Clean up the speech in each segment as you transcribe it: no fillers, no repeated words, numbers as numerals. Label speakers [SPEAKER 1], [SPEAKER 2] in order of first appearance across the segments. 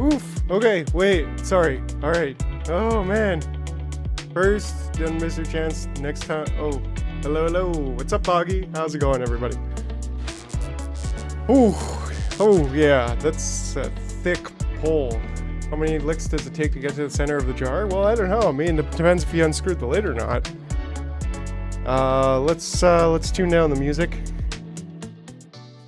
[SPEAKER 1] Oof. Okay, wait. Sorry. Alright. Oh, man. First, didn't miss your chance. Next time. Oh, hello, hello. What's up, Boggy? How's it going, everybody? Ooh. Oh, yeah. That's a thick pull. How many licks does it take to get to the center of the jar? Well, I don't know. I mean, it depends if you unscrewed the lid or not. Let's tune down the music.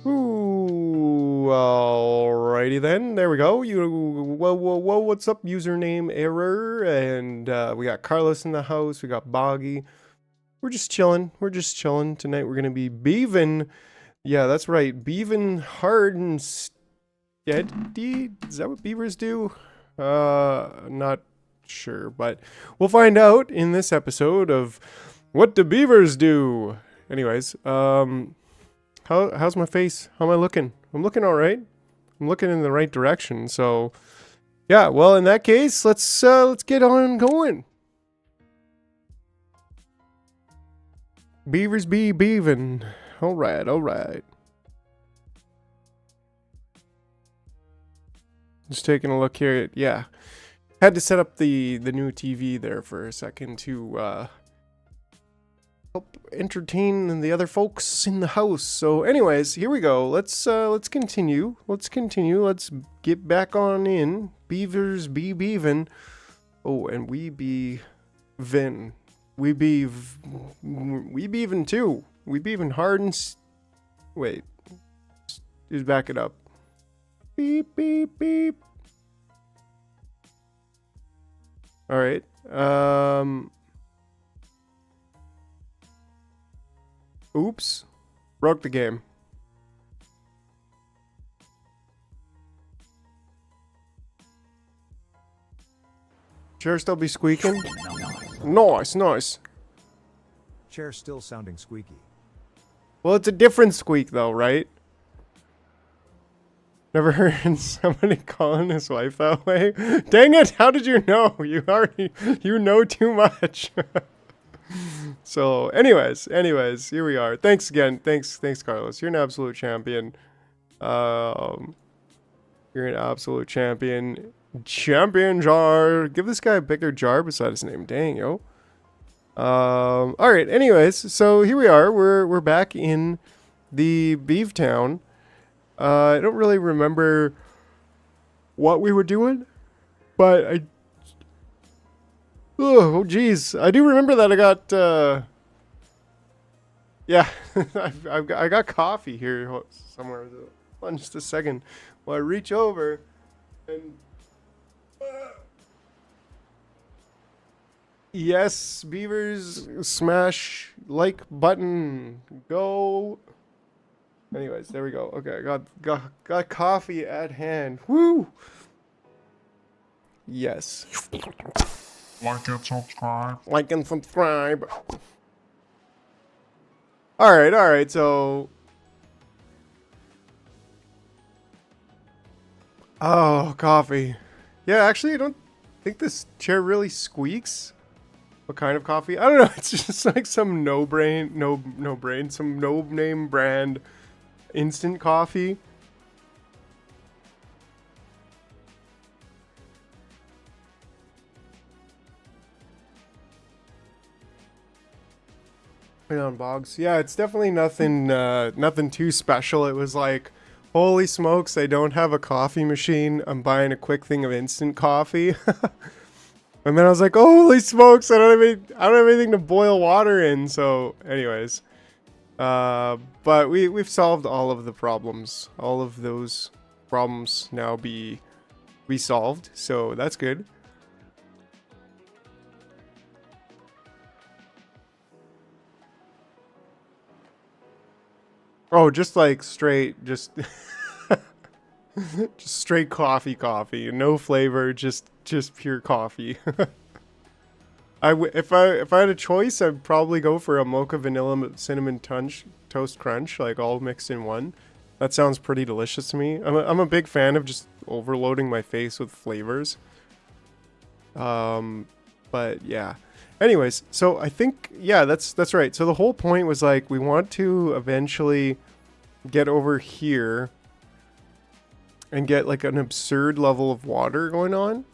[SPEAKER 1] Ooh, alrighty then. There we go. Whoa, what's up? Username error, and we got Carlos in the house. We got Boggy. We're just chilling. Tonight we're gonna be beaving. Yeah, that's right. Beaving hard and steady. Is that what beavers do? Not sure, but we'll find out in this episode of What Do Beavers Do? Anyways, how's my face? How am I looking? I'm looking all right. I'm looking in the right direction. So, yeah. Well, in that case, let's get on going. Beavers be beavin'. All right. Just taking a look here. Yeah, had to set up the new TV there for a second to help entertain the other folks in the house. So anyways, here we go. Let's continue. Let's get back on in. Beavers be beavin'. Oh, and we be vin. We beavin' too. We beavin' hard and wait. Just back it up. Beep beep beep. All right. Oops. Broke the game. Chair still be squeaking? Nice.
[SPEAKER 2] Chair still sounding squeaky.
[SPEAKER 1] Well, it's a different squeak though, right? Never heard somebody calling his wife that way? Dang it, how did you know? You know too much. So, anyways, here we are. Thanks again. Thanks, Carlos. You're an absolute champion. You're an absolute champion. Champion jar. Give this guy a bigger jar beside his name. Dang, yo. All right. Anyways, so here we are. We're back in the Beef Town. I don't really remember what we were doing, but oh geez, I do remember that I got yeah, I got coffee here somewhere. Hold on just a second while I reach over and yes, beavers, smash like button, go. Anyways, there we go. Okay, got coffee at hand. Woo! Yes.
[SPEAKER 3] Like and subscribe.
[SPEAKER 1] Like and subscribe. Alright, so oh, coffee. Yeah, actually I don't think this chair really squeaks. What kind of coffee? I don't know, it's just like some no name brand instant coffee. Right on, Boggs. Yeah, it's definitely nothing too special. It was like, holy smokes, I don't have a coffee machine. I'm buying a quick thing of instant coffee. And then I was like, holy smokes, I don't have anything to boil water in. So, anyways. But we've solved all of the problems. All of those problems now be resolved, so that's good. Oh, just like straight, just straight coffee, no flavor, just pure coffee. If I had a choice, I'd probably go for a mocha vanilla cinnamon toast crunch, like all mixed in one. That sounds pretty delicious to me. I'm a big fan of just overloading my face with flavors. But yeah. Anyways, so I think yeah, that's right. So the whole point was like we want to eventually get over here and get like an absurd level of water going on.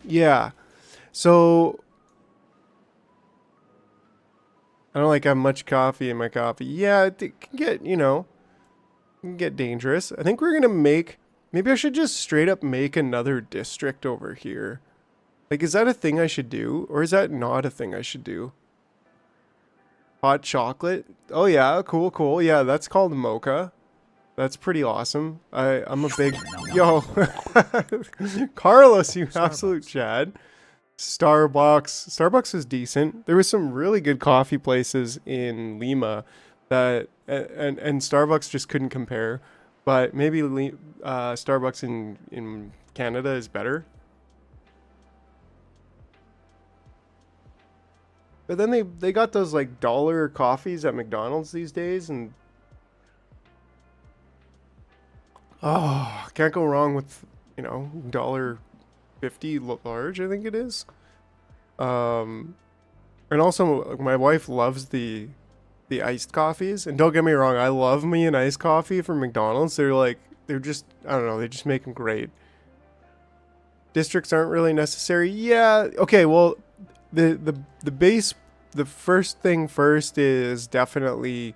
[SPEAKER 1] Yeah. So I don't like have much coffee in my coffee. Yeah, it can get, you know, it can get dangerous. I think we're going to make, maybe I should just straight up make another district over here. Like, is that a thing I should do? Or is that not a thing I should do? Hot chocolate? Oh yeah, cool, cool. Yeah, that's called mocha. That's pretty awesome. I'm a big... Yo! Carlos, you absolute Chad. Starbucks is decent. There was some really good coffee places in Lima that... And Starbucks just couldn't compare. But maybe Starbucks in Canada is better. But then they got those like dollar coffees at McDonald's these days, and oh, can't go wrong with, you know, $1.50 large, I think it is. And also my wife loves the iced coffees, and don't get me wrong, I love me an iced coffee from McDonald's. They're just, I don't know, they just make them great. Districts aren't really necessary. Yeah, okay, well, the first thing first is definitely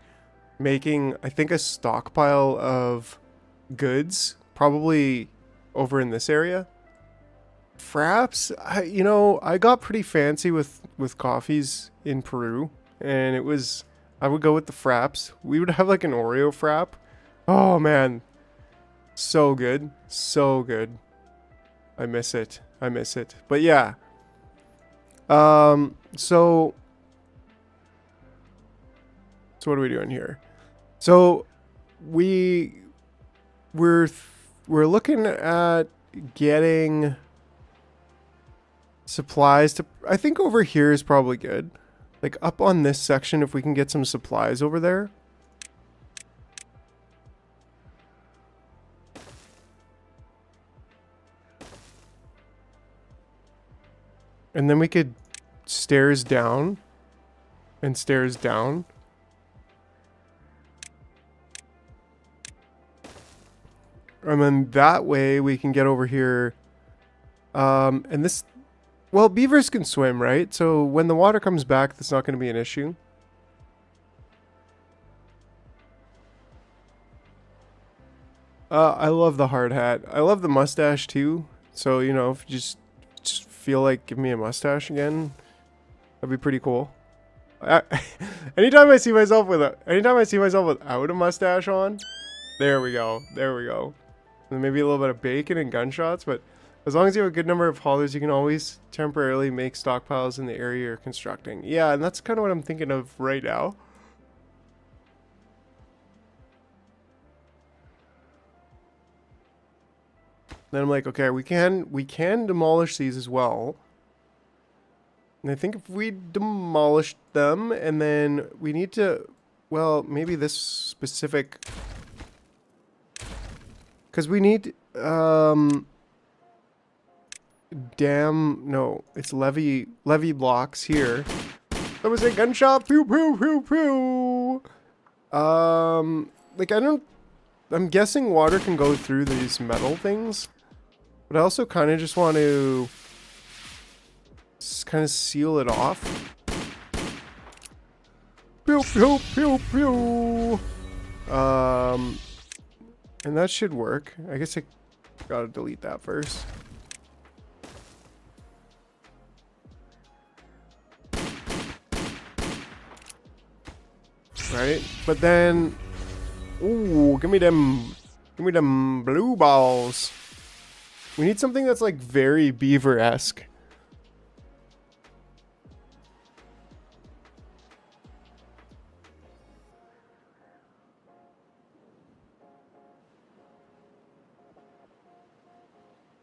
[SPEAKER 1] making, I think, a stockpile of goods, probably over in this area. Fraps, you know, I got pretty fancy with coffees in Peru, and I would go with the fraps. We would have like an Oreo frap. Oh man, so good, so good. I miss it. But yeah. So what are we doing here? So we're looking at getting supplies to, I think over here is probably good. Like up on this section, if we can get some supplies over there. And then we could stairs down and stairs down. And then that way we can get over here. And this, well, beavers can swim, right? So when the water comes back, that's not going to be an issue. I love the hard hat. I love the mustache too. So, you know, if you just feel like give me a mustache again, that'd be pretty cool. Anytime I see myself without a mustache on, there we go. And maybe a little bit of bacon and gunshots, but as long as you have a good number of haulers, you can always temporarily make stockpiles in the area you're constructing. Yeah, and that's kind of what I'm thinking of right now. Then I'm like, okay, we can demolish these as well. And I think if we demolish them, and then we need to, well, maybe this specific, because we need, no, it's levee blocks here. That was a gunshot, pew, pew, pew, pew. Like, I'm guessing water can go through these metal things, but I also kind of just want to kind of seal it off. Pew, pew, pew, pew. And that should work. I guess I gotta delete that first. Right? But then, ooh, give me them blue balls. We need something that's like very beaver-esque.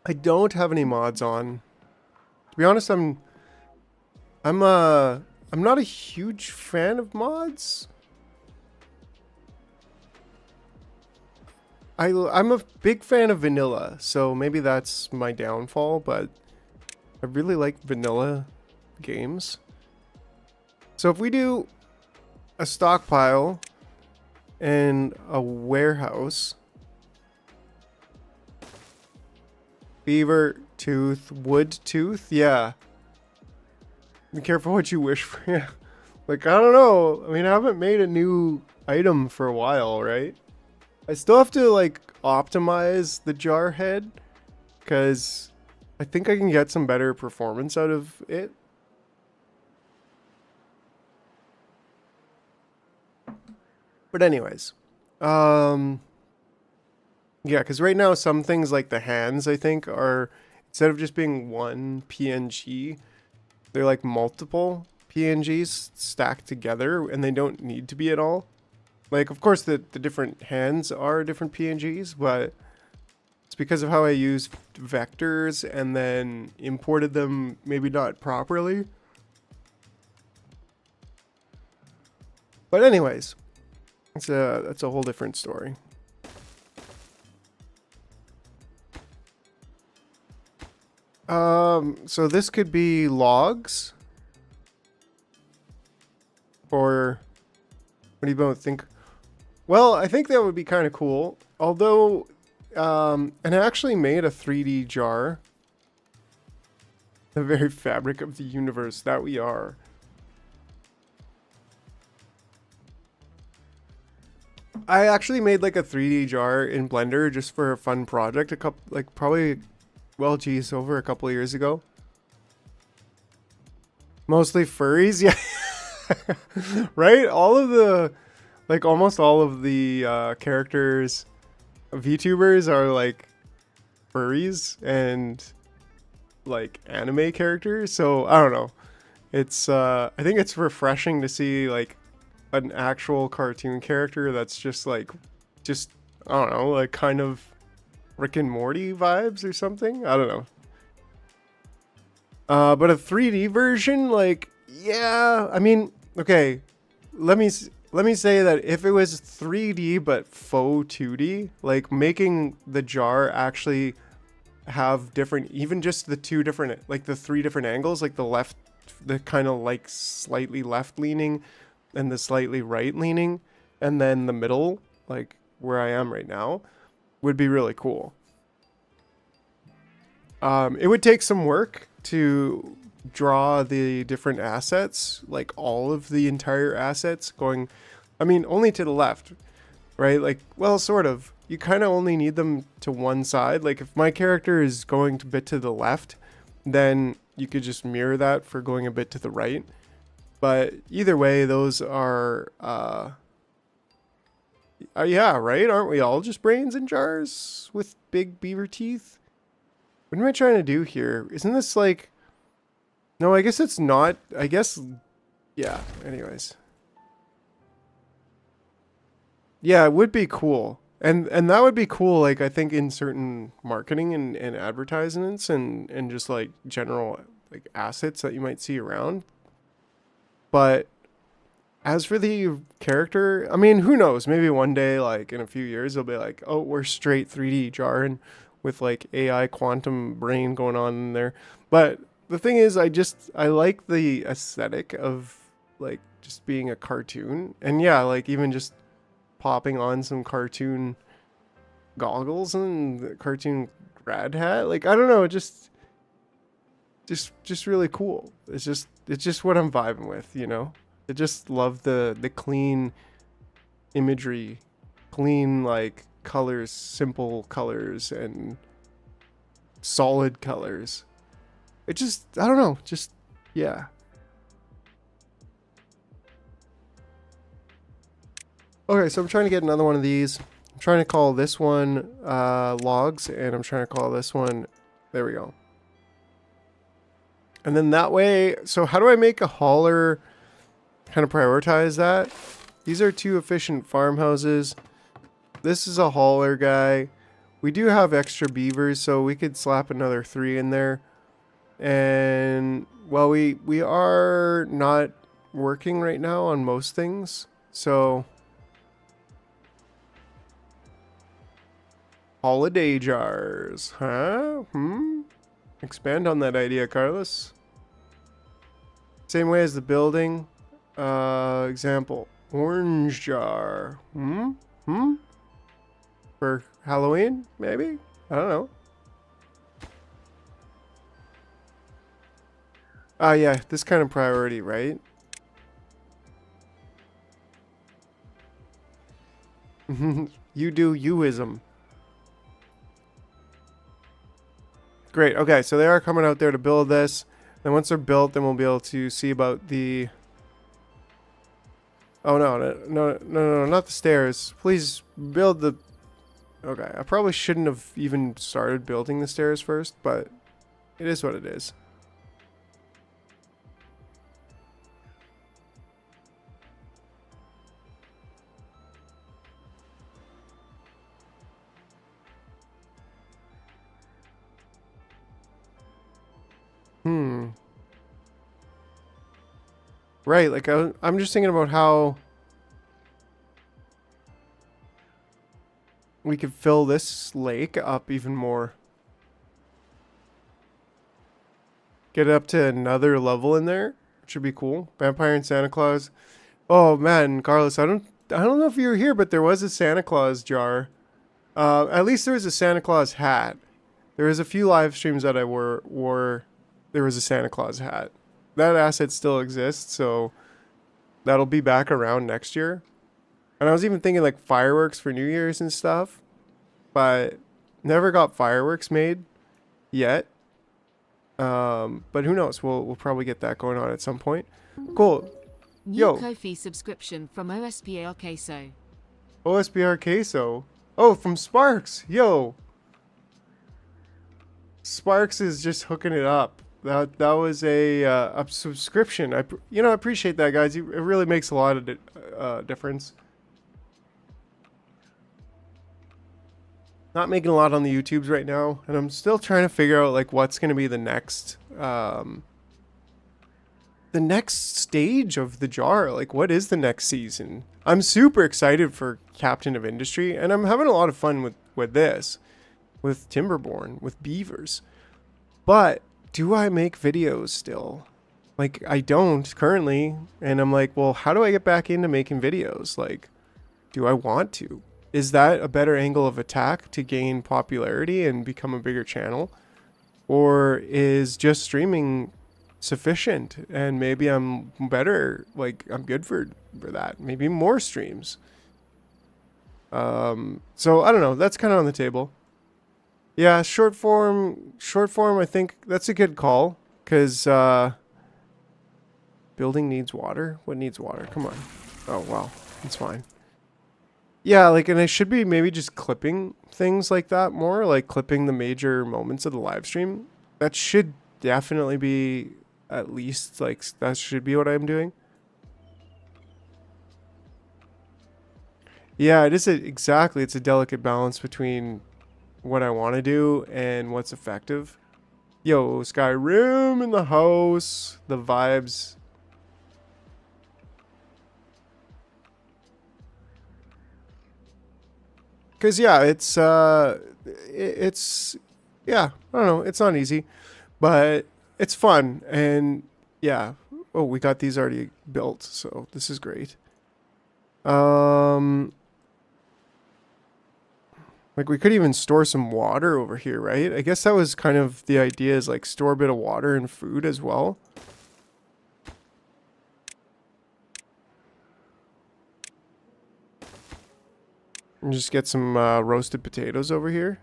[SPEAKER 1] I don't have any mods on. To be honest, I'm not a huge fan of mods. I'm a big fan of vanilla, so maybe that's my downfall, but I really like vanilla games. So if we do a stockpile and a warehouse. Beaver tooth, wood tooth, yeah. Be careful what you wish for. Yeah. Like, I don't know. I mean, I haven't made a new item for a while, right? I still have to, like, optimize the jar head, because I think I can get some better performance out of it. But anyways, yeah, because right now some things like the hands, I think, are, instead of just being one PNG, they're like multiple PNGs stacked together, and they don't need to be at all. Like, of course, the different hands are different PNGs, but it's because of how I use vectors and then imported them maybe not properly. But anyways, that's a whole different story. So this could be logs, or what do you both think? Well, I think that would be kind of cool. Although, and I actually made a 3D jar. The very fabric of the universe that we are. I actually made like a 3D jar in Blender just for a fun project a couple, like probably, well, geez, over a couple of years ago. Mostly furries, yeah. Right? All of the, like almost all of the characters, VTubers are like furries and like anime characters. So I don't know. It's I think it's refreshing to see like an actual cartoon character that's just like, just, I don't know, like kind of Rick and Morty vibes or something. I don't know. But a 3D version, like, yeah, I mean, okay, let me say that if it was 3D but faux 2D, like making the jar actually have different, even just the two different, like the three different angles, like the left, the kind of like slightly left leaning and the slightly right leaning, and then the middle, like where I am right now, would be really cool. It would take some work to draw the different assets, like all of the entire assets going, I mean, only to the left, right? Like, well, sort of. You kind of only need them to one side. Like if my character is going a bit to the left, then you could just mirror that for going a bit to the right. But either way, those are, yeah, right? Aren't we all just brains in jars with big beaver teeth? What am I trying to do here? Isn't this like, no, I guess it's not. I guess, yeah, anyways. Yeah, it would be cool. And that would be cool, like, I think in certain marketing and advertisements and just like general like assets that you might see around. But as for the character, I mean, who knows? Maybe one day, like in a few years, they'll be like, oh, we're straight 3D jarring with like AI quantum brain going on in there. But the thing is, I like the aesthetic of like just being a cartoon. And yeah, like even just popping on some cartoon goggles and the cartoon grad hat. Like, I don't know, just really cool. It's just what I'm vibing with, you know? I just love the clean imagery, clean like colors, simple colors and solid colors. It just, I don't know, just, yeah. Okay, so I'm trying to get another one of these. I'm trying to call this one logs, and I'm trying to call this one, there we go. And then that way, so how do I make a hauler kind of prioritize that? These are two efficient farmhouses. This is a hauler guy. We do have extra beavers, so we could slap another 3 in there. And, well, we are not working right now on most things, so holiday jars, huh? Expand on that idea, Carlos. Same way as the building. Example. Orange jar. Hmm? Hmm? For Halloween, maybe? I don't know. Ah, yeah, this kind of priority, right? You do youism. Great. Okay, so they are coming out there to build this. Then once they're built, then we'll be able to see about the... Oh, no, not the stairs. Please build the... Okay, I probably shouldn't have even started building the stairs first, but it is what it is. Hmm. Right, like I'm just thinking about how we could fill this lake up even more. Get it up to another level in there, which would be cool. Vampire and Santa Claus. Oh man, Carlos, I don't know if you were here, but there was a Santa Claus jar. At least there was a Santa Claus hat. There was a few live streams that I wore there was a Santa Claus hat. That asset still exists, so that'll be back around next year. And I was even thinking like fireworks for New Year's and stuff, but never got fireworks made yet. But who knows? We'll probably get that going on at some point. Cool.
[SPEAKER 4] New
[SPEAKER 1] Yo.
[SPEAKER 4] Ko-fi subscription from OSPL Queso.
[SPEAKER 1] OSBR Queso. Oh, from Sparks. Yo. Sparks is just hooking it up. That was a subscription. I appreciate that, guys. It really makes a lot of difference. Not making a lot on the YouTubes right now, and I'm still trying to figure out like what's going to be the next stage of the jar. Like, what is the next season? I'm super excited for Captain of Industry, and I'm having a lot of fun with this, with Timberborn, with beavers. But do I make videos still? Like, I don't currently, and I'm like, well, how do I get back into making videos? Like, do I want to? Is that a better angle of attack to gain popularity and become a bigger channel? Or is just streaming sufficient and maybe I'm better, like I'm good for that? Maybe more streams. So I don't know, that's kind of on the table. Yeah, short form, I think that's a good call, because building needs water. What needs water? Come on. Oh, wow. It's fine. Yeah, like, and I should be maybe just clipping things like that more, like clipping the major moments of the live stream. That should definitely be at least, like, that should be what I'm doing. Yeah, it is exactly. It's a delicate balance between what I want to do and what's effective. Yo, Skyrim in the house. The vibes. Cause yeah, it's yeah, I don't know, it's not easy, but it's fun, and yeah. Oh, we got these already built, so this is great. Like we could even store some water over here, right? I guess that was kind of the idea, is like store a bit of water and food as well. And just get some roasted potatoes over here.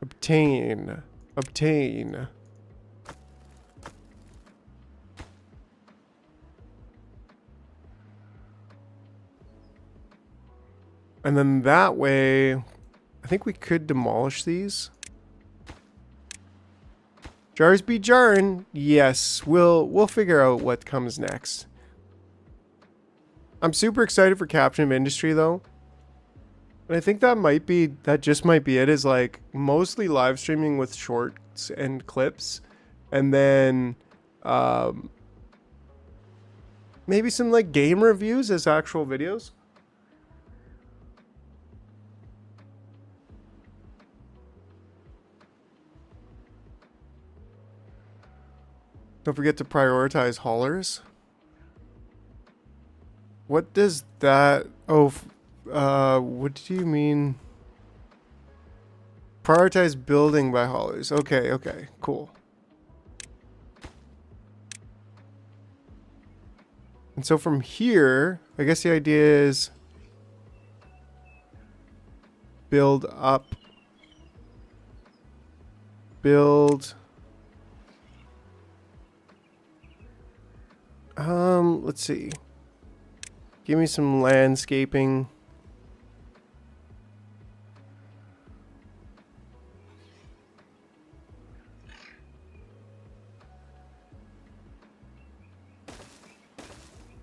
[SPEAKER 1] Obtain. Obtain. And then that way, I think we could demolish these. Jars be jarring. Yes, we'll figure out what comes next. I'm super excited for Captain of Industry though. And I think that just might be it, is like mostly live streaming with shorts and clips, and then maybe some like game reviews as actual videos. Don't forget to prioritize haulers. What does that... Oh, what do you mean? Prioritize building by haulers. Okay, okay, cool. And so from here, I guess the idea is build up, build. Let's see. Give me some landscaping.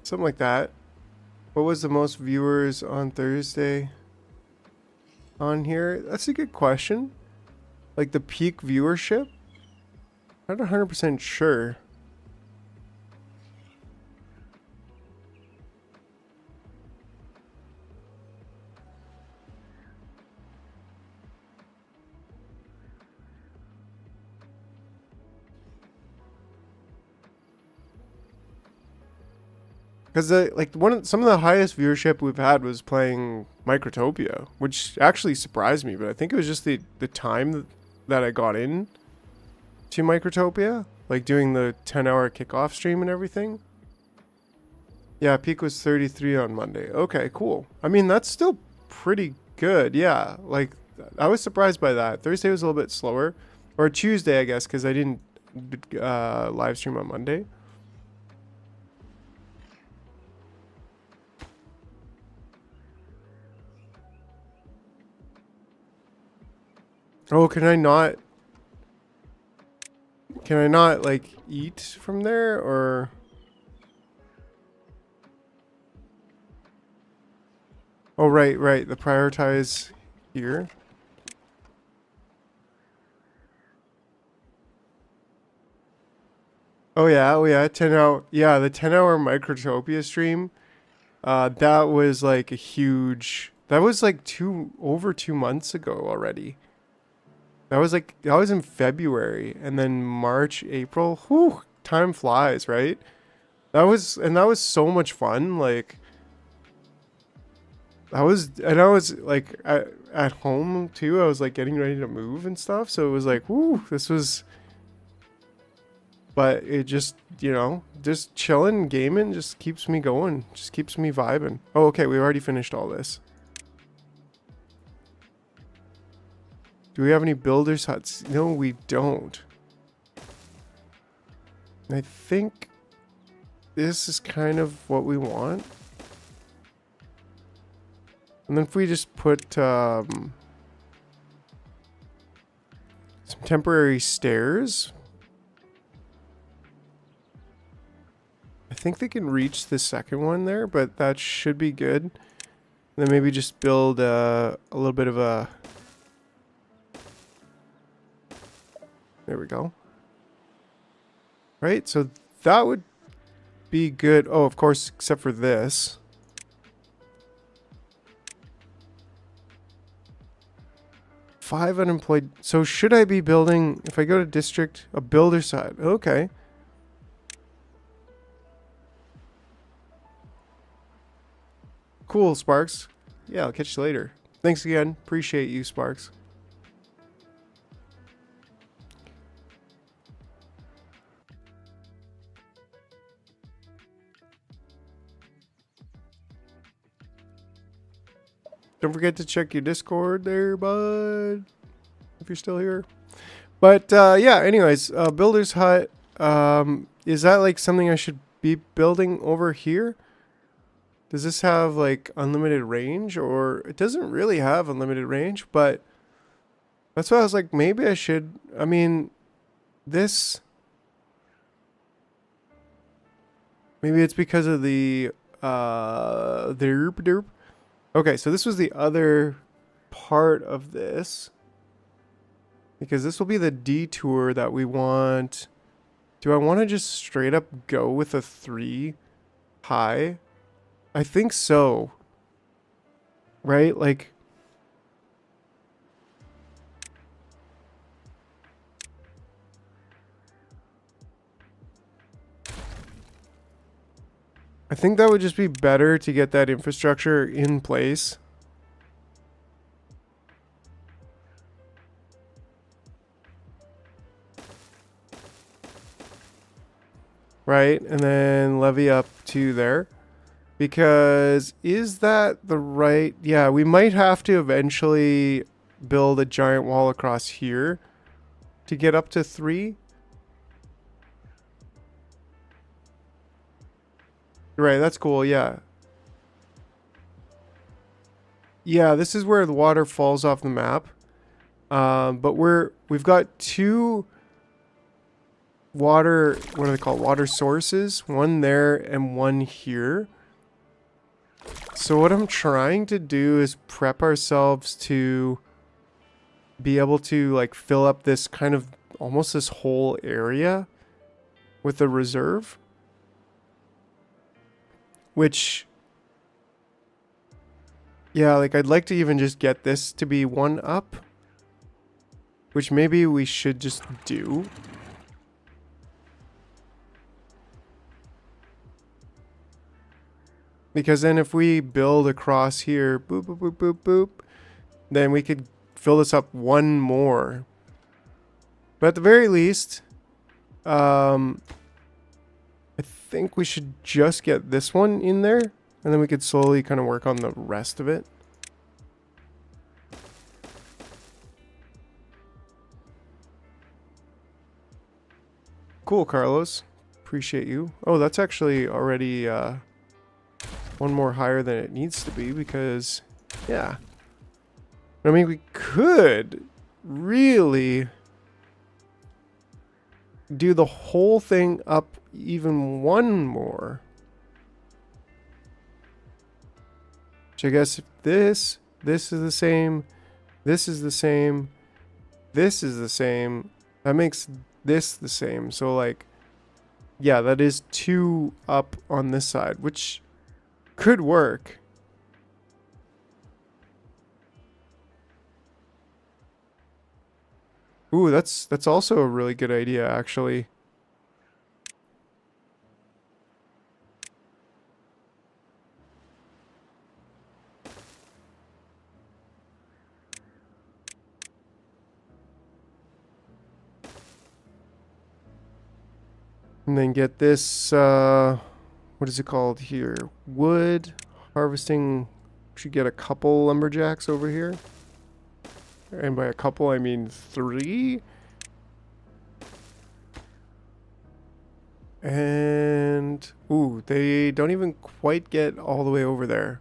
[SPEAKER 1] Something like that. What was the most viewers on Thursday on here? That's a good question. Like the peak viewership? Not 100% sure. Because some of the highest viewership we've had was playing Microtopia, which actually surprised me. But I think it was just the time that I got in to Microtopia, like doing the 10-hour kickoff stream and everything. Yeah, peak was 33 on Monday. Okay, cool. I mean, that's still pretty good. Yeah, like I was surprised by that. Thursday was a little bit slower, or Tuesday, I guess, because I didn't live stream on Monday. Oh, can I not like eat from there, or? Oh, right, the prioritize here. Oh yeah, 10-hour, yeah, the 10-hour Microtopia stream. That was like a huge, that was like over 2 months ago already. That was in February, and then March, April. Whew, time flies, right? That was so much fun. Like, I was like at home too. I was like getting ready to move and stuff. So it was like, whoo, this was. But it just, just chilling, gaming, just keeps me going, just keeps me vibing. Oh, okay, we already finished all this. Do we have any builders huts? No, we don't. I think this is kind of what we want. And then if we just put some temporary stairs. I think they can reach the second one there, but that should be good. And then maybe just build a little bit of a... There we go. Right, so that would be good. Oh, of course, except for this. Five unemployed. So should I be building, if I go to district, a builder side? Okay. Cool, Sparks. Yeah, I'll catch you later. Thanks again. Appreciate you, Sparks. Don't forget to check your Discord there, bud, if you're still here. But yeah, anyways, Builder's Hut. Is that like something I should be building over here? Does this have like unlimited range? Or it doesn't really have unlimited range, but that's why I was like, maybe I should. I mean, this... Maybe it's because of the derp. Okay, so this was the other part of this. Because this will be the detour that we want. Do I want to just straight up go with a 3 high? I think so. Right? Like... I think that would just be better to get that infrastructure in place. Right, and then levy up to there. Because is that the right... Yeah, we might have to eventually build a giant wall across here to get up to 3. Right, that's cool, yeah. Yeah, this is where the water falls off the map. But we've got 2 water, what are they called? Water sources. One there and one here. So what I'm trying to do is prep ourselves to be able to like fill up this kind of almost this whole area with a reserve. Which, yeah, like I'd like to even just get this to be 1 up. Which maybe we should just do. Because then if we build across here, boop, boop, boop, boop, boop, then we could fill this up 1 more. But at the very least, I think we should just get this one in there. And then we could slowly kind of work on the rest of it. Cool, Carlos. Appreciate you. Oh, that's actually already... 1 more higher than it needs to be because, yeah. I mean, we could really do the whole thing up even 1 more. Which I guess if this is the same, this is the same, this is the same, that makes this the same. So like, yeah, that is 2 up on this side, which... could work. Ooh, that's also a really good idea, actually. And then get this, what is it called here? Wood harvesting. Should get a couple lumberjacks over here. And by a couple, I mean 3. And, ooh, they don't even quite get all the way over there.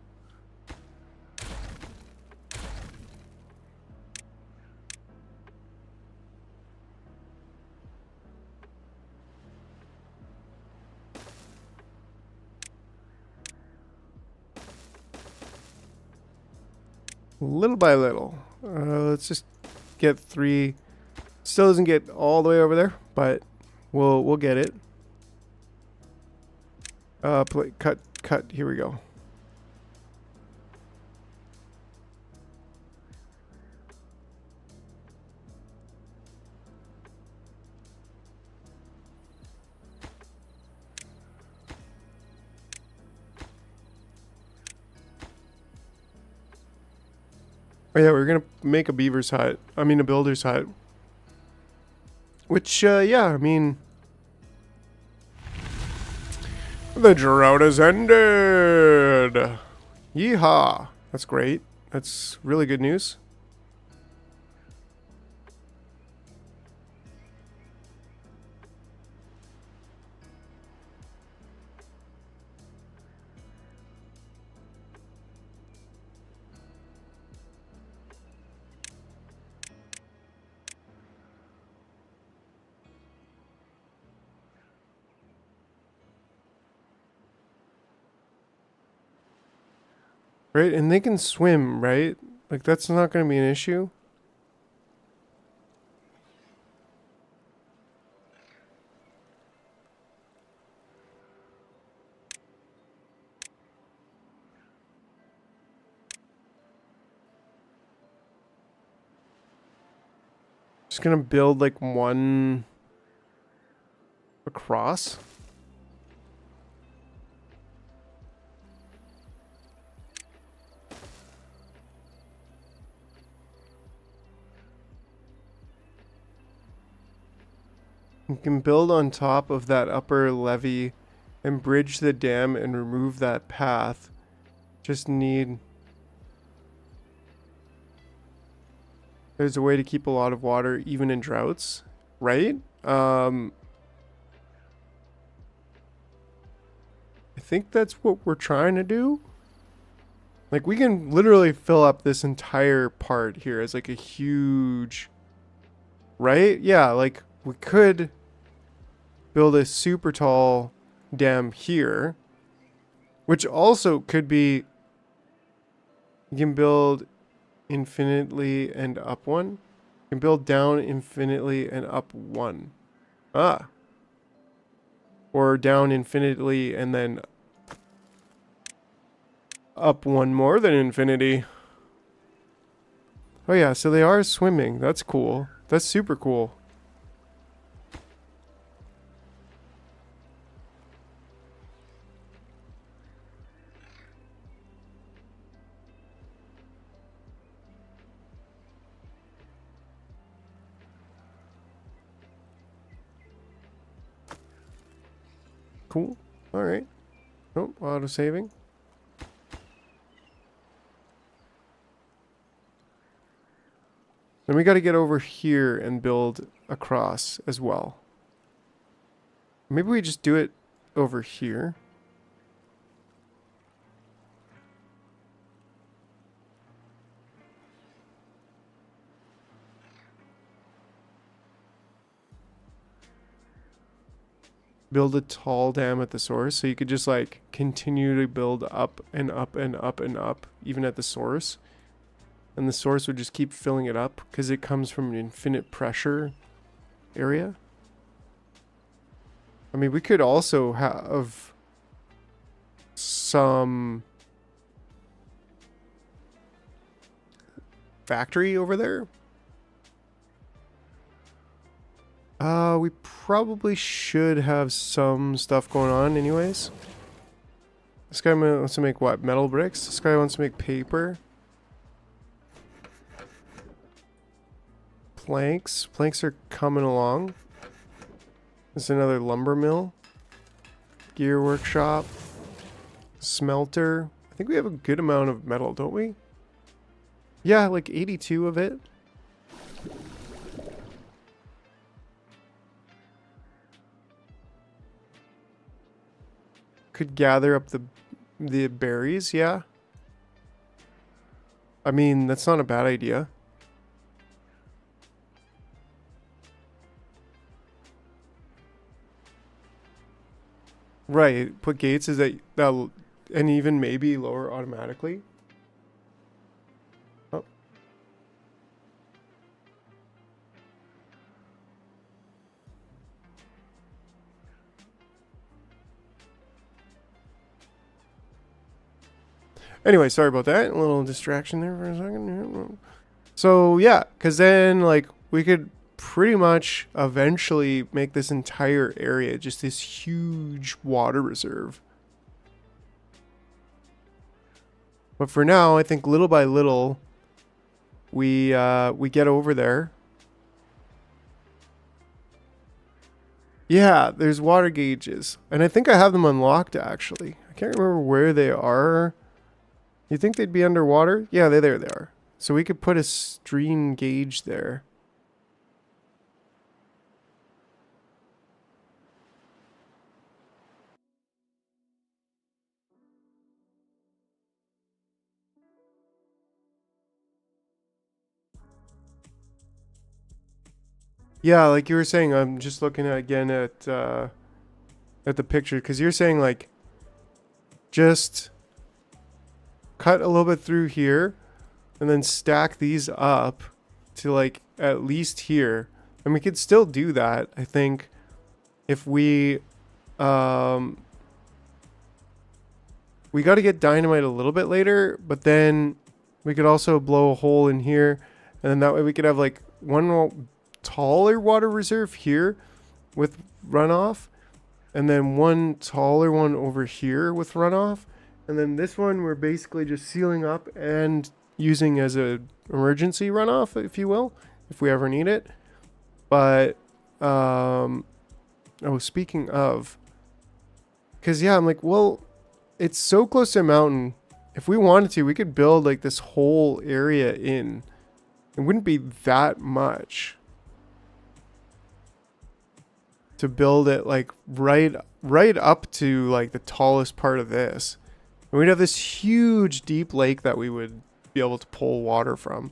[SPEAKER 1] Little by little. Let's just get 3. Still doesn't get all the way over there, but we'll get it. Cut. Here we go. Oh yeah, we're gonna make a beaver's hut. I mean, a builder's hut. Which, yeah, I mean... the drought has ended! Yeehaw! That's great. That's really good news. Right, and they can swim, right? Like, that's not going to be an issue. Just going to build, like, 1 across. We can build on top of that upper levee and bridge the dam and remove that path. Just need... There's a way to keep a lot of water even in droughts, right? I think that's what we're trying to do. Like, we can literally fill up this entire part here as like a huge... Right? Yeah, like we could build a super tall dam here, which also could be... You can build infinitely and up one. You can build down infinitely and up one. Ah. Or down infinitely and then up one more than infinity. Oh yeah, so they are swimming. That's cool. That's super cool. Cool. All right. Oh, auto saving. Then we got to get over here and build across as well. Maybe we just do it over here. Build a tall dam at the source, so you could just like continue to build up and up and up and up, even at the source. And the source would just keep filling it up because it comes from an infinite pressure area. I mean, we could also have some factory over there. We probably should have some stuff going on anyways. This guy wants to make what? Metal bricks? This guy wants to make paper. Planks. Planks are coming along. There's another lumber mill. Gear workshop. Smelter. I think we have a good amount of metal, don't we? Yeah, like 82 of it. Could gather up the berries, yeah. I mean, that's not a bad idea. Right, put gates is that and even maybe lower automatically. Oh. Anyway, sorry about that. A little distraction there for a second. So yeah, because then like we could pretty much eventually make this entire area just this huge water reserve. But for now, I think little by little we get over there. Yeah, there's water gauges. And I think I have them unlocked actually. I can't remember where they are. You think they'd be underwater? Yeah, there they are. So we could put a stream gauge there. Yeah, like you were saying, I'm just looking at, again at the picture, because you're saying like just cut a little bit through here and then stack these up to like at least here. And we could still do that, I think, if we got to get dynamite a little bit later, but then we could also blow a hole in here, and then that way we could have like one taller water reserve here with runoff, and then one taller one over here with runoff, and then this one we're basically just sealing up and using as a emergency runoff, if you will, if we ever need it. But Oh, speaking of, because yeah, I'm like, well, it's so close to a mountain. If we wanted to, we could build like this whole area in. It wouldn't be that much to build it like right up to like the tallest part of this. And we'd have this huge deep lake that we would be able to pull water from.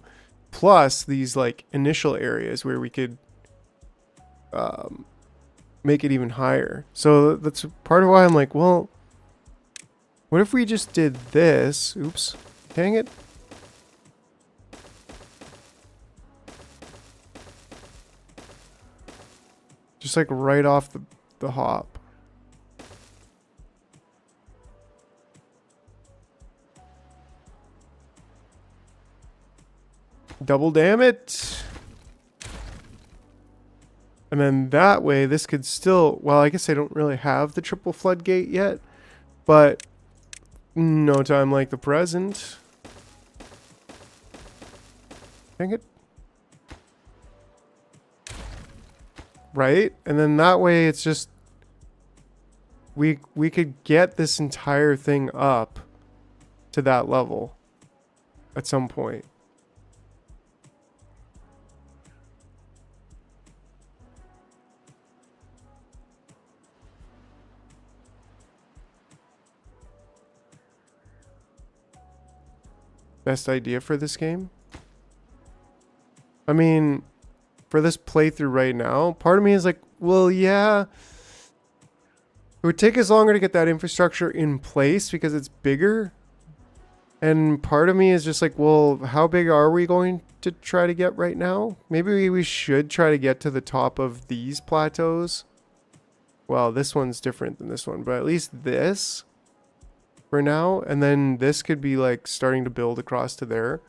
[SPEAKER 1] Plus these like initial areas where we could make it even higher. So that's part of why I'm like, well, what if we just did this? Oops. Dang it. Just like right off the hop. Double damn it. And then that way this could still, well, I guess I don't really have the triple floodgate yet, but no time like the present. Dang it. Right? And then that way it's just we could get this entire thing up to that level at some point. Best idea for this game? I mean, for this playthrough right now, part of me is like, well, yeah, it would take us longer to get that infrastructure in place because it's bigger. And part of me is just like, well, how big are we going to try to get right now? Maybe we should try to get to the top of these plateaus. Well, this one's different than this one, but at least this for now. And then this could be like starting to build across to there,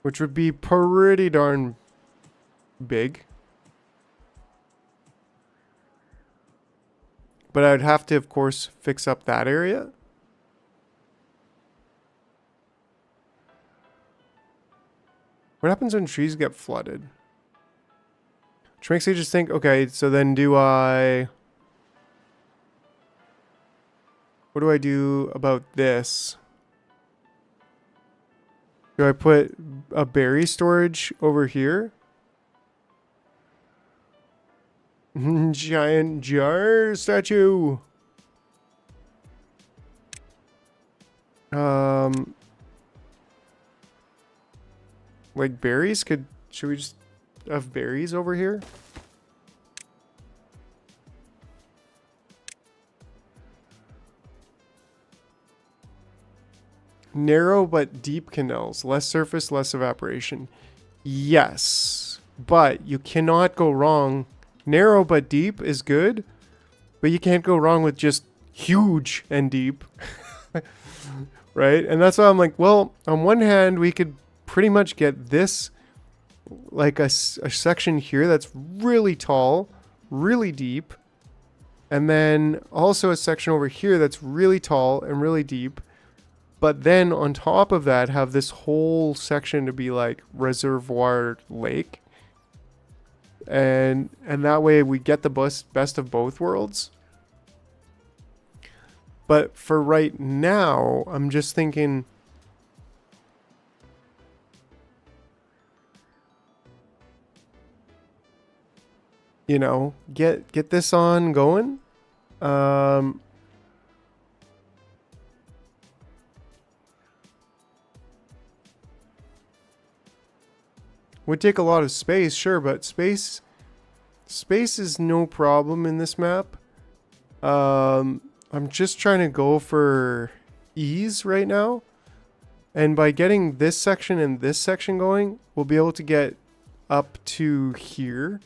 [SPEAKER 1] which would be pretty darn big. But I'd have to, of course, fix up that area. What happens when trees get flooded? Which makes me just think, okay, so then do I... What do I do about this? Do I put a berry storage over here? Giant jar statue. Like berries? Should we just have berries over here? Narrow but deep canals. Less surface, less evaporation. Yes. But you cannot go wrong. Narrow but deep is good. But you can't go wrong with just huge and deep. Right? And that's why I'm like, well, on one hand, we could pretty much get this, like a section here that's really tall, really deep. And then also a section over here that's really tall and really deep. But then on top of that, have this whole section to be like reservoir lake. And that way we get the best of both worlds. But for right now, I'm just thinking, you know, get this on going. Would take a lot of space, sure, but space is no problem in this map. I'm just trying to go for ease right now. And by getting this section and this section going, we'll be able to get up to here.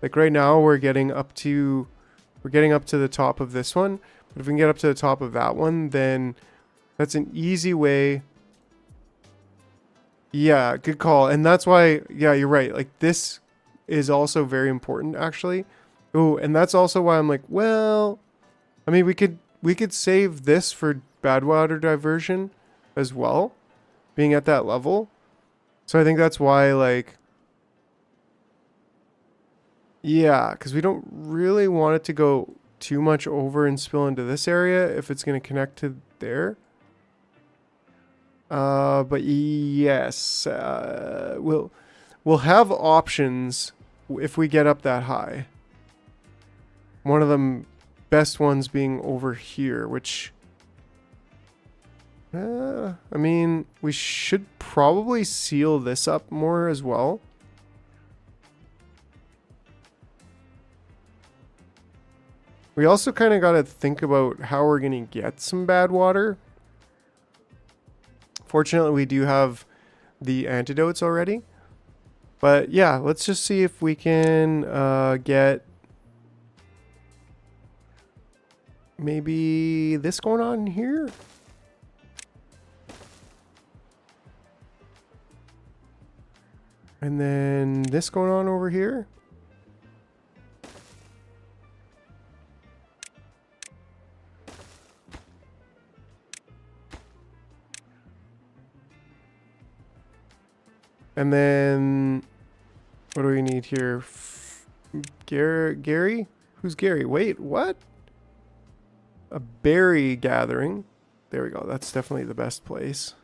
[SPEAKER 1] Like right now we're getting up to the top of this one. But if we can get up to the top of that one, then that's an easy way. Yeah, good call. And that's why, yeah, you're right. Like this is also very important actually. Oh, and that's also why I'm like, well, I mean, we could save this for bad water diversion as well, being at that level. So I think that's why, like, Yeah, because we don't really want it to go too much over and spill into this area if it's going to connect to there. But yes, we'll have options if we get up that high. One of the best ones being over here, which I mean, we should probably seal this up more as well. We also kind of got to think about how we're going to get some bad water. Fortunately, we do have the antidotes already. But yeah, let's just see if we can get maybe this going on here. And then this going on over here. And then, what do we need here? Gary? Who's Gary? Wait, what? A berry gathering. There we go. That's definitely the best place.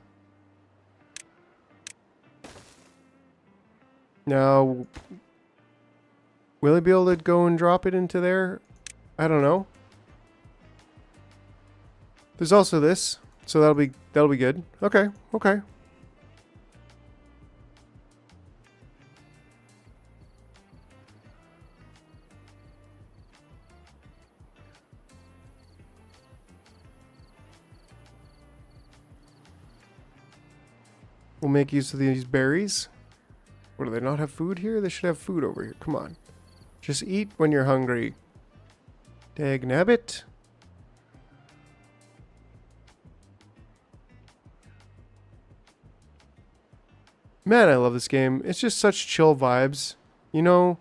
[SPEAKER 1] Now, will he be able to go and drop it into there? I don't know. There's also this, so that'll be good. Okay, okay. We'll make use of these berries. What, do they not have food here? They should have food over here. Come on. Just eat when you're hungry. Dag nabbit. Man, I love this game. It's just such chill vibes. You know?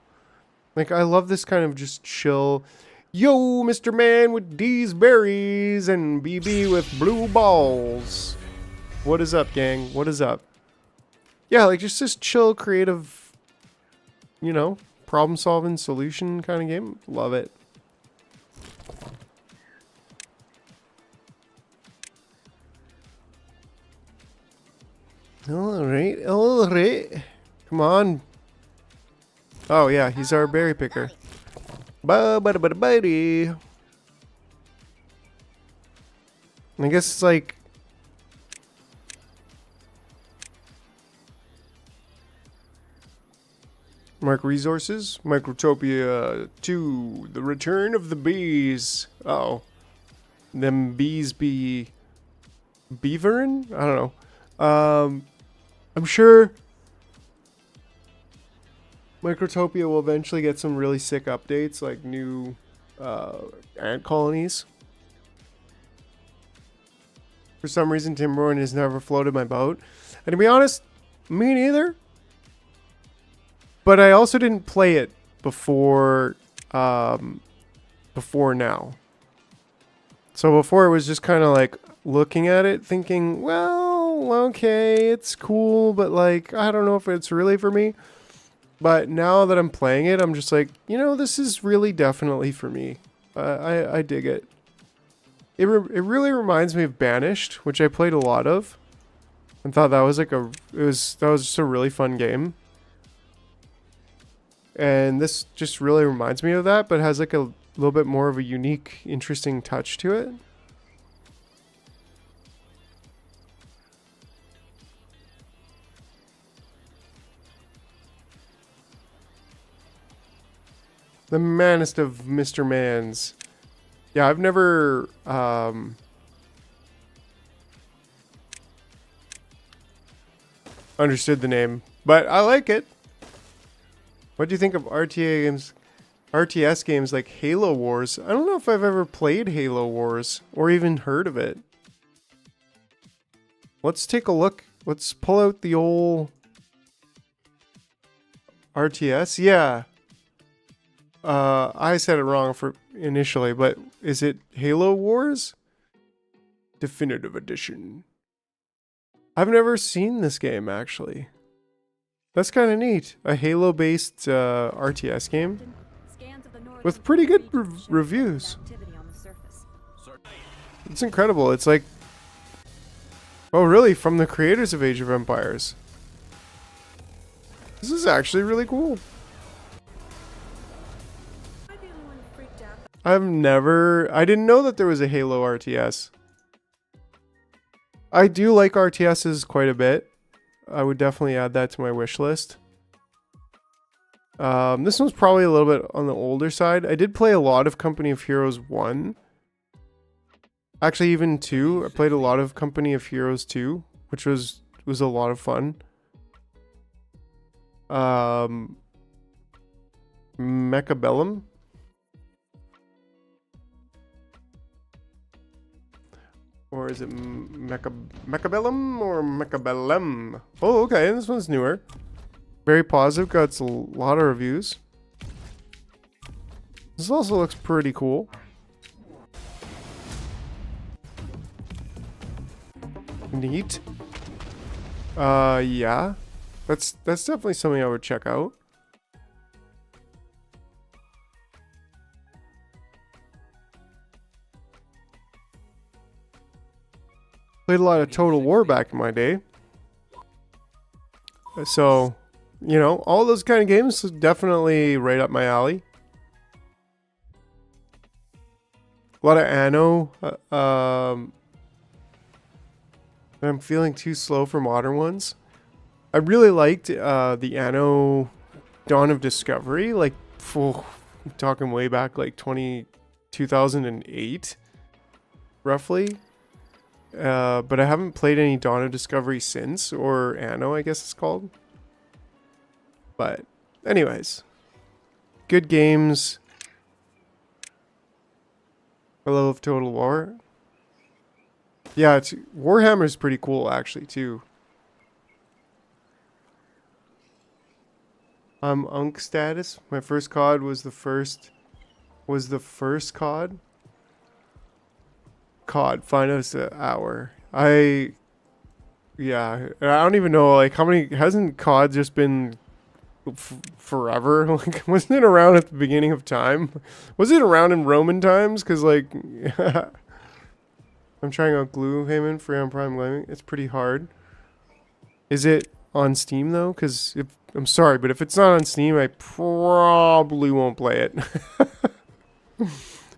[SPEAKER 1] Like, I love this kind of just chill. Yo, Mr. Man with these berries and BB with blue balls. What is up, gang? What is up? Yeah, like just this chill, creative, you know, problem-solving solution kind of game. Love it. Alright, alright. Come on. Oh, yeah, he's our berry picker. Buddy. I guess it's like... Mark resources. Microtopia 2. The return of the bees. Uh-oh. Them bees be... beaverin'? I don't know. I'm sure... Microtopia will eventually get some really sick updates, like new ant colonies. For some reason, Timberborn has never floated my boat. And to be honest, me neither. But I also didn't play it before now. So before it was just kind of like looking at it thinking, well, okay, it's cool, but like, I don't know if it's really for me. But now that I'm playing it, I'm just like, you know, this is really definitely for me. I dig it. It really reminds me of Banished, which I played a lot of. And thought that was like that was just a really fun game. And this just really reminds me of that, but has like a little bit more of a unique, interesting touch to it. The manest of Mr. Mans. Yeah, I've never understood the name, but I like it. What do you think of RTS games like Halo Wars? I don't know if I've ever played Halo Wars or even heard of it. Let's take a look. Let's pull out the old RTS. Yeah. I said it wrong for initially, but is it Halo Wars? Definitive Edition. I've never seen this game, actually. That's kind of neat. A Halo-based RTS game. with pretty good reviews. It's incredible. It's like, oh really, from the creators of Age of Empires. This is actually really cool. I didn't know that there was a Halo RTS. I do like RTSs quite a bit. I would definitely add that to my wish list. This one's probably a little bit on the older side. I did play a lot of Company of Heroes 1. Actually, even 2. I played a lot of Company of Heroes 2, which was a lot of fun. Mechabellum. Or is it Mechabellum or Mechabellum? Oh, okay. This one's newer. Very positive. Got a lot of reviews. This also looks pretty cool. Neat. Yeah. That's definitely something I would check out. Played a lot of Total War back in my day. So, you know, all those kind of games definitely right up my alley. A lot of Anno. I'm feeling too slow for modern ones. I really liked the Anno Dawn of Discovery. Like, I'm talking way back like 2008, roughly. But I haven't played any Dawn of Discovery since, or Anno, I guess it's called. But anyways, good games. I love Total War. Yeah, Warhammer's pretty cool actually too. Unk status. My first COD was the first COD. COD, find us an hour. Yeah, I don't even know, like, how many, hasn't COD just been forever? Like, wasn't it around at the beginning of time? Was it around in Roman times? Because, like, I'm trying out Gloomhaven free on Prime Gaming. It's pretty hard. Is it on Steam, though? Because, I'm sorry, but if it's not on Steam, I probably won't play it.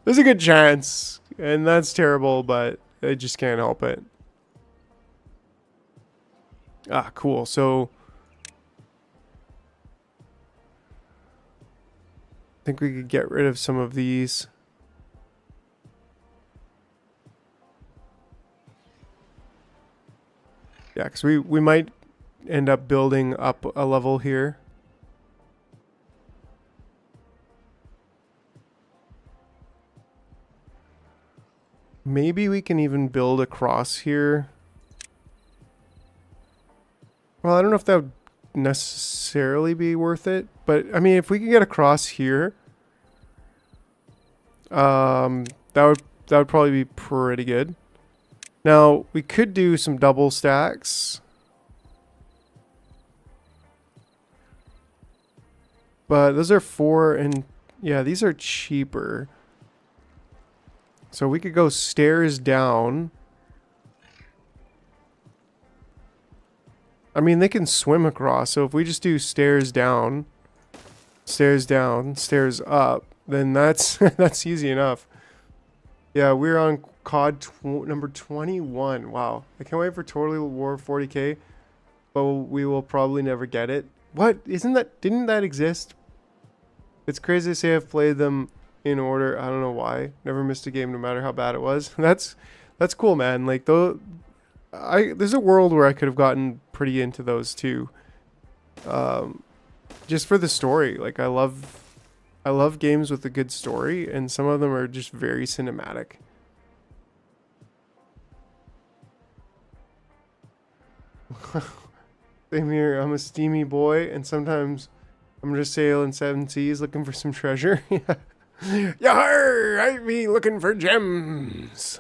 [SPEAKER 1] There's a good chance. And that's terrible, but I just can't help it. Ah, cool. So I think we could get rid of some of these. Yeah, because we might end up building up a level here. Maybe we can even build across here. Well, I don't know if that would necessarily be worth it, but I mean, if we could get across here, that would probably be pretty good. Now, we could do some double stacks. But those are 4 and yeah, these are cheaper. So we could go stairs down. I mean, they can swim across. So if we just do stairs down, stairs up, then that's that's easy enough. Yeah, we're on COD number 21. Wow. I can't wait for Total War 40K, but we will probably never get it. What? Didn't that exist? It's crazy to say I've played them in order. I don't know why. Never missed a game no matter how bad it was. That's cool, man. Like, there's a world where I could have gotten pretty into those too. Just for the story. Like, I love games with a good story, and some of them are just very cinematic. Same here. I'm a steamy boy, and sometimes I'm just sailing 7 seas looking for some treasure. Yeah. Yar! I be looking for gems.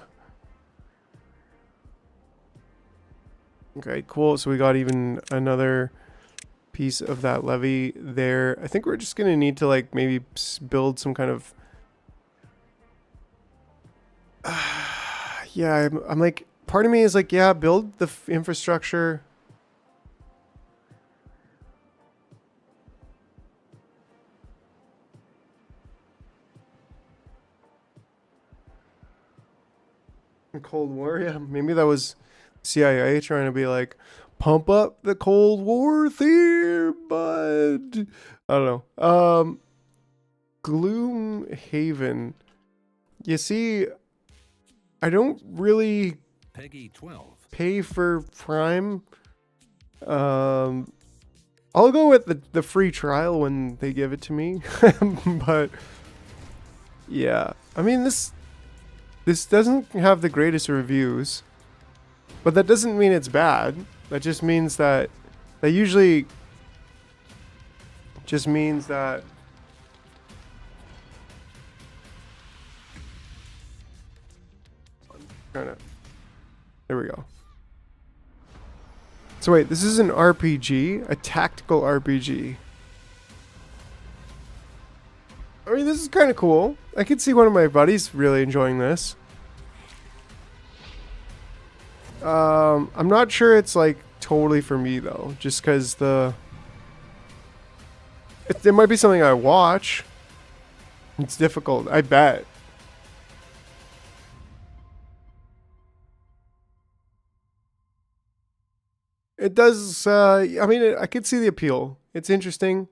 [SPEAKER 1] Okay, cool. So we got even another piece of that levee there. I think we're just gonna need to like maybe build some kind of yeah, I'm like, part of me is like, yeah, build the infrastructure. Cold War, yeah, maybe that was CIA trying to be like, pump up the Cold War theme, bud. I don't know. Gloom Haven. You see, I don't really
[SPEAKER 5] Peggy 12.
[SPEAKER 1] pay for Prime. I'll go with the free trial when they give it to me. But yeah, I mean this doesn't have the greatest reviews, but that doesn't mean it's bad. That just means that usually just means that there we go. So wait, this is an RPG, a tactical RPG. I mean, this is kind of cool. I could see one of my buddies really enjoying this. I'm not sure it's like totally for me though, just because it might be something I watch. It's difficult, I bet. It does, I mean, I could see the appeal. It's interesting.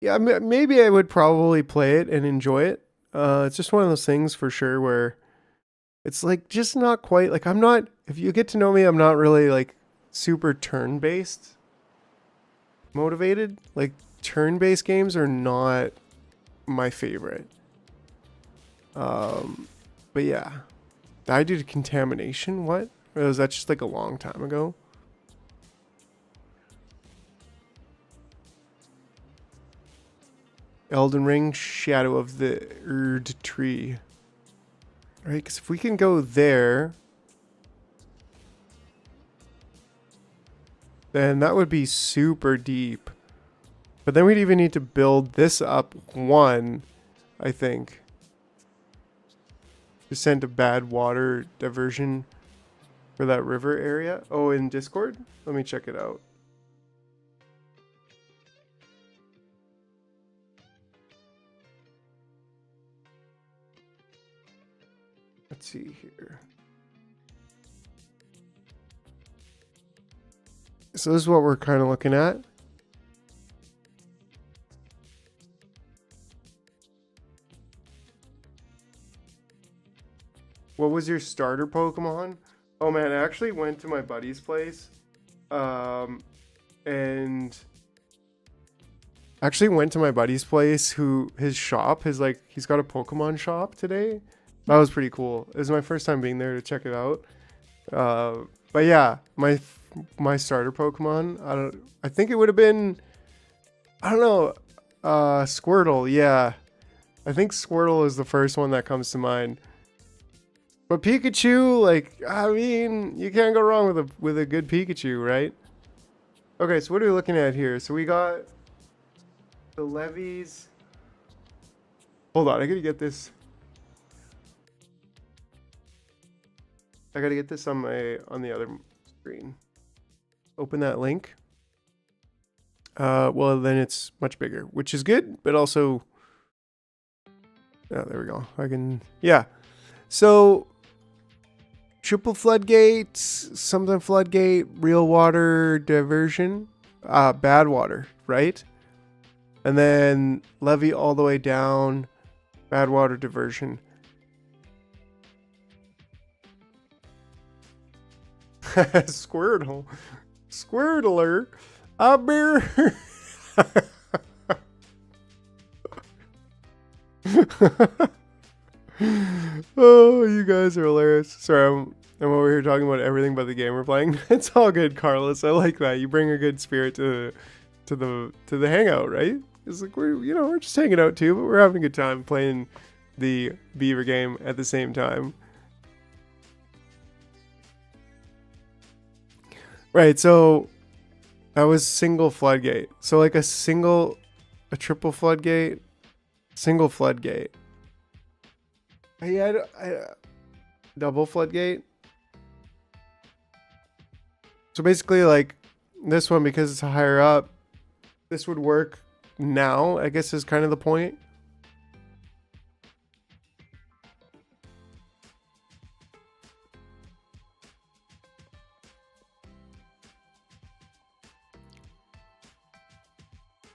[SPEAKER 1] Yeah, maybe I would probably play it and enjoy it. It's just one of those things for sure where it's like just not quite like if you get to know me, I'm not really like super turn-based motivated. Like turn-based games are not my favorite. But yeah. Died due to contamination? What? Or was that just like a long time ago? Elden Ring, Shadow of the Erd Tree. Right, because if we can go there, then that would be super deep. But then we'd even need to build this up one, I think. To send a bad water diversion for that river area. Oh, in Discord? Let me check it out. Let's see here. So this is what we're kind of looking at. What was your starter Pokemon? Oh man, I actually went to my buddy's place. And actually went to my buddy's place his shop, like he's got a Pokemon shop today. That was pretty cool. It was my first time being there to check it out. But yeah, my starter Pokemon, I think it would have been, I don't know, Squirtle. Yeah, I think Squirtle is the first one that comes to mind. But Pikachu, like, I mean, you can't go wrong with a good Pikachu, right? Okay, so what are we looking at here? So we got the levies. Hold on, I gotta get this. I gotta get this on the other screen. Open that link. Well, then it's much bigger, which is good, but also, oh, there we go. I can, yeah. So, triple floodgate, something floodgate, real water diversion, bad water, right? And then levee all the way down, bad water diversion. Squirtle. Squirtler. A beer. Oh, you guys are hilarious. Sorry, I'm over here talking about everything but the game we're playing. It's all good, Carlos. I like that. You bring a good spirit to the hangout, right? It's like we're just hanging out too, but we're having a good time playing the beaver game at the same time. Right, so That was single floodgate. So like a triple floodgate, single floodgate. Yeah, double floodgate. So basically like this one, because it's higher up, this would work now, I guess is kind of the point.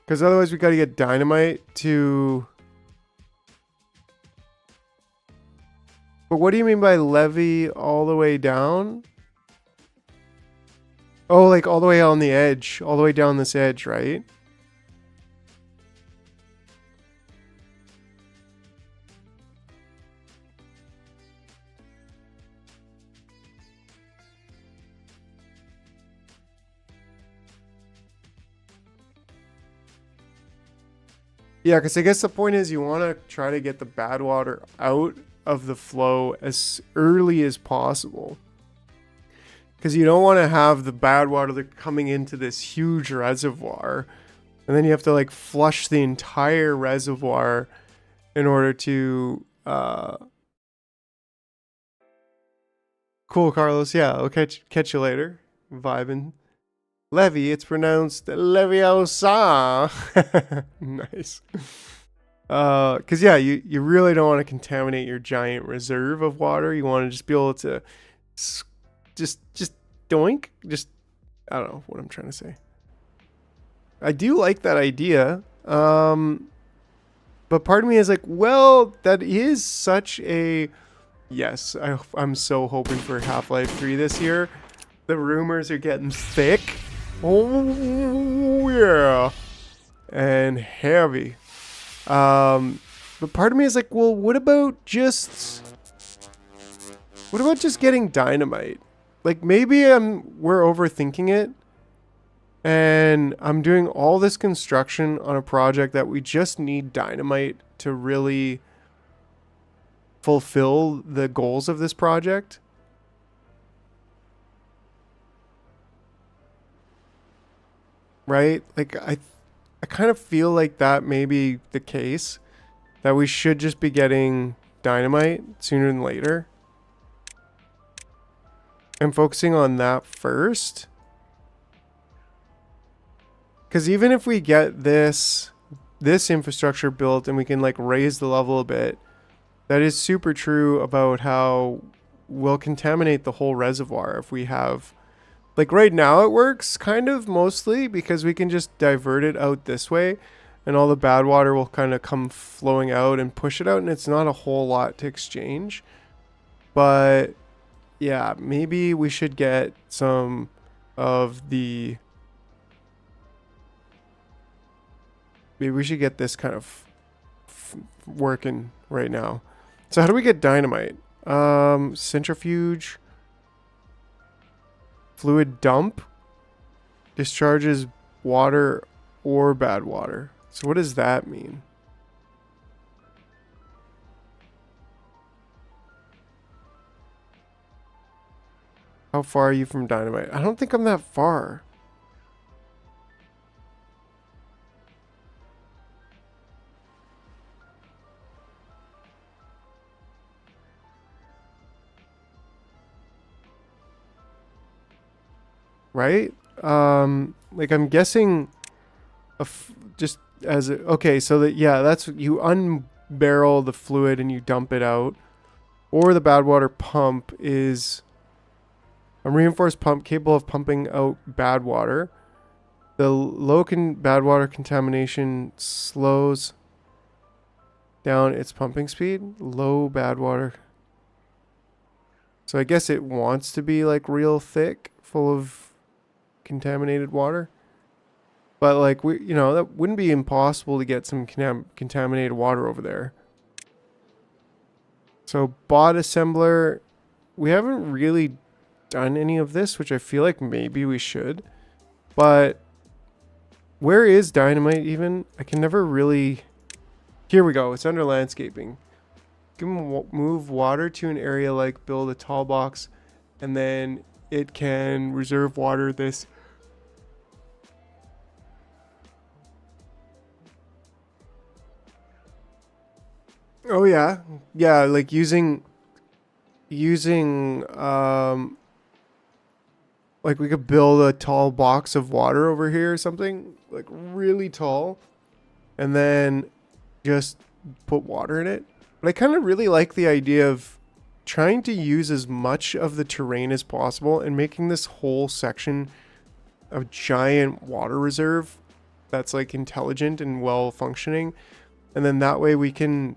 [SPEAKER 1] Because otherwise we got to get dynamite to... But what do you mean by levee all the way down? Oh, like all the way on the edge. All the way down this edge, right? Yeah, because I guess the point is you want to try to get the bad water out of the flow as early as possible. Because you don't want to have the bad water coming into this huge reservoir. And then you have to like flush the entire reservoir in order to... Cool, Carlos. Yeah, I'll catch you later. Vibing. Levy, it's pronounced Leviosa. Nice. Because yeah, you really don't want to contaminate your giant reserve of water. You want to just be able to just doink. Just, I don't know what I'm trying to say. I do like that idea. But part of me is like, well, that is such a... Yes, I'm so hoping for Half-Life 3 this year. The rumors are getting thick. Oh, yeah. And heavy. But part of me is like, well, what about just getting dynamite? Like maybe we're overthinking it. And I'm doing all this construction on a project that we just need dynamite to really fulfill the goals of this project. Right? Like I kind of feel like that may be the case, that we should just be getting dynamite sooner than later. And focusing on that first. Because even if we get this infrastructure built and we can like raise the level a bit, that is super true about how we'll contaminate the whole reservoir if we have... Like right now it works kind of mostly because we can just divert it out this way and all the bad water will kind of come flowing out and push it out, and it's not a whole lot to exchange. But yeah, maybe we should get some of the... Maybe we should get this kind of working right now. So how do we get dynamite? Centrifuge... Fluid dump discharges water or bad water. So what does that mean? How far are you from dynamite? I don't think I'm that far. Right? Like I'm guessing just as a, okay, so that, yeah, that's, you unbarrel the fluid and you dump it out. Or the bad water pump is a reinforced pump capable of pumping out bad water. The low bad water contamination slows down its pumping speed. Low bad water. So I guess it wants to be like real thick, full of contaminated water, but like that wouldn't be impossible to get some contaminated water over there. So bot assembler, we haven't really done any of this, which I feel like maybe we should, but where is dynamite even? I can never really... Here we go, it's under landscaping. Can move water to an area, like build a tall box, and then it can reserve water. This Oh yeah. Yeah, like using like we could build a tall box of water over here or something, like really tall, and then just put water in it. But I kind of really like the idea of trying to use as much of the terrain as possible and making this whole section a giant water reserve that's like intelligent and well functioning. And then that way we can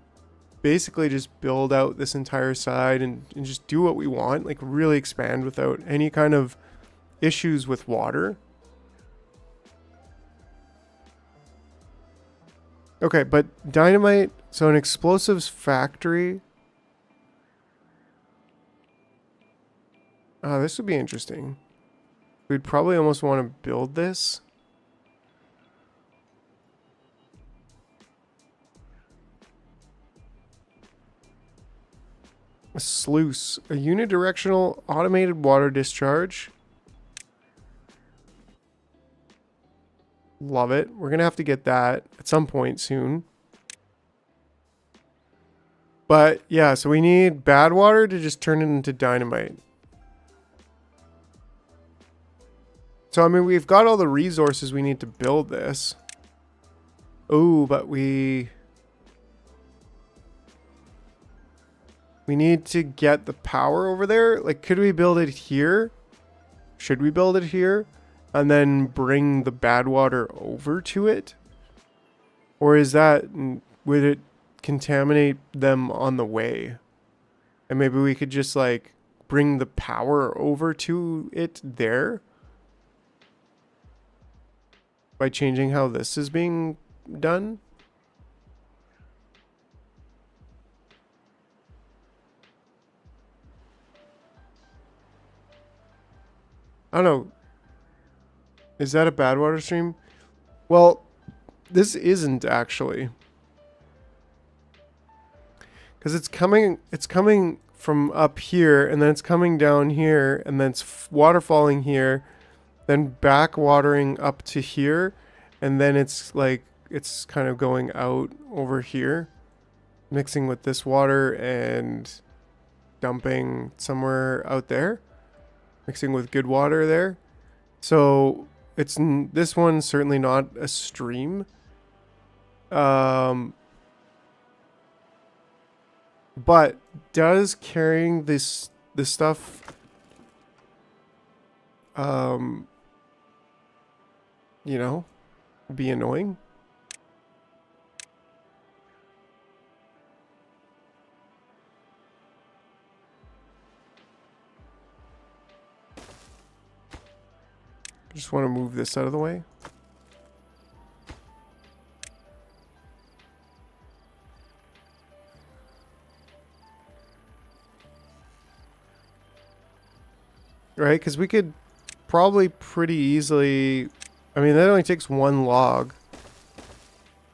[SPEAKER 1] basically just build out this entire side and just do what we want, like really expand without any kind of issues with water. Okay, but dynamite, so an explosives factory. This would be interesting. We'd probably almost want to build this. A sluice, a unidirectional automated water discharge. Love it. We're going to have to get that at some point soon. But yeah, so we need bad water to just turn it into dynamite. So, I mean, we've got all the resources we need to build this. Oh, but we need to get the power over there. Like, could we build it here? Should we build it here? And then bring the bad water over to it? Or is that, would it contaminate them on the way? And maybe we could just like bring the power over to it there? By changing how this is being done? I don't know. Is that a bad water stream? Well, this isn't actually. Because it's coming from up here, and then it's coming down here, and then it's water falling here, then back watering up to here, and then it's like, it's kind of going out over here, mixing with this water and dumping somewhere out there, mixing with good water there. So this one's certainly not a stream. But does carrying this stuff you know, be annoying? Just want to move this out of the way. Right, because we could probably pretty easily... I mean, that only takes one log.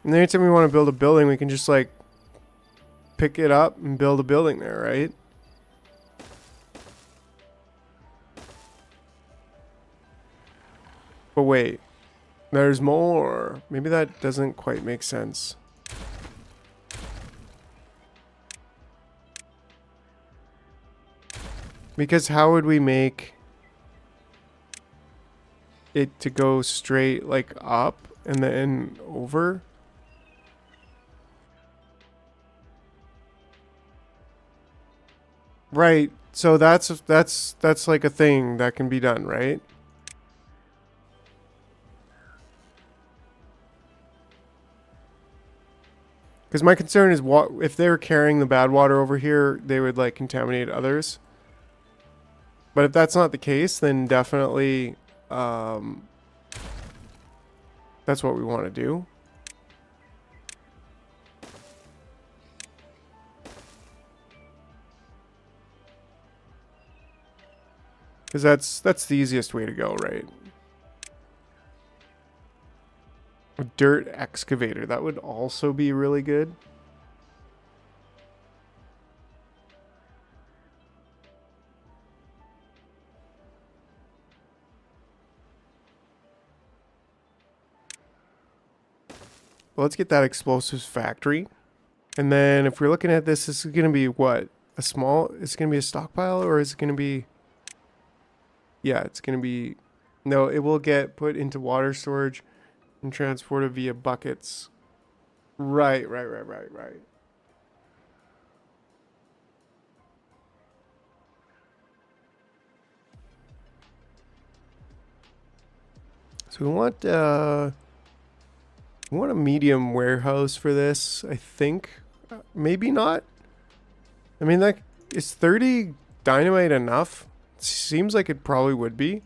[SPEAKER 1] And anytime we want to build a building, we can just, like, pick it up and build a building there, right? But wait. There's more. Maybe that doesn't quite make sense. Because how would we make it to go straight like up and then over? Right. So that's like a thing that can be done, right? Because my concern is what if they're carrying the bad water over here, they would like contaminate others. But if that's not the case, then definitely that's what we want to do. Because that's the easiest way to go, right? A dirt excavator, that would also be really good. Well, let's get that explosives factory. And then if we're looking at this, this is going to be what? It's going to be a stockpile, or is it going to be... Yeah, it's going to be... No, it will get put into water storage and transported via buckets. Right. So we want a medium warehouse for this, I think. Maybe not. I mean, like, is 30 dynamite enough? Seems like it probably would be.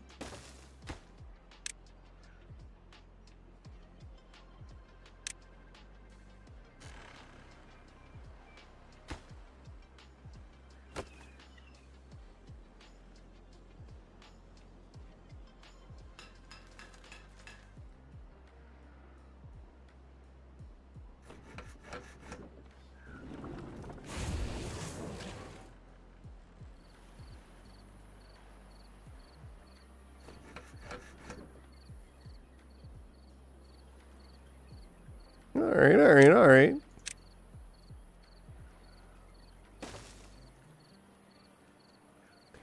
[SPEAKER 1] All right.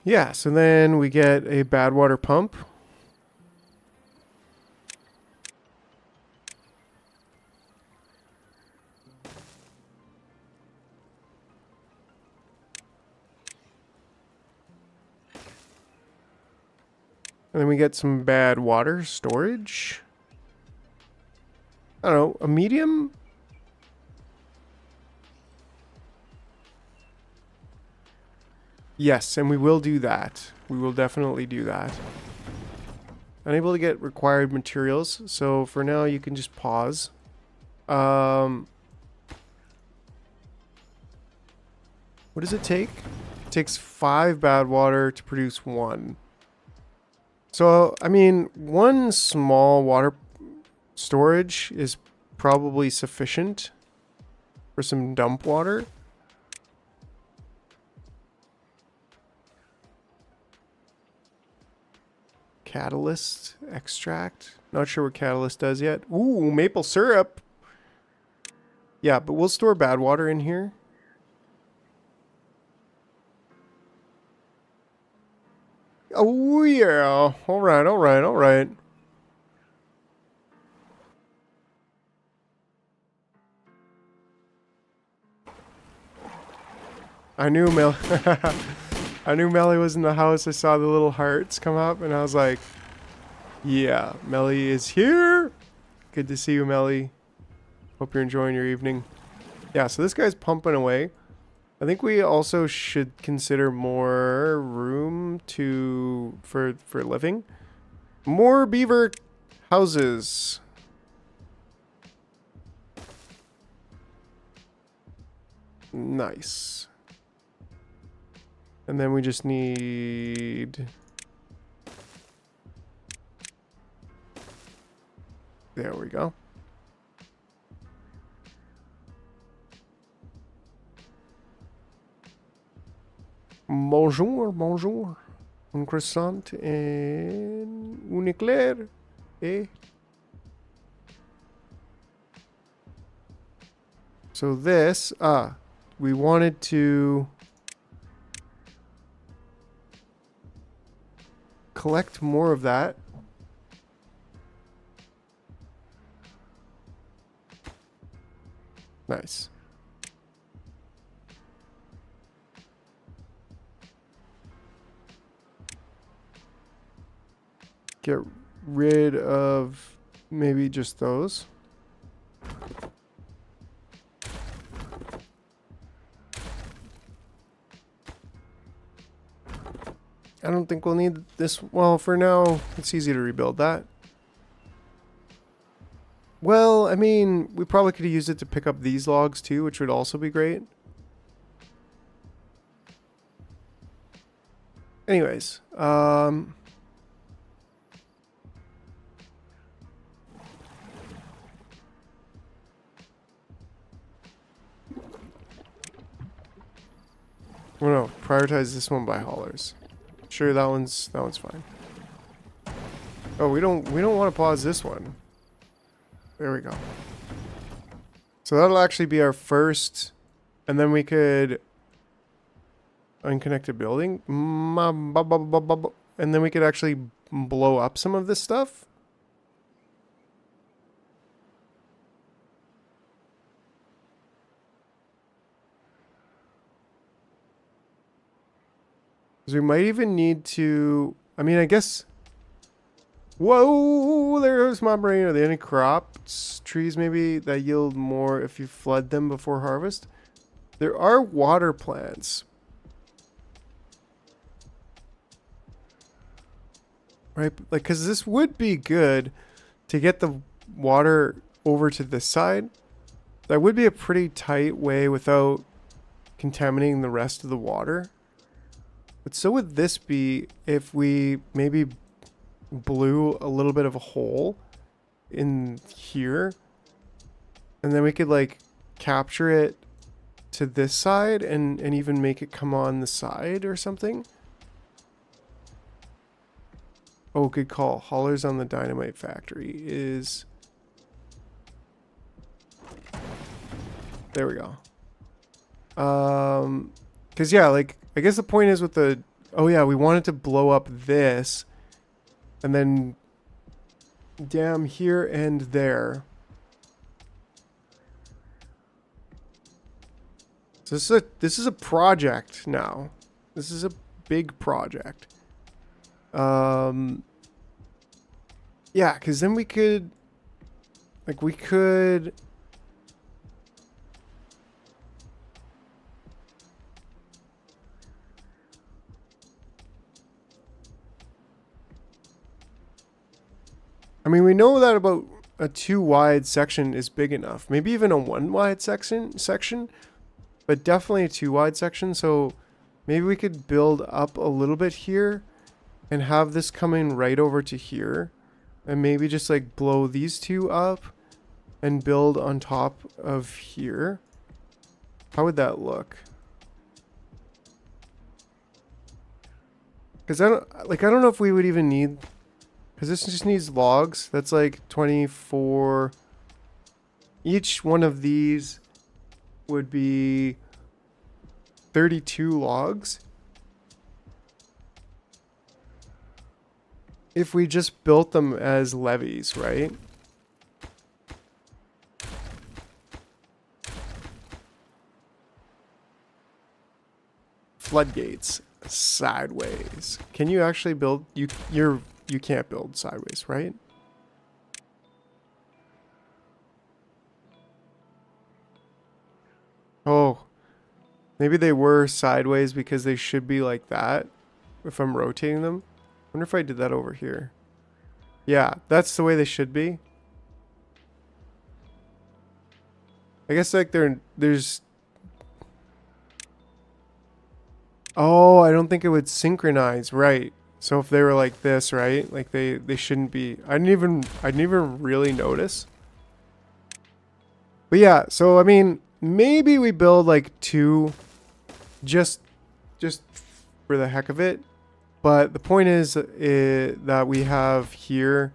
[SPEAKER 1] Yeah, so then we get a bad water pump. And then we get some bad water storage. I don't know, a medium? Yes, and we will do that. We will definitely do that. Unable to get required materials, so for now you can just pause. What does it take? It takes 5 bad water to produce 1. So, I mean, 1 small water storage is probably sufficient for some dump water. Catalyst extract. Not sure what catalyst does yet. Ooh, maple syrup. Yeah, but we'll store bad water in here. Oh, yeah. All right. I knew I knew Melly was in the house. I saw the little hearts come up, and I was like, yeah, Melly is here. Good to see you, Melly. Hope you're enjoying your evening. Yeah, so this guy's pumping away. I think we also should consider more room for living. More beaver houses. Nice. And then we just need... There we go. Bonjour. Un croissant et un éclair. Eh? So this, we wanted to collect more of that. Nice. Get rid of maybe just those. I don't think we'll need this. Well, for now, it's easy to rebuild that. Well, I mean, we probably could have used it to pick up these logs too, which would also be great. Anyways, well, no, prioritize this one by haulers. Sure, that one's fine. Oh, we don't want to pause this one. There we go. So that'll actually be our first And then we could unconnected building. And then we could actually blow up some of this stuff. Because we might even need to, I mean, I guess, whoa, there's my brain. Are there any crops, trees maybe, that yield more if you flood them before harvest? There are water plants. Right, like, because this would be good to get the water over to this side. That would be a pretty tight way without contaminating the rest of the water. But so would this be if we maybe blew a little bit of a hole in here. And then we could like capture it to this side and even make it come on the side or something. Oh, good call. Haulers on the dynamite factory is... There we go. Because yeah, like, I guess the point is with the... Oh yeah, we wanted to blow up this. And then... Dam here and there. So this is a project now. This is a big project. Yeah, because then we could... Like, we could... I mean, we know that about a 2 wide section is big enough. Maybe even a 1 wide section, but definitely a 2 wide section. So maybe we could build up a little bit here and have this coming right over to here, and maybe just like blow these 2 up and build on top of here. How would that look? Because I don't know if we would even need... Because this just needs logs. That's like 24. Each one of these would be 32 logs. If we just built them as levees, right? Floodgates. Sideways. Can you actually build... You can't build sideways, right? Oh. Maybe they were sideways because they should be like that if I'm rotating them. I wonder if I did that over here. Yeah, that's the way they should be. I guess like there's... Oh, I don't think it would synchronize, right? So if they were like this, right? Like they shouldn't be. I didn't even really notice. But yeah, so I mean, maybe we build like 2 just for the heck of it. But the point is that we have here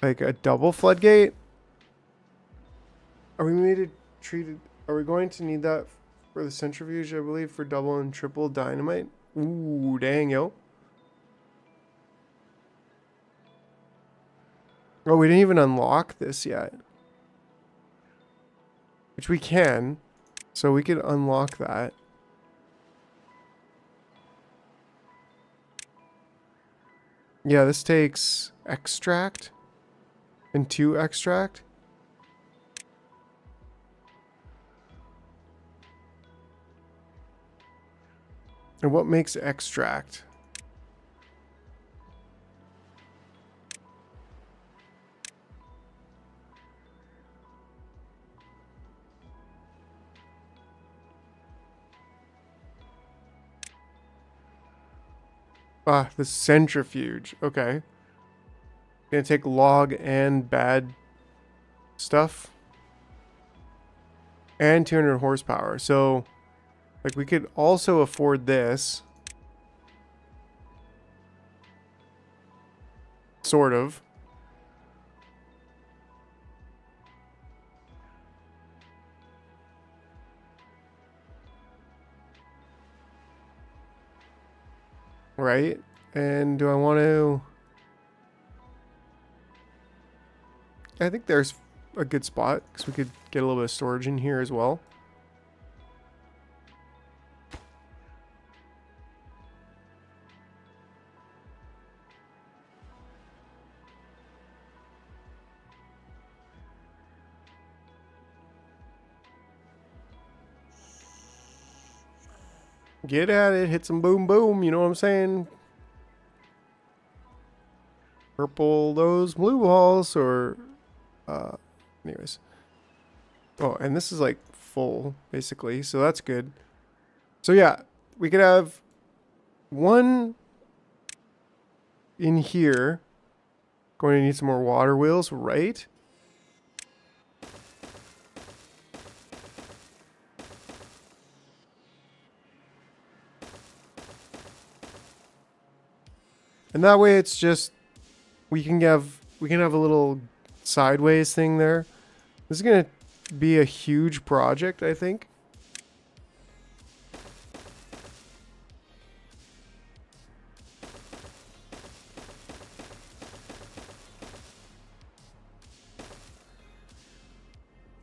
[SPEAKER 1] like a double floodgate. Are we going to need that for the centrifuge, I believe, for double and triple dynamite? Ooh, dang, yo. Oh, we didn't even unlock this yet. Which we can. So we could unlock that. Yeah, this takes extract and 2 extract. And what makes extract? Ah, the centrifuge. Okay. Gonna take log and bad stuff. And 200 horsepower. So, like, we could also afford this. Sort of. right? And do I want to... I think there's a good spot because we could get a little bit of storage in here as well. Get at it, hit some boom boom, you know what I'm saying? Purple those blue balls, or anyways. Oh, and this is like full basically, so that's good. So yeah, we could have one in here. Going to need some more water wheels, right? And that way it's just we can have a little sideways thing there. This is going to be a huge project, I think.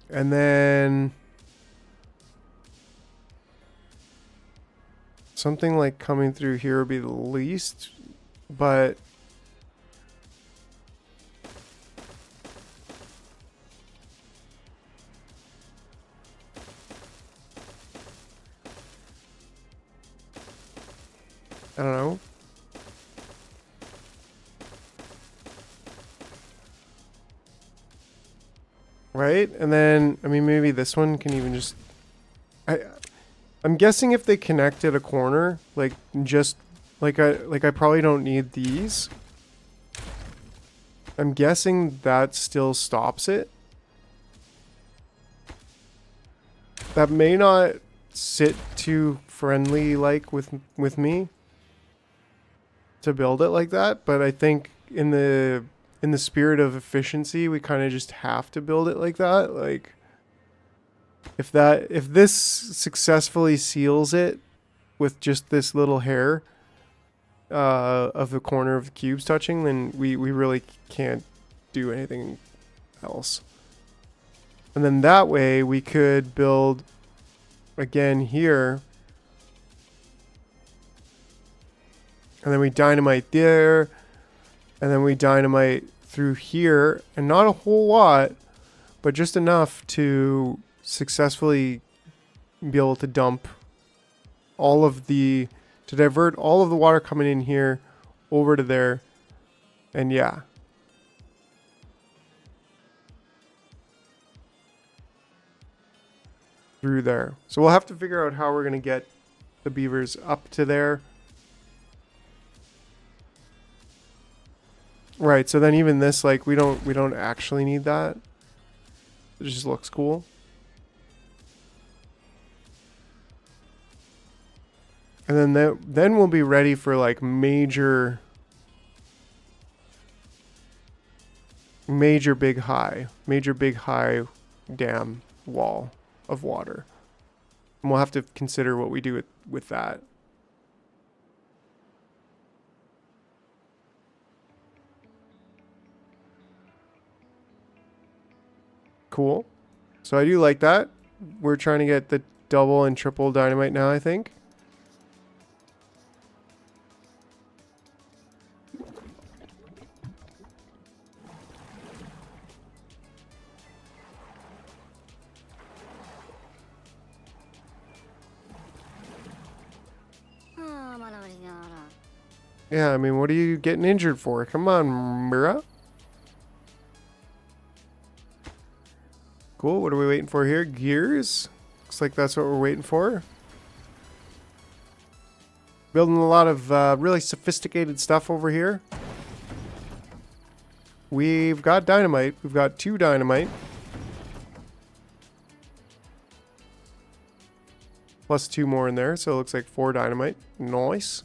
[SPEAKER 1] And then something like coming through here would be the least, but I don't know. Right? And then, I mean, maybe this one can even just... I'm guessing if they connect at a corner, like, just... Like I probably don't need these. I'm guessing that still stops it. That may not sit too friendly, like, with me to build it like that, but I think in the spirit of efficiency, we kind of just have to build it like that. Like, if this successfully seals it with just this little hair of the corner of the cubes touching, then we really can't do anything else. And then that way we could build again here, and then we dynamite there, and then we dynamite through here, and not a whole lot, but just enough to successfully be able to dump all of the, to divert all of the water coming in here over to there. And yeah. Through there. So we'll have to figure out how we're going to get the beavers up to there. Right, so then even this, like, we don't actually need that. It just looks cool. And then we'll be ready for like major big high dam wall of water. And we'll have to consider what we do with that. Cool. So I do like that. We're trying to get the double and triple dynamite now, I think. Yeah, I mean, what are you getting injured for? Come on, Mira. Cool, what are we waiting for here? Gears? Looks like that's what we're waiting for. Building a lot of really sophisticated stuff over here. We've got dynamite. We've got 2 dynamite. Plus 2 more in there, so it looks like 4 dynamite. Nice.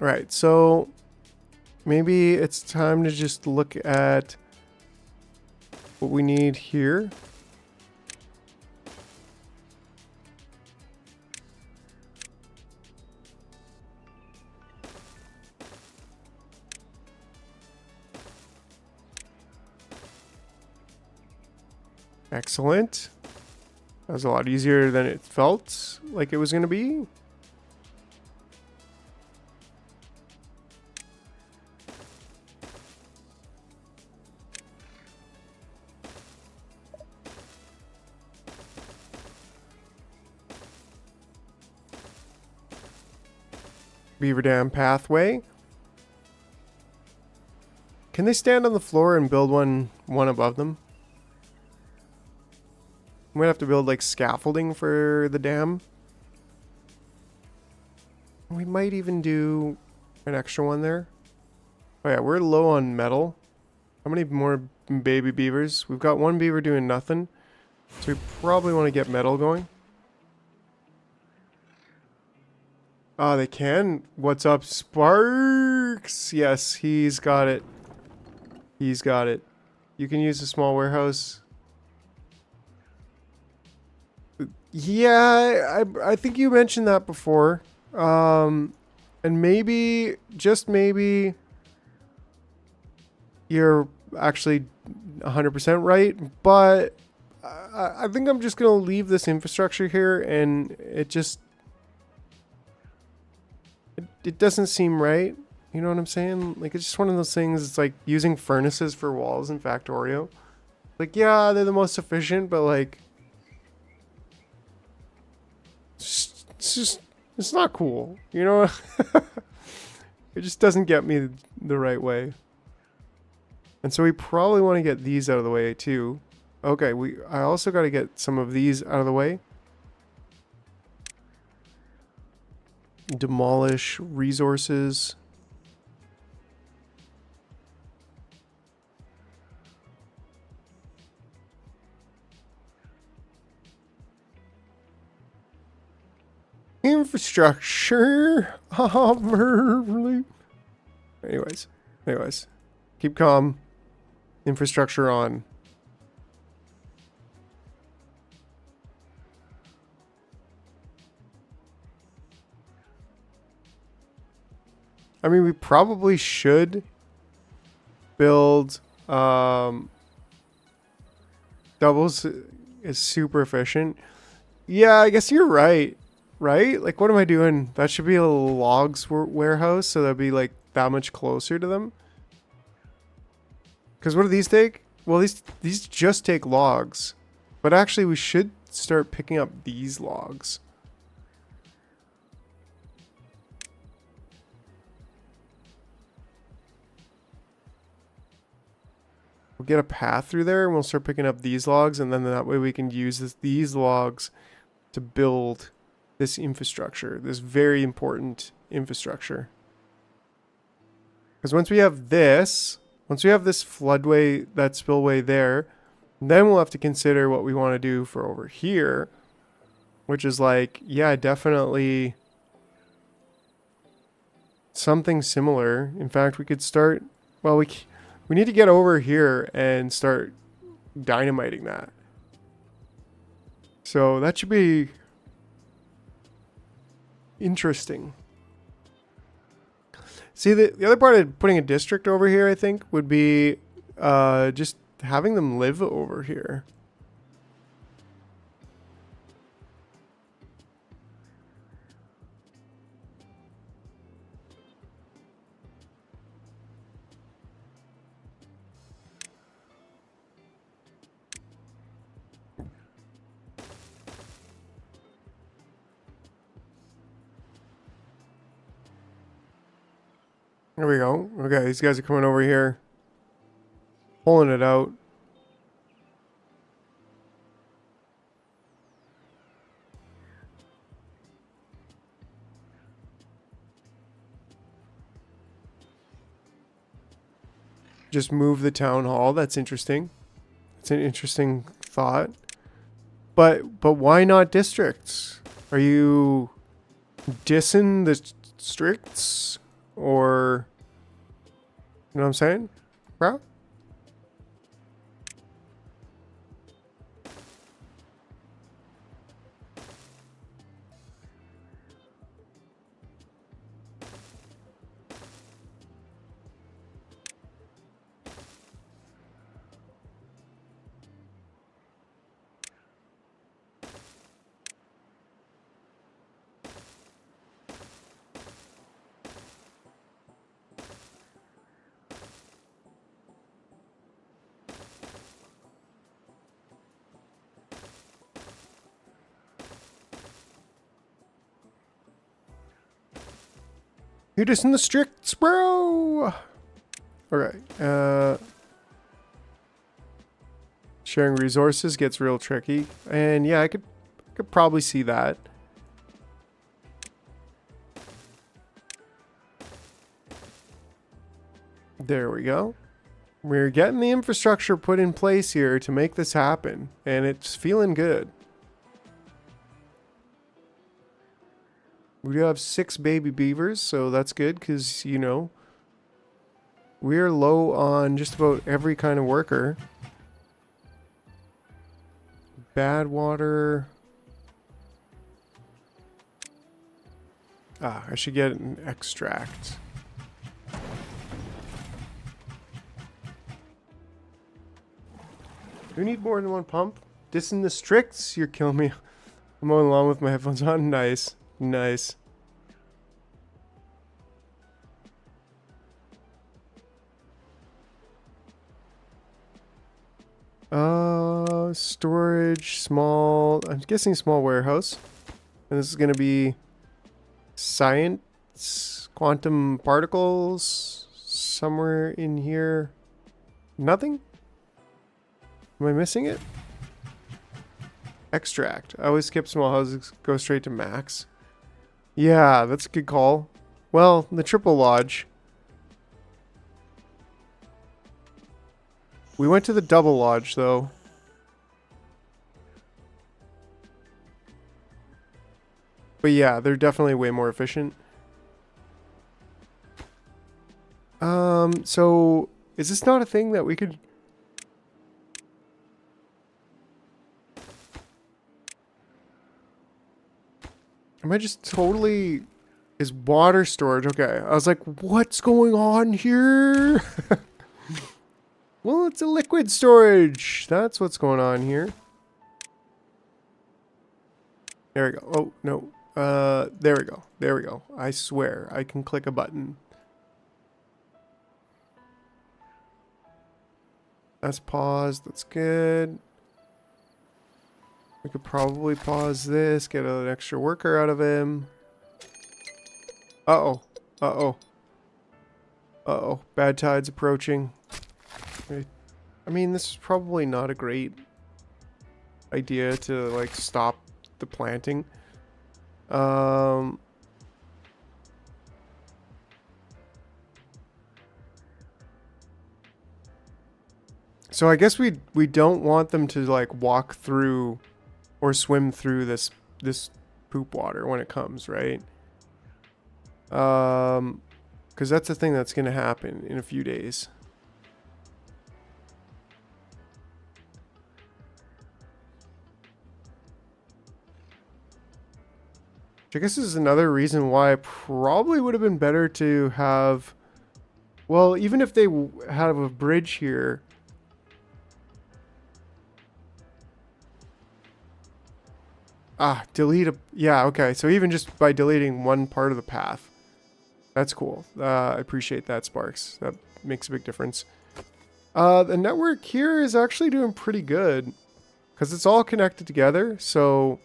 [SPEAKER 1] Alright, so maybe it's time to just look at what we need here. Excellent. That was a lot easier than it felt like it was going to be. Beaver Dam pathway. Can they stand on the floor and build one above them? We might have to build like scaffolding for the dam. We might even do an extra one there. Oh yeah, we're low on metal. How many more baby beavers? We've got one beaver doing nothing. So we probably want to get metal going. Ah, they can. What's up, Sparks? Yes, he's got it. He's got it. You can use a small warehouse. Yeah, I think you mentioned that before. And maybe, just maybe, you're actually 100% right. But I think I'm just going to leave this infrastructure here, and it just... It doesn't seem right. You know what I'm saying? Like, it's just one of those things. It's like using furnaces for walls in Factorio. Like, yeah, they're the most efficient, but like... It's not cool. You know? It just doesn't get me the right way. And so we probably want to get these out of the way too. Okay, I also got to get some of these out of the way. Demolish resources. Infrastructure. Anyways. Keep calm. Infrastructure on. I mean, we probably should build doubles is super efficient. Yeah, I guess you're right. Right? Like, what am I doing? That should be a logs warehouse, so that'd be like that much closer to them. Because what do these take? Well, these just take logs. But actually, we should start picking up these logs. We'll get a path through there, and we'll start picking up these logs, and then that way we can use these logs to build this infrastructure, this very important infrastructure. Because once we have this floodway, that spillway there, then we'll have to consider what we want to do for over here, which is like, yeah, definitely something similar. In fact, we could start, well, we need to get over here and start dynamiting that. So that should be interesting. See, the other part of putting a district over here, I think, would be just having them live over here. There we go. Okay, these guys are coming over here. Pulling it out. Just move the town hall. That's interesting. It's an interesting thought. But why not districts? Are you dissing the districts? Or, you know what I'm saying, bro? Hit us in the stricts, bro. Okay. Sharing resources gets real tricky. And yeah, I could probably see that. There we go. We're getting the infrastructure put in place here to make this happen. And it's feeling good. We do have 6 baby beavers, so that's good because, you know, we're low on just about every kind of worker. Bad water. Ah, I should get an extract. Do you need more than one pump? Dissing the stricts? You're killing me. I'm mowing the lawn with my headphones on. Nice. Nice. Storage, small, I'm guessing small warehouse. And this is going to be science, quantum particles, somewhere in here. Nothing? Am I missing it? Extract. I always skip small houses, go straight to max. Yeah, that's a good call. Well, the triple lodge. We went to the double lodge, though. But yeah, they're definitely way more efficient. So is this not a thing that we could... Am I just totally... Is water storage? Okay, I was like, what's going on here? Well, it's a liquid storage. That's what's going on here. There we go. Oh, no. There we go. There we go. I swear, I can click a button. That's paused. That's good. We could probably pause this, get an extra worker out of him. Uh-oh. Uh-oh. Uh-oh. Bad tides approaching. I mean, this is probably not a great idea to, like, stop the planting. So I guess we don't want them to, like, walk through or swim through this poop water when it comes, right? Because that's the thing that's going to happen in a few days. I guess this is another reason why it probably would have been better to have... Well, even if they have a bridge here... Ah, delete a... Yeah, okay. So even just by deleting one part of the path. That's cool. I appreciate that, Sparks. That makes a big difference. The network here is actually doing pretty good. Because it's all connected together, so...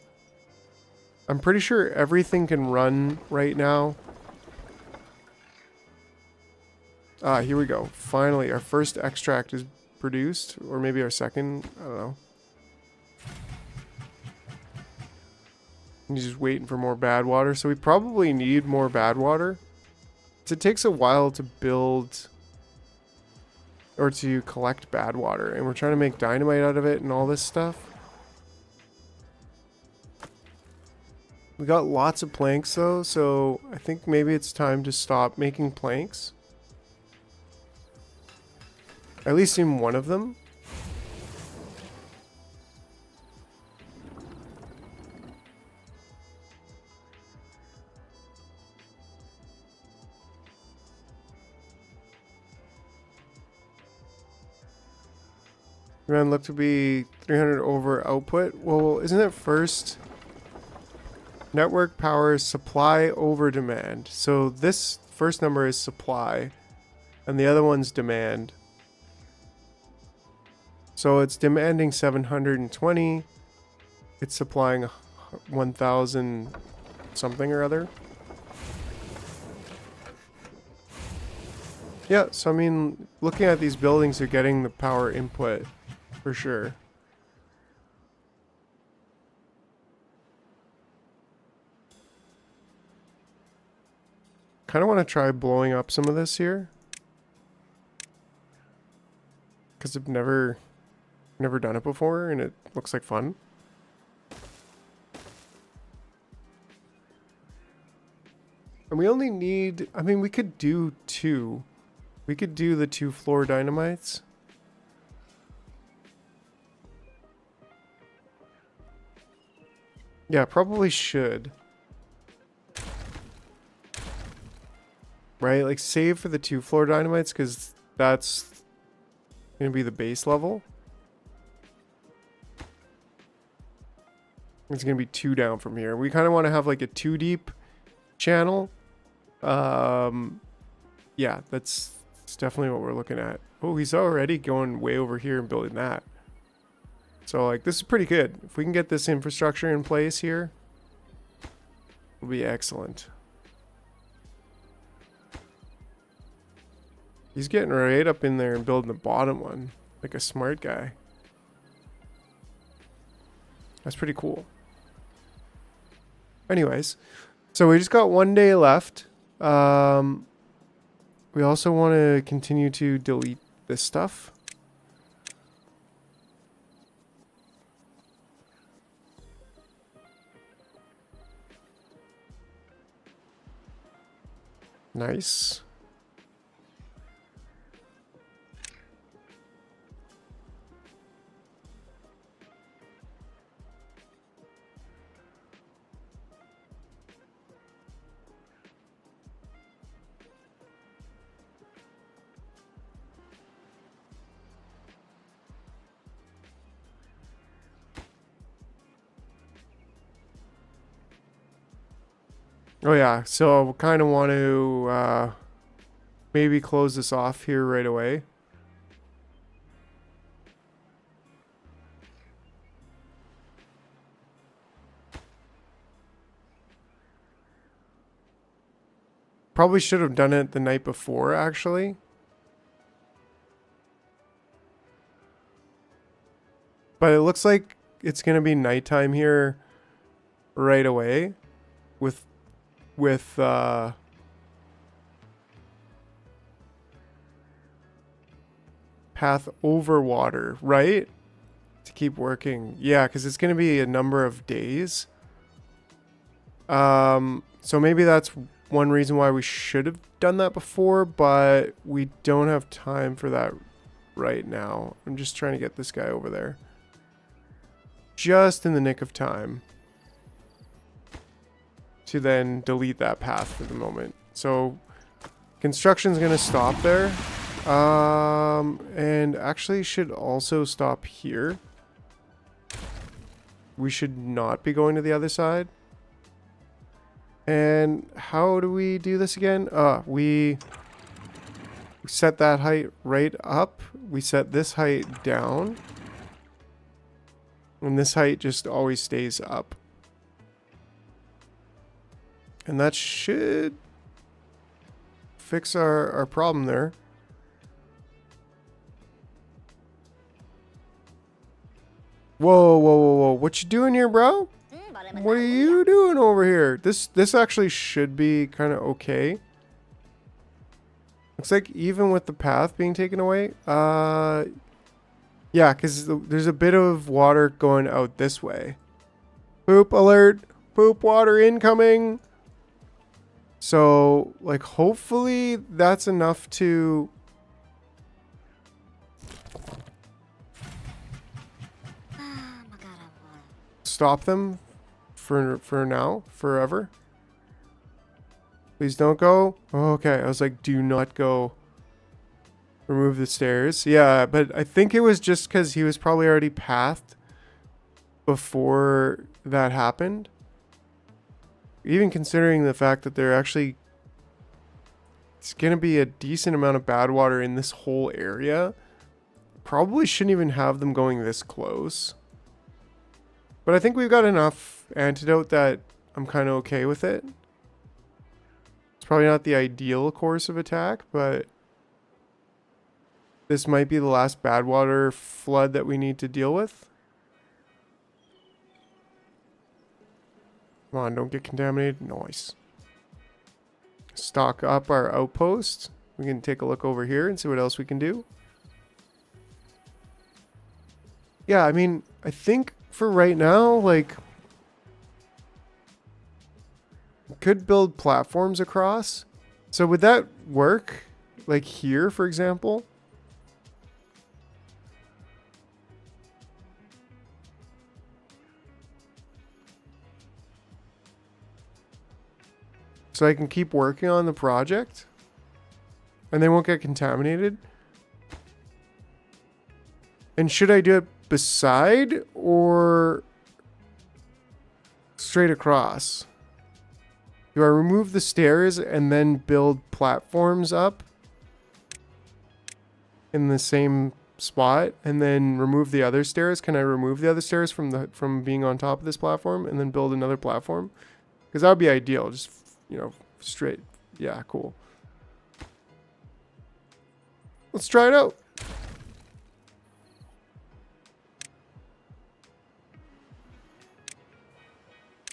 [SPEAKER 1] I'm pretty sure everything can run right now. Ah, here we go. Finally, our first extract is produced. Or maybe our second. I don't know. He's just waiting for more bad water. So we probably need more bad water. It takes a while to build... or to collect bad water. And we're trying to make dynamite out of it and all this stuff. We got lots of planks though, so I think maybe it's time to stop making planks. At least in one of them. Demand look to be 300 over output. Well, isn't it first... Network power supply over demand. So this first number is supply and the other one's demand. So it's demanding 720. It's supplying 1,000 something or other. Yeah, so I mean, looking at these buildings, they're getting the power input for sure. Kind of want to try blowing up some of this here. Because I've never done it before and it looks like fun. And we only need, I mean, we could do 2. We could do the 2 floor dynamites. Yeah, probably should. Right? Like save for the 2 floor dynamites because that's going to be the base level. It's going to be 2 down from here. We kind of want to have like a 2 deep channel. Yeah, that's definitely what we're looking at. Oh, he's already going way over here and building that. So like this is pretty good. If we can get this infrastructure in place here, it'll be excellent. He's getting right up in there and building the bottom one like a smart guy. That's pretty cool. Anyways, so we just got 1 day left. We also want to continue to delete this stuff. Nice. Oh yeah, so kind of want to maybe close this off here right away. Probably should have done it the night before, actually. But it looks like it's going to be nighttime here right away with path over water, right? To keep working. Yeah, because it's going to be a number of days. So maybe that's one reason why we should have done that before, but we don't have time for that right now. I'm just trying to get this guy over there. Just in the nick of time. To then delete that path for the moment. So construction's going to stop there. And actually should also stop here. We should not be going to the other side. And how do we do this again? We set that height right up. We set this height down. And this height just always stays up. And that should fix our problem there. Whoa, whoa, whoa, whoa. What you doing here, bro? What are you doing over here? This actually should be kind of okay. Looks like even with the path being taken away. Yeah, because there's a bit of water going out this way. Poop alert. Poop water incoming. So, like, hopefully that's enough to stop them for now, forever. Please don't go. Okay, I was like, do not go. Remove the stairs. Yeah, but I think it was just because he was probably already pathed before that happened. Even considering the fact that there actually it's going to be a decent amount of bad water in this whole area. Probably shouldn't even have them going this close. But I think we've got enough antidote that I'm kind of okay with it. It's probably not the ideal course of attack, but this might be the last bad water flood that we need to deal with. Come on, don't get contaminated. Nice. Stock up our outpost. We can take a look over here and see what else we can do. Yeah, I mean, I think for right now, like, could build platforms across. So would that work? Like here, for example? So I can keep working on the project and they won't get contaminated. And should I do it beside or straight across? Do I remove the stairs and then build platforms up in the same spot and then remove the other stairs? Can I remove the other stairs from being on top of this platform and then build another platform? Because that would be ideal. Just, you know, straight. Yeah, cool. Let's try it out.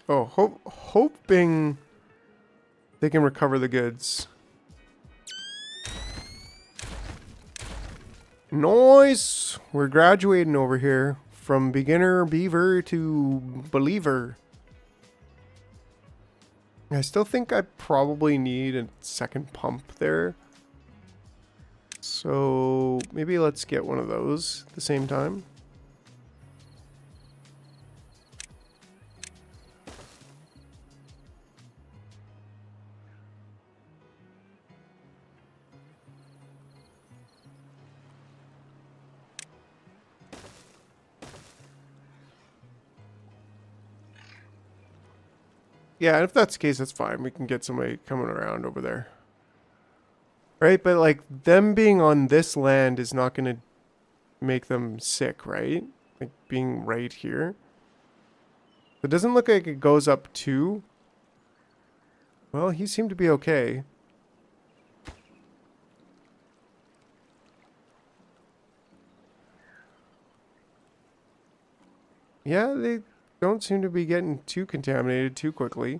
[SPEAKER 1] Oh, hoping they can recover the goods. Nice! We're graduating over here from beginner beaver to believer. I still think I probably need a second pump there. So maybe let's get one of those at the same time. Yeah, and if that's the case, that's fine. We can get somebody coming around over there. Right? But like them being on this land is not going to make them sick, right? Like being right here. It doesn't look like it goes up too. Well, he seemed to be okay. Yeah, they don't seem to be getting too contaminated too quickly.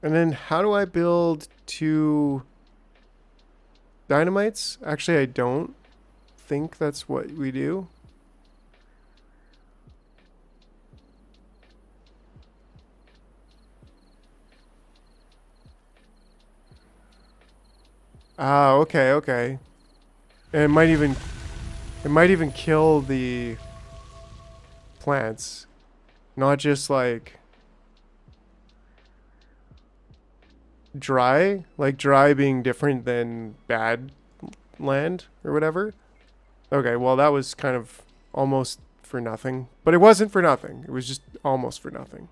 [SPEAKER 1] And then how do I build 2 dynamites? Actually, I don't think that's what we do. Ah, okay, okay. And it might even kill the plants. Not just like dry, like dry being different than bad land or whatever. Okay, well that was kind of almost for nothing, but it wasn't for nothing. It was just almost for nothing.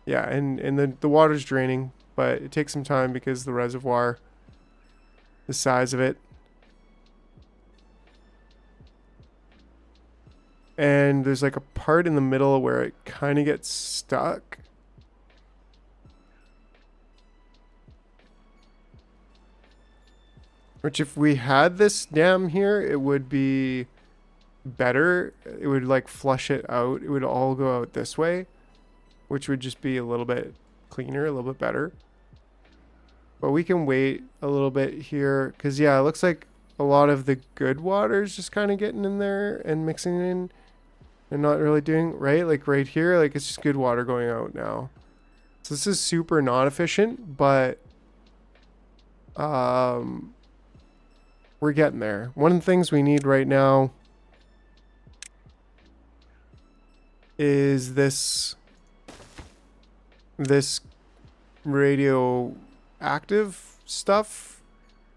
[SPEAKER 1] Yeah, and the water's draining, but it takes some time because the reservoir, the size of it. And there's like a part in the middle where it kind of gets stuck. Which if we had this dam here, it would be better. It would like flush it out. It would all go out this way, which would just be a little bit cleaner, a little bit better. But we can wait a little bit here because yeah, it looks like a lot of the good water is just kind of getting in there and mixing in and not really doing right. Like right here, like it's just good water going out now. So this is super not efficient, but we're getting there. One of the things we need right now is this radioactive stuff.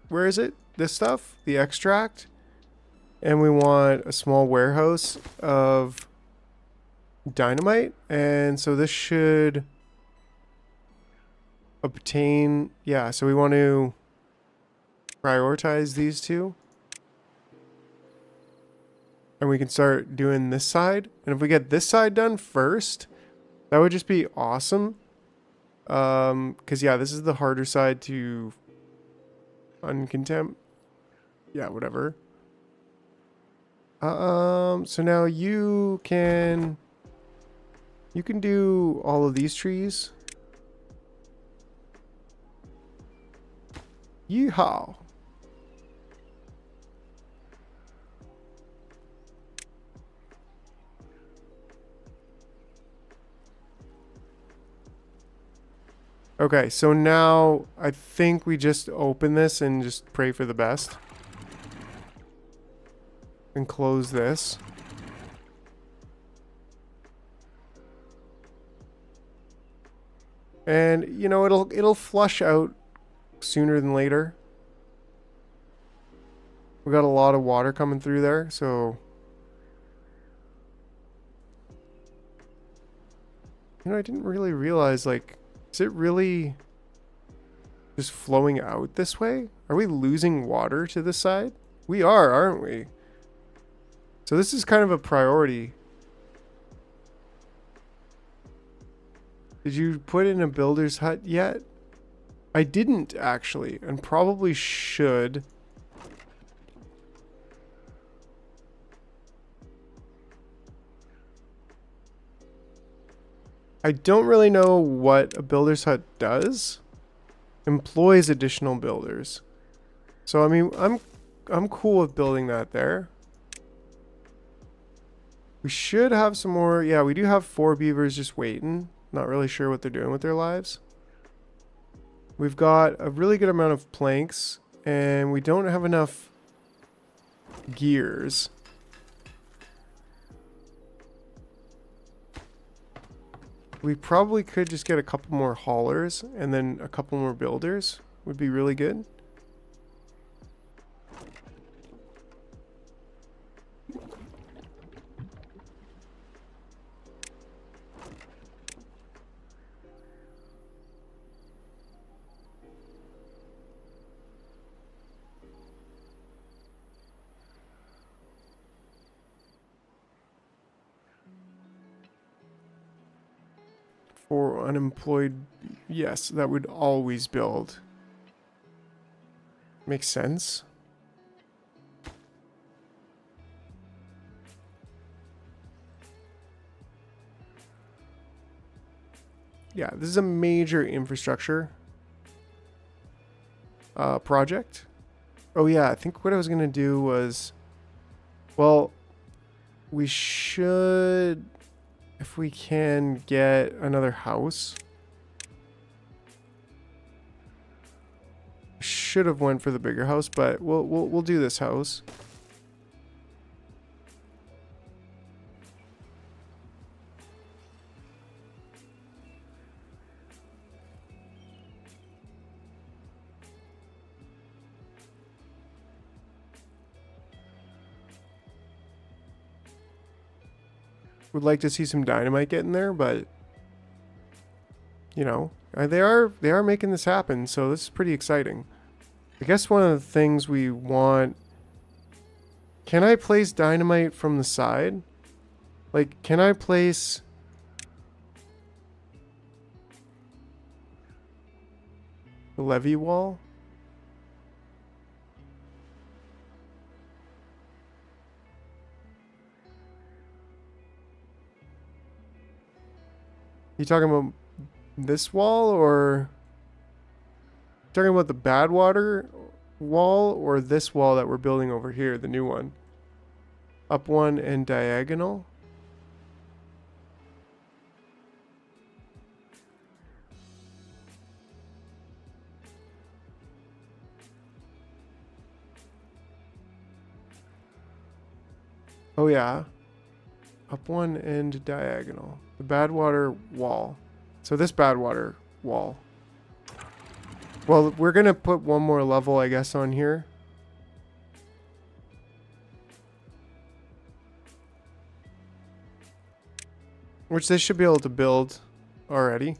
[SPEAKER 1] Where is it? This stuff, the extract. And we want a small warehouse of dynamite. And so this should obtain, yeah, so we want to prioritize these two. And we can start doing this side. And if we get this side done first, that would just be awesome. Because yeah, this is the harder side to uncontempt. Yeah, whatever. So now you can do all of these trees. Yeehaw. Okay, so now I think we just open this and just pray for the best. And close this. And you know, it'll flush out sooner than later. We got a lot of water coming through there, so you know, I didn't really realize, like, is it really just flowing out this way? Are we losing water to this side? We are, aren't we? So this is kind of a priority. Did you put in a builder's hut yet? I didn't actually, and probably should. I don't really know what a builder's hut does. Employs additional builders. So I mean, I'm cool with building that there. We should have some more. Yeah, we do have 4 beavers just waiting. Not really sure what they're doing with their lives. We've got a really good amount of planks, and we don't have enough gears. We probably could just get a couple more haulers and then a couple more builders. Would be really good. For unemployed, yes, that would always build. Makes sense. Yeah, this is a major infrastructure project. Oh yeah, I think what I was gonna do was, well, we should, if we can get another house. Should have went for the bigger house, but we'll do this house. Would like to see some dynamite get in there, but you know, they are making this happen, so this is pretty exciting. I guess one of the things we want, can I place dynamite from the side? Like, can I place the levee wall? You talking about this wall, or talking about the bad water wall, or this wall that we're building over here, the new one? Up one and diagonal? Oh yeah. Up one and diagonal. The bad water wall. So this bad water wall. Well, we're going to put one more level, I guess, on here. Which they should be able to build already.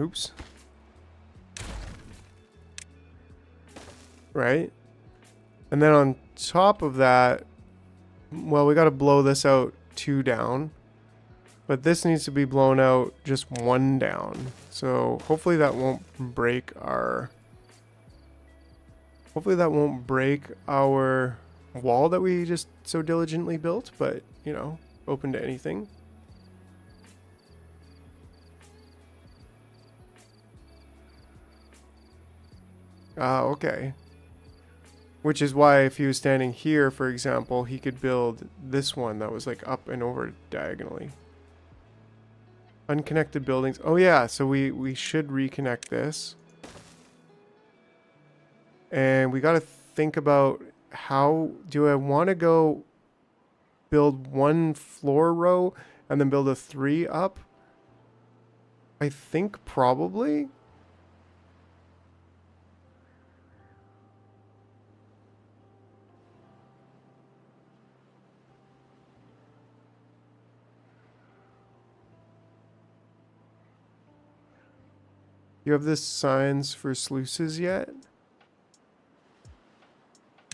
[SPEAKER 1] Oops. Right? And then on top of that, well, we got to blow this out 2 down. But this needs to be blown out just 1 down. So hopefully that won't break our... Hopefully that won't break our wall that we just so diligently built. But, you know, open to anything. Okay. Which is why if he was standing here, for example, he could build this one that was like up and over diagonally. Unconnected buildings. Oh yeah, so we should reconnect this. And we got to think about how do I want to go build 1 floor row and then build a 3 up? I think probably. You have the signs for sluices yet?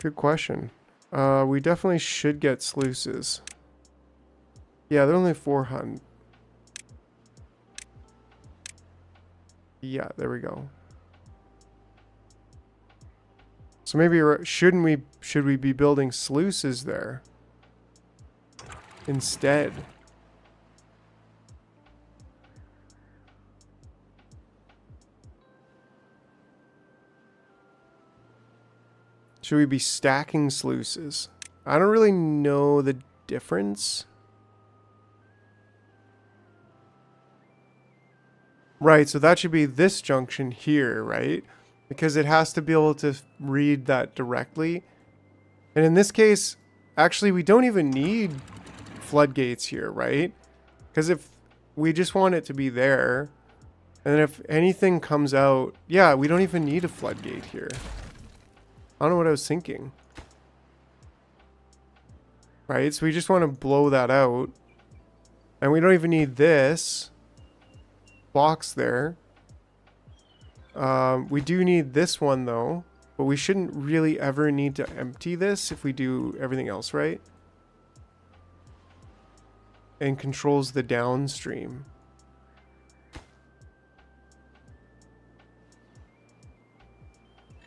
[SPEAKER 1] Good question. We definitely should get sluices. Yeah, they're only 400. Yeah, there we go. So maybe should we be building sluices there instead? Should we be stacking sluices? I don't really know the difference. Right, so that should be this junction here, right? Because it has to be able to read that directly. And in this case, actually, we don't even need floodgates here, right? Because if we just want it to be there, and then if anything comes out, yeah, we don't even need a floodgate here. I don't know what I was thinking. Right, so we just want to blow that out. And we don't even need this box there. We do need this one though. But we shouldn't really ever need to empty this if we do everything else right. And controls the downstream.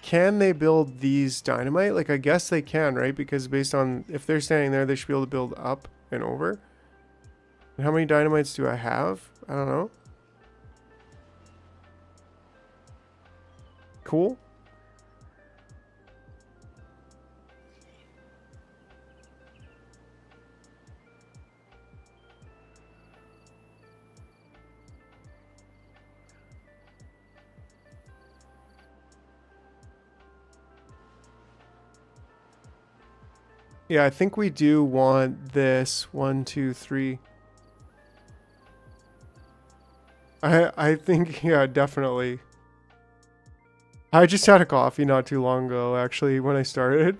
[SPEAKER 1] Can they build these dynamite? Like, I guess they can, right? Because based on, if they're standing there, they should be able to build up and over. And how many dynamites do I have? I don't know. Cool. Yeah, I think we do want this 1, 2, 3. I think, yeah, definitely. I just had a coffee not too long ago, actually, when I started.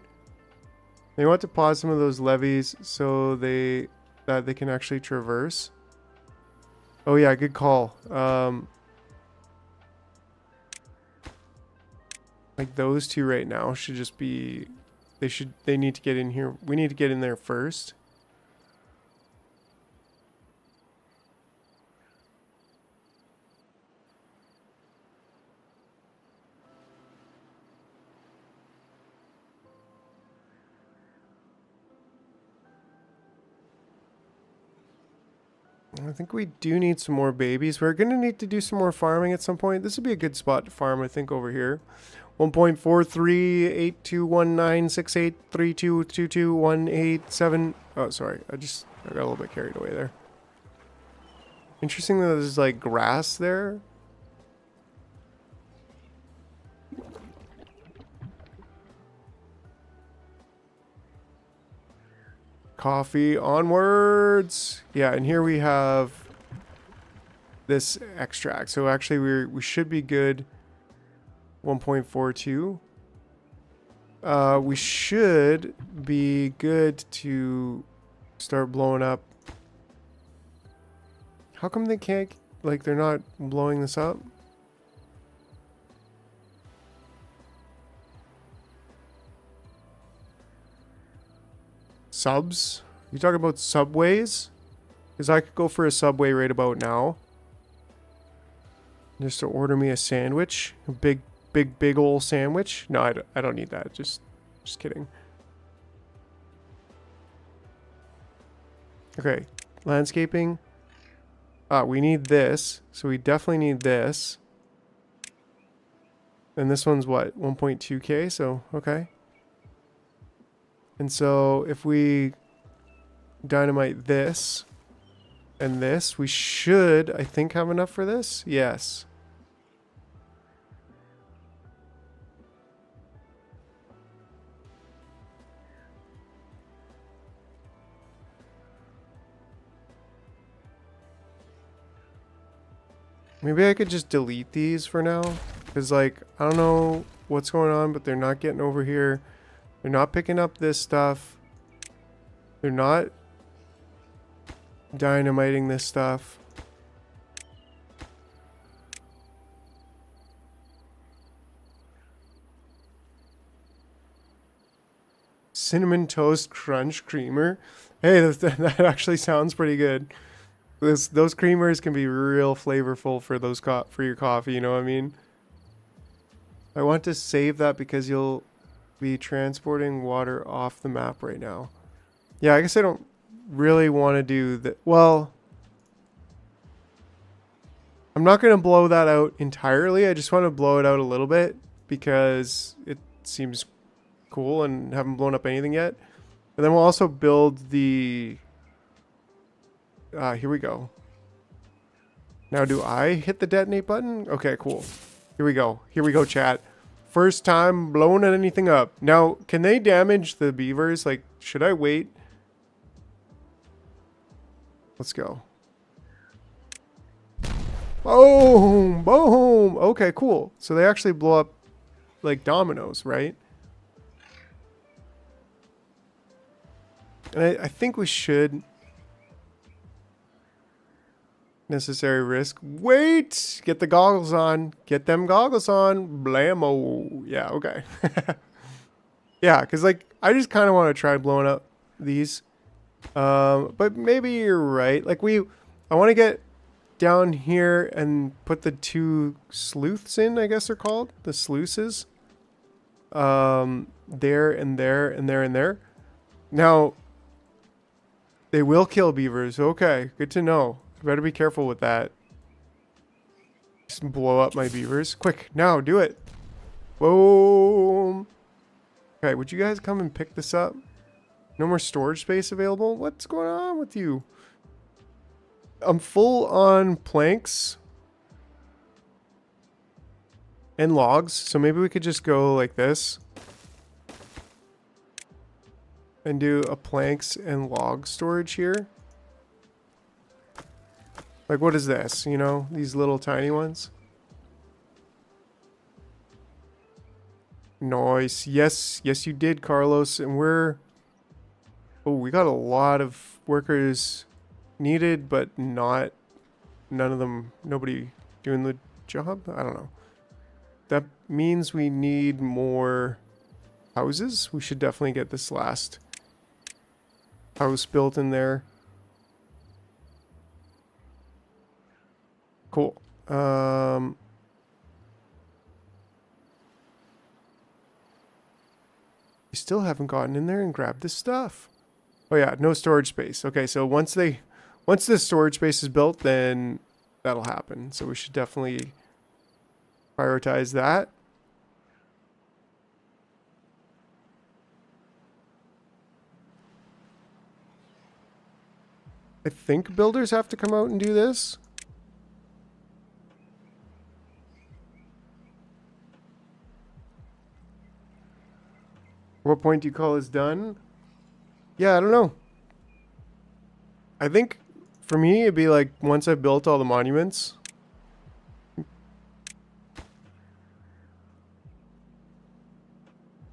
[SPEAKER 1] They want to pause some of those levees so that they can actually traverse. Oh yeah, good call. Like those two right now should just be... They need to get in here. We need to get in there first. I think we do need some more babies. We're going to need to do some more farming at some point. This would be a good spot to farm, I think, over here. 1.43821968322218. Oh, sorry. I got a little bit carried away there. Interesting that there's like grass there. Coffee onwards. Yeah, and here we have this extract. So actually we should be good. 1.42. We should be good to start blowing up. How come they can't, like, they're not blowing this up? subs? You talking about subways? Because I could go for a subway right about now. Just to order me a sandwich. A big old sandwich. No, I don't need that. Just kidding. Okay. Landscaping. We need this. So we definitely need this. And this one's what? 1.2k, so okay. And so if we dynamite this and this, we should, I think, have enough for this. Yes. Maybe I could just delete these for now. Because, like, I don't know what's going on, but they're not getting over here. They're not picking up this stuff. They're not dynamiting this stuff. Cinnamon Toast Crunch Creamer. Hey, that actually sounds pretty good. Those creamers can be real flavorful for those for your coffee, you know what I mean? I want to save that because you'll be transporting water off the map right now. Yeah, I guess I don't really want to do that. Well, I'm not going to blow that out entirely. I just want to blow it out a little bit because it seems cool and haven't blown up anything yet. And then we'll also build the... here we go. Now, do I hit the detonate button? Okay, cool. Here we go. Here we go, chat. First time blowing anything up. Now, can they damage the beavers? Like, should I wait? Let's go. Boom! Boom! Okay, cool. So they actually blow up like dominoes, right? And I think we should... Necessary risk. Wait! Get the goggles on. Get them goggles on. Blammo. Yeah, okay. Yeah, because, like, I just kind of want to try blowing up these. But maybe you're right. Like, I want to get down here and put the two sleuths in, I guess they're called. The sluices. There and there and there and there. Now, they will kill beavers. Okay, good to know. Better be careful with that. Just blow up my beavers. Quick, now, do it. Boom. Okay, would you guys come and pick this up? No more storage space available? What's going on with you? I'm full on planks and logs, so maybe we could just go like this and do a planks and log storage here. Like, what is this? You know, these little tiny ones. Nice. Yes, yes, you did, Carlos. And we're... Oh, we got a lot of workers needed, but not... None of them... Nobody doing the job? I don't know. That means we need more houses. We should definitely get this last house built in there. Cool. We still haven't gotten in there and grabbed this stuff. Oh yeah, no storage space. Okay, so once this storage space is built, then that'll happen. So we should definitely prioritize that. I think builders have to come out and do this. What point do you call is done? Yeah, I don't know. I think for me, it'd be like once I've built all the monuments.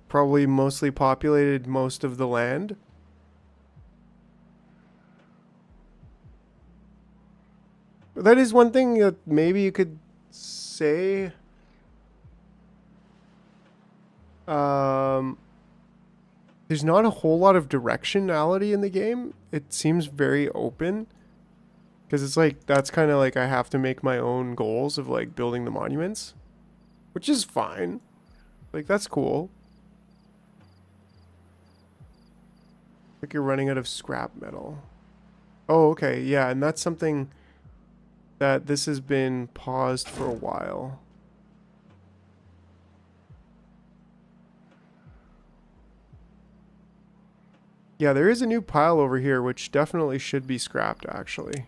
[SPEAKER 1] Probably mostly populated most of the land. But that is one thing that maybe you could say. Because there's not a whole lot of directionality in the game. It seems very open. Because it's like, that's kind of like I have to make my own goals of like building the monuments. Which is fine. Like, that's cool. Like you're running out of scrap metal. Oh, okay. Yeah, and that's something that this has been paused for a while. Yeah, there is a new pile over here, which definitely should be scrapped, actually.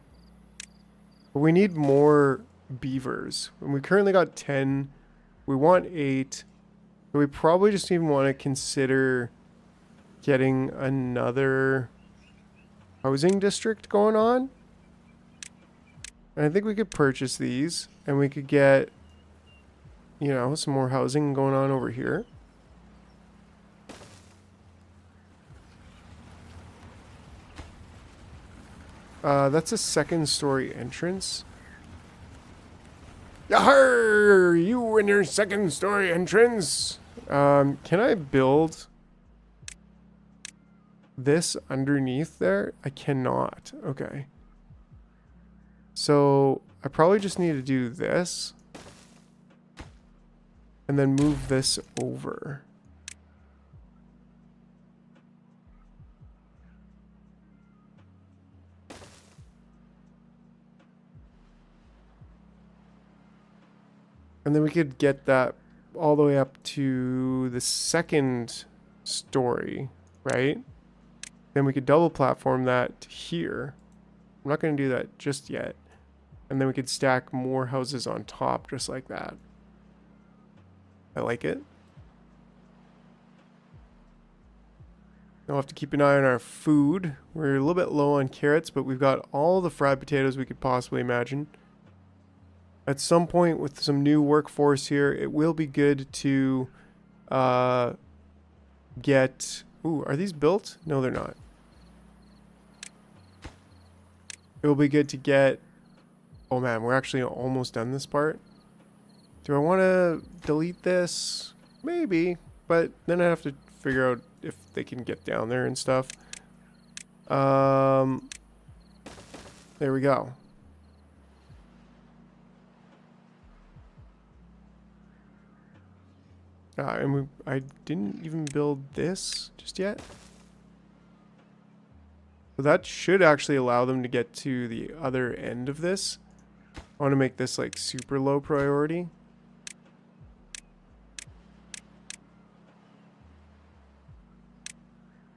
[SPEAKER 1] But we need more beavers. And we currently got 10. We want 8. So we probably just even want to consider getting another housing district going on. And I think we could purchase these. And we could get, you know, some more housing going on over here. That's a second story entrance. Yahar! You and your second story entrance! Can I build this underneath there? I cannot. Okay. So, I probably just need to do this. And then move this over. And then we could get that all the way up to the second story, right? Then we could double platform that here. I'm not going to do that just yet. And then we could stack more houses on top just like that. I like it. We'll have to keep an eye on our food. We're a little bit low on carrots, but we've got all the fried potatoes we could possibly imagine. At some point with some new workforce here, it will be good to get... Ooh, are these built? No, they're not. It will be good to get... Oh man, we're actually almost done this part. Do I want to delete this? Maybe, but then I have to figure out if they can get down there and stuff. There we go. And I didn't even build this just yet. So that should actually allow them to get to the other end of this. I want to make this like super low priority.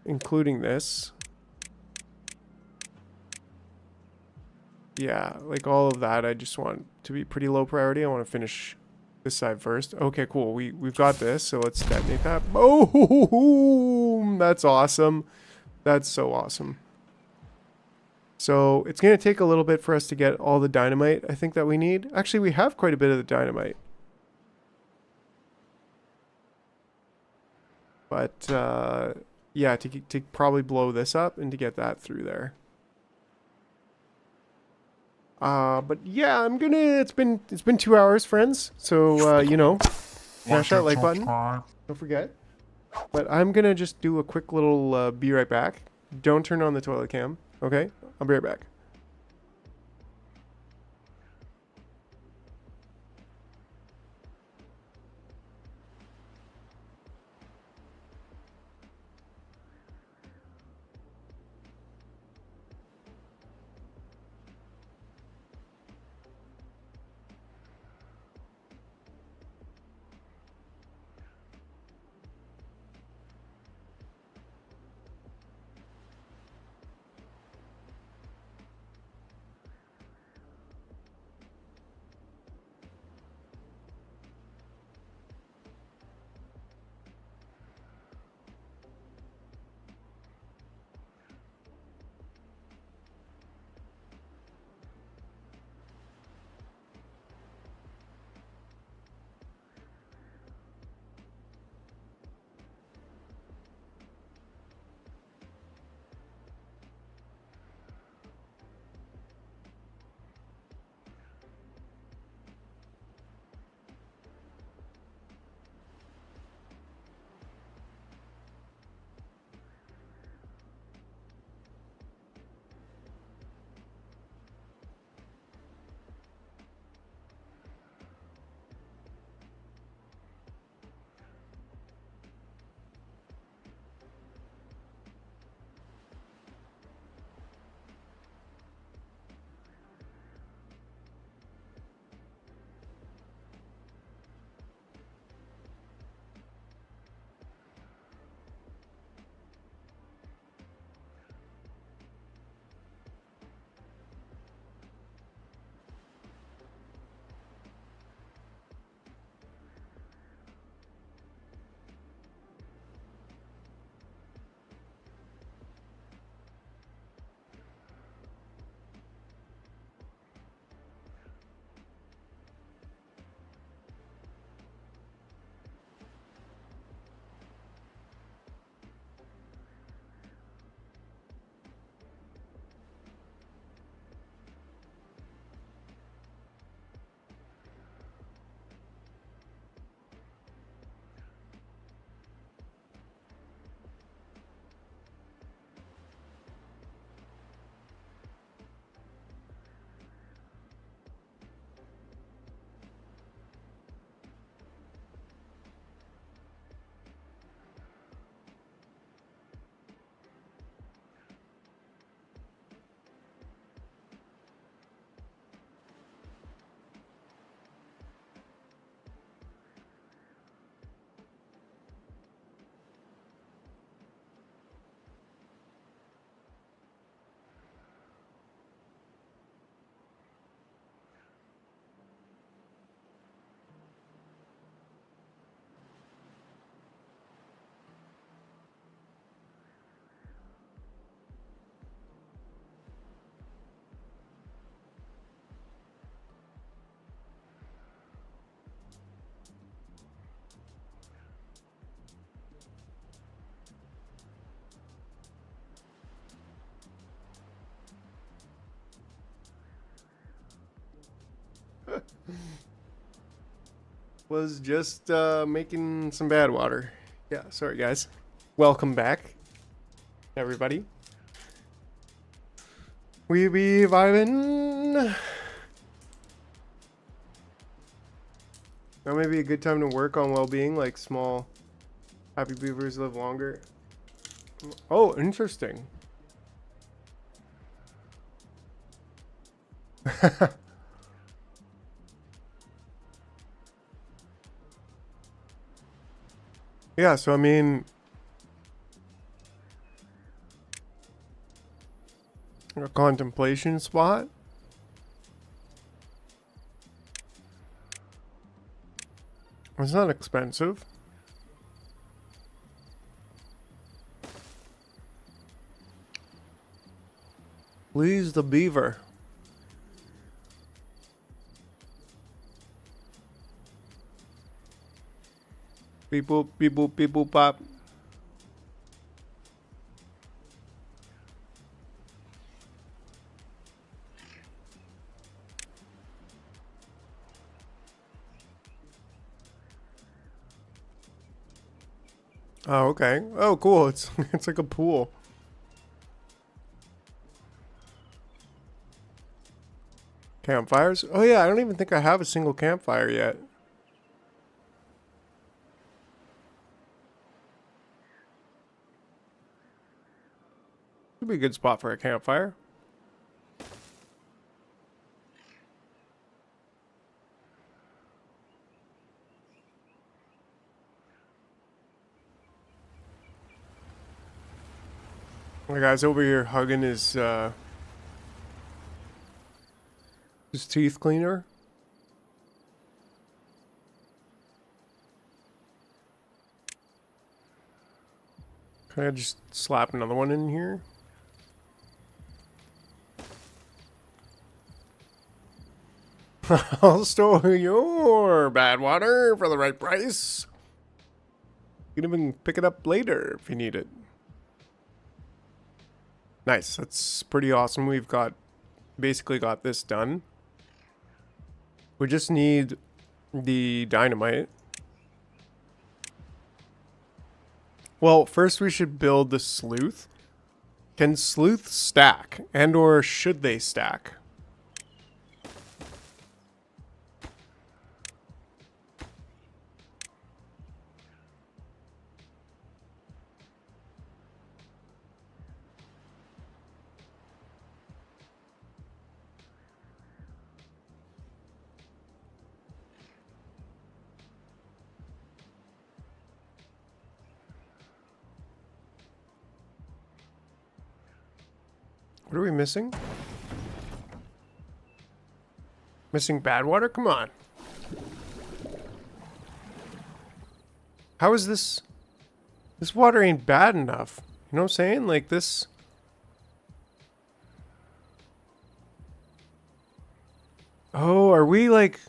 [SPEAKER 1] Including this. Yeah, like all of that I just want to be pretty low priority. I want to finish this side first. Okay, cool. We've got this, so let's detonate that. Boom! That's awesome. That's so awesome. So it's going to take a little bit for us to get all the dynamite I think that we need. Actually, we have quite a bit of the dynamite. But, yeah, to probably blow this up and to get that through there. But yeah, I'm gonna, it's been 2 hours, friends. So, you know, smash that like button. Don't forget. But I'm gonna just do a quick little, be right back. Don't turn on the toilet cam. Okay? I'll be right back. Was just making some bad water. Yeah, sorry guys. Welcome back, everybody. We be vibing. Now may be a good time to work on well-being, like small happy beavers live longer. Oh, interesting. Yeah, so I mean, a contemplation spot. It's not expensive. Please the beaver. Beep boop, beep boop, beep boop, pop. Oh, okay. Oh, cool. It's it's like a pool. Campfires? Oh yeah, I don't even think I have a single campfire yet. Would be a good spot for a campfire. My guy's over here hugging his teeth cleaner. Can I just slap another one in here? I'll store your bad water for the right price. You can even pick it up later if you need it. Nice, that's pretty awesome. We've got basically got this done. We just need the dynamite. Well, first we should build the sleuth. Can sleuths stack? And or should they stack? What are we missing? Missing bad water? Come on. How is this? This water ain't bad enough. You know what I'm saying? Like this. Oh, are we like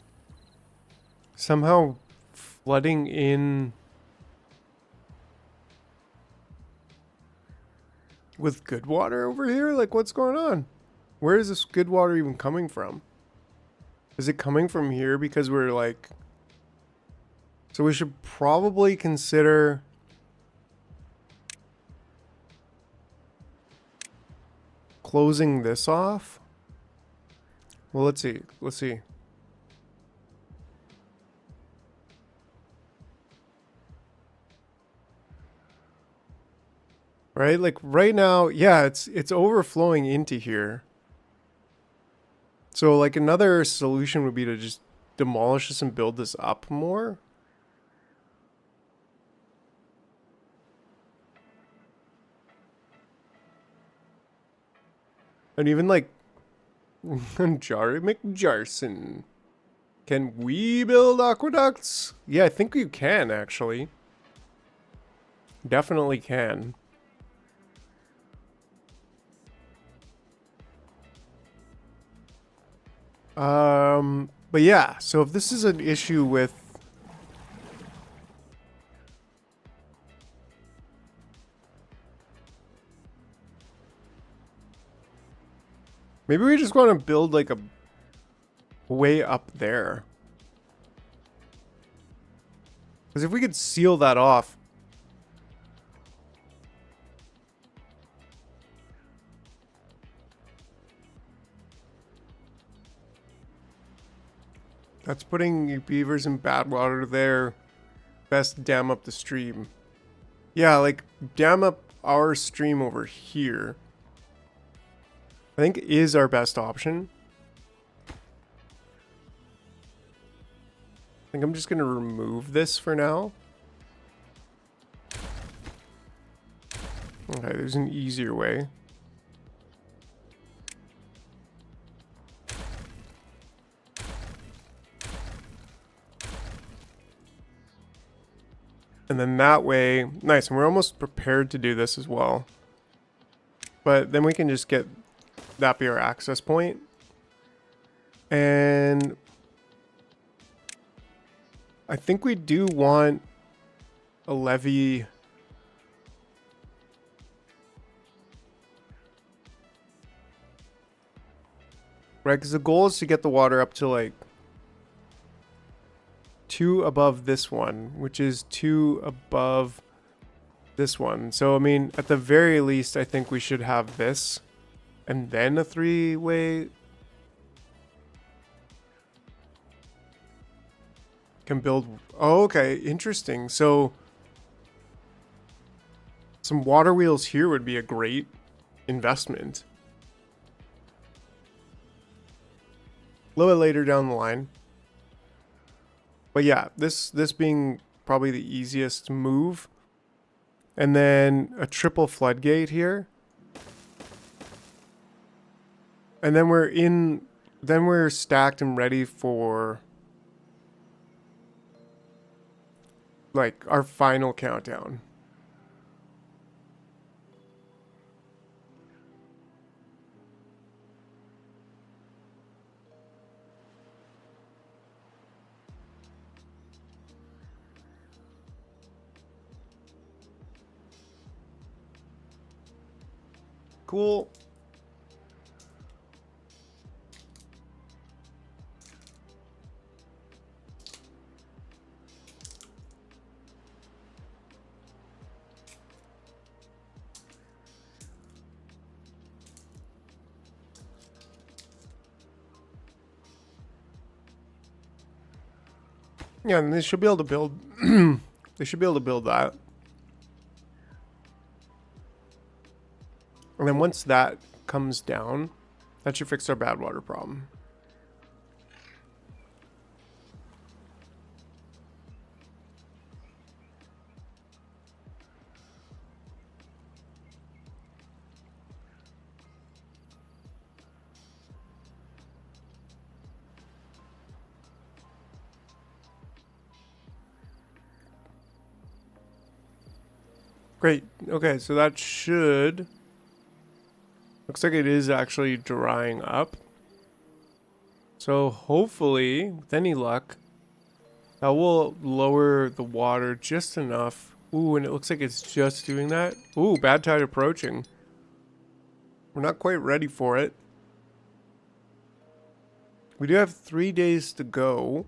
[SPEAKER 1] somehow flooding in with good water over here? Like what's going on? Where is this good water even coming from? Is it coming from here because we're like... So we should probably consider... closing this off? Well, let's see. Let's see. Right? Like right now, yeah, it's overflowing into here. So like another solution would be to just demolish this and build this up more. And even like Jari McJarson. Can we build aqueducts? Yeah, I think you can actually. Definitely can. But yeah, so if this is an issue with maybe we just want to build like a way up there. Because if we could seal that off. That's putting you beavers in bad water there. Best dam up the stream. Yeah, like dam up our stream over here. I think is our best option. I think I'm just going to remove this for now. Okay, there's an easier way. And then that way, nice, and we're almost prepared to do this as well. But then we can just get that be our access point. And I think we do want a levee. Right, because the goal is to get the water up to like 2 above this one, which is 2 above this one. So, I mean, at the very least, I think we should have this and then a 3-way. Can build. Oh, okay, interesting. So, some water wheels here would be a great investment. A little bit later down the line. But yeah, this being probably the easiest move. And then a triple floodgate here. And then we're stacked and ready for like our final countdown. Cool. Yeah, and they should be able to build they should be able to build that. And then once that comes down, that should fix our bad water problem. Great. Okay, so that should... Looks like it is actually drying up. So hopefully, with any luck, that will lower the water just enough. Ooh, and it looks like it's just doing that. Ooh, bad tide approaching. We're not quite ready for it. We do have 3 days to go,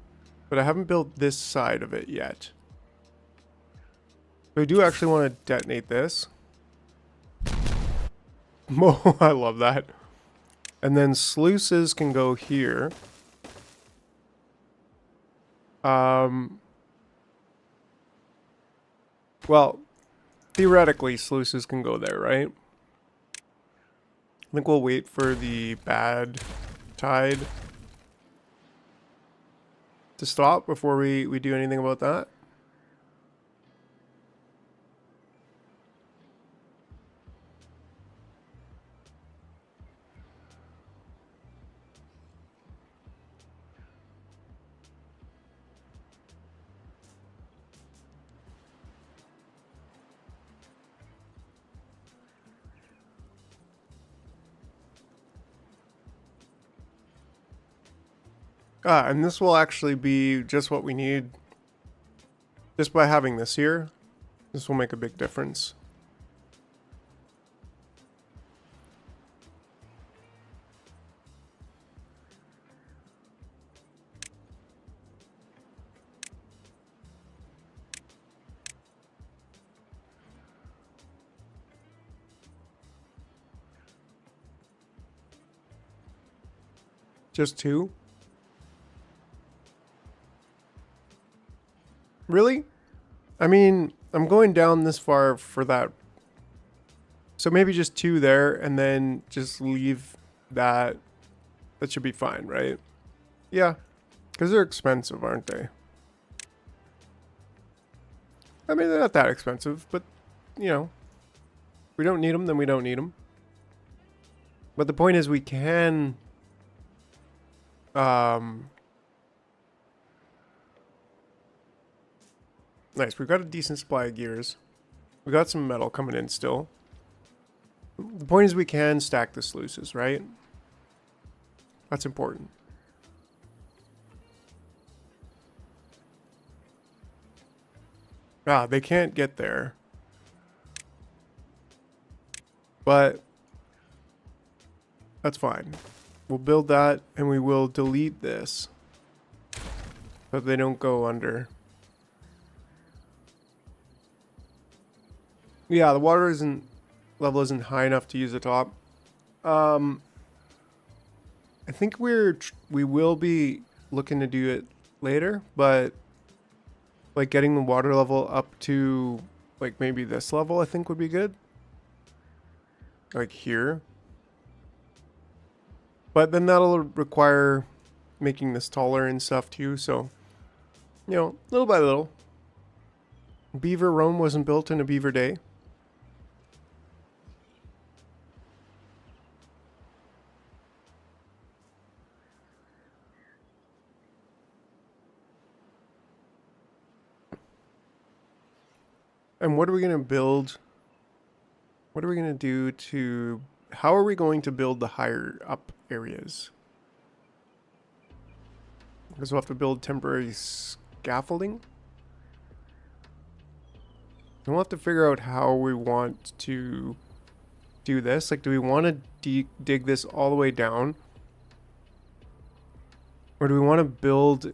[SPEAKER 1] but I haven't built this side of it yet. But I do actually want to detonate this. Oh, I love that. And then sluices can go here. Well, theoretically, sluices can go there, right? I think we'll wait for the bad tide to stop before we do anything about that. Ah, and this will actually be just what we need. Just by having this here, this will make a big difference. Just 2? Really? I mean, I'm going down this far for that. So maybe just 2 there and then just leave that. That should be fine, right? Yeah. Because they're expensive, aren't they? I mean, they're not that expensive, but, you know, if we don't need them, then we don't need them. But the point is we can... Nice, we've got a decent supply of gears. We got some metal coming in still. The point is we can stack the sluices, right? That's important. Ah, they can't get there. But that's fine. We'll build that and we will delete this. So they don't go under. Yeah, the water level isn't high enough to use the top. I think we will be looking to do it later, but like getting the water level up to like maybe this level I think would be good. Like here. But then that'll require making this taller and stuff too, so you know, little by little. Beaver Rome wasn't built in a beaver day. And what are we going to build? What are we going to do to... How are we going to build the higher up areas? Because we'll have to build temporary scaffolding. And we'll have to figure out how we want to do this. Like, do we want to dig this all the way down? Or do we want to build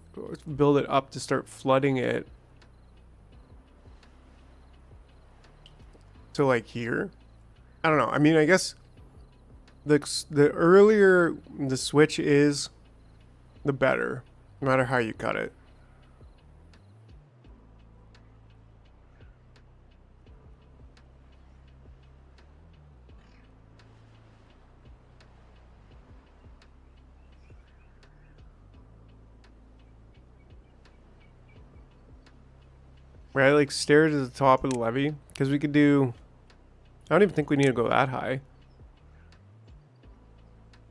[SPEAKER 1] it up to start flooding it? To like here? I don't know. I mean, I guess the earlier the switch is, the better, no matter how you cut it. Right, like stairs at the top of the levee, because we could do... I don't even think we need to go that high.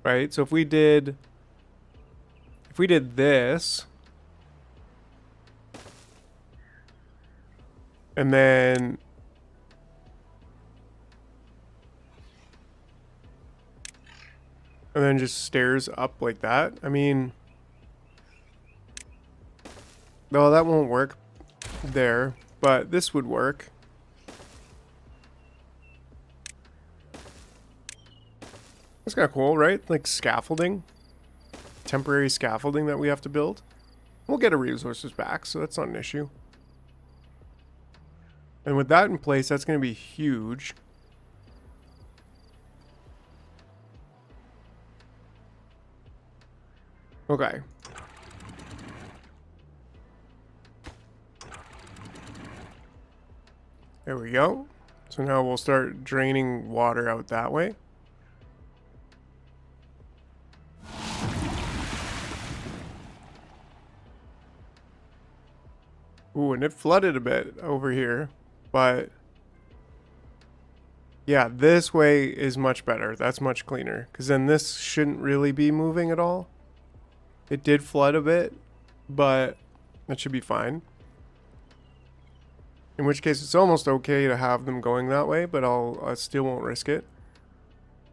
[SPEAKER 1] Right, so if we did this, and then just stairs up like that, I mean, no, that won't work there, but this would work. That's kind of cool, right? Like scaffolding. Temporary scaffolding that we have to build. We'll get our resources back, so that's not an issue. And with that in place, that's going to be huge. Okay. There we go. So now we'll start draining water out that way. Ooh, and it flooded a bit over here, but yeah, this way is much better. That's much cleaner, because then this shouldn't really be moving at all. It did flood a bit, but that should be fine. In which case, it's almost okay to have them going that way, but I still won't risk it.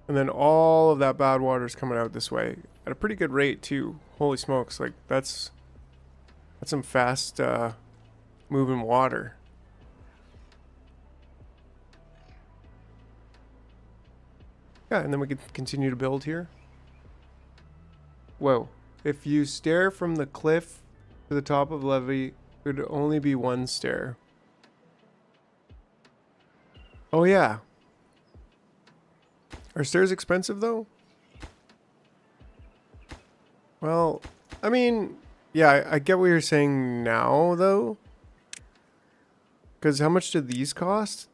[SPEAKER 1] And then all of that bad water is coming out this way at a pretty good rate too. Holy smokes, like that's some fast moving water. Yeah, and then we can continue to build here. Whoa. If you stare from the cliff to the top of the levee, it would only be one stair. Oh yeah. Are stairs expensive though? Well, I mean, yeah, I get what you're saying now, though. Because how much do these cost?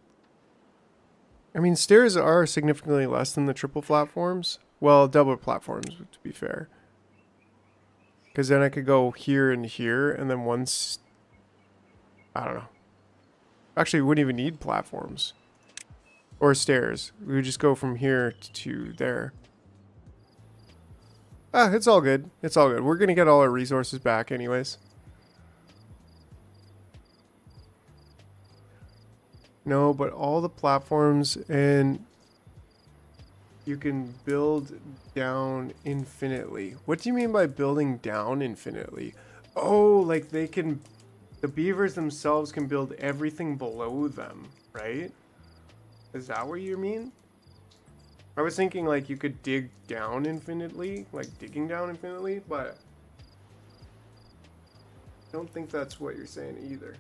[SPEAKER 1] I mean, stairs are significantly less than the triple platforms. Well, double platforms, to be fair. Because then I could go here and here, and then once... I don't know. Actually, we wouldn't even need platforms. Or stairs. We would just go from here to there. Ah, it's all good. It's all good. We're going to get all our resources back anyways. No, but all the platforms, and you can build down infinitely. What do you mean by building down infinitely? Oh, like they can... The beavers themselves can build everything below them, right? Is that what you mean? I was thinking like you could dig down infinitely, like digging down infinitely, but I don't think that's what you're saying either.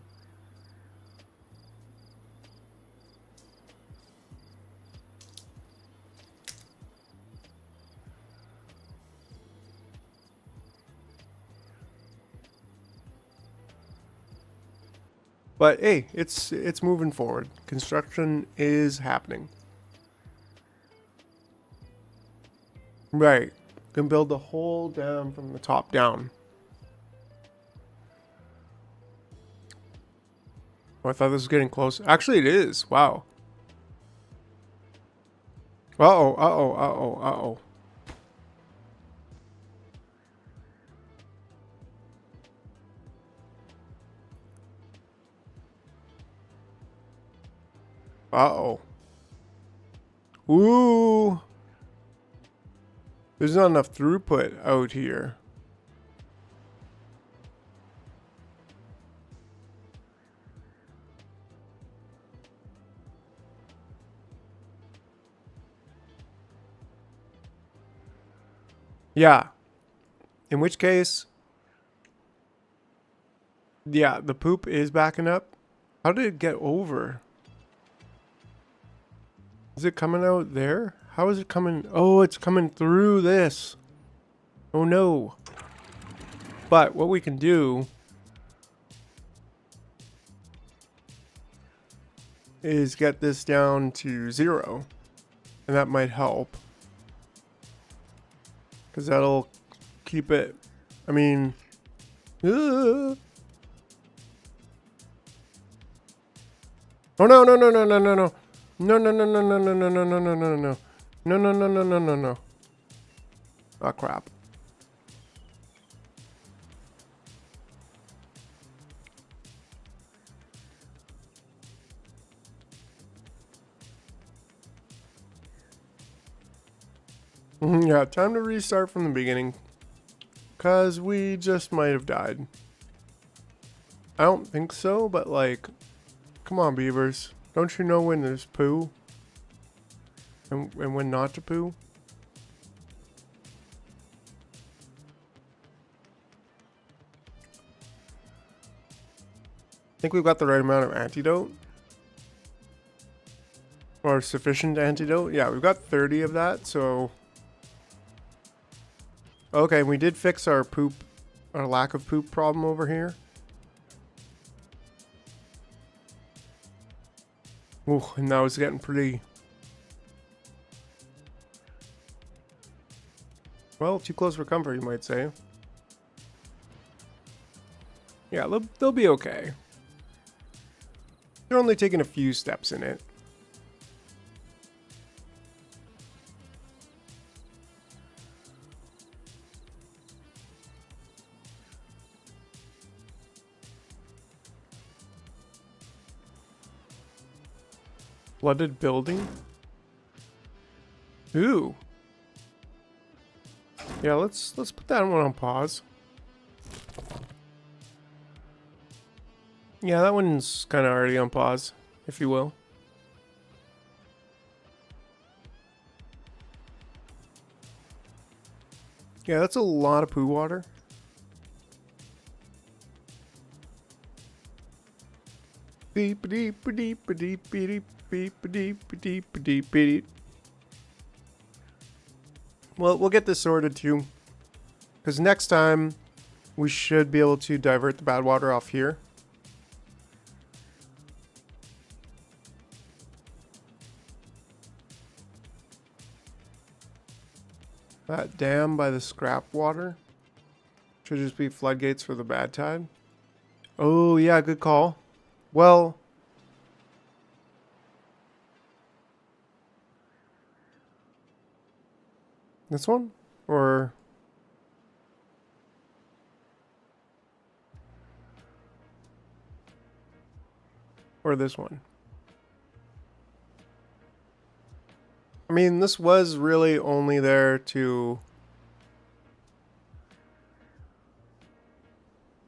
[SPEAKER 1] But hey, it's moving forward. Construction is happening. Right. Can build the whole dam from the top down. Oh, I thought this was getting close. Actually, it is. Wow. Uh-oh, uh-oh, uh-oh, uh-oh. Uh-oh. Ooh. There's not enough throughput out here. Yeah. In which case, yeah, the poop is backing up. How did it get over? Is it coming out there? How is it coming? Oh, it's coming through this. Oh no. But what we can do is get this down to 0. And that might help. Because that'll keep it, I mean... Oh no, no, no, no, no, no, no. No, no, no, no, no, no, no, no, no, no, no, no. No, no, no, no, no, no, no. Oh, crap. Yeah, time to restart from the beginning. Because we just might have died. I don't think so, but like... Come on, beavers. Don't you know when there's poo? And when not to poo? I think we've got the right amount of antidote. Or sufficient antidote. Yeah, we've got 30 of that, so... Okay, we did fix our poop, our lack of poop problem over here. Ooh, and now it's getting pretty... Well, too close for comfort, you might say. Yeah, they'll be okay. They're only taking a few steps in it. Flooded building? Ooh. Yeah, let's put that one on pause. Yeah, that one's kind of already on pause, if you will. Yeah, that's a lot of poo water. Beep deep deep deep deep deep deep deep deep. Well, we'll get this sorted too, Because next time we should be able to divert the bad water off here. That dam by the scrap water should just be floodgates for the bad tide. Oh yeah, good call. Well, this one? Or this one? I mean, this was really only there to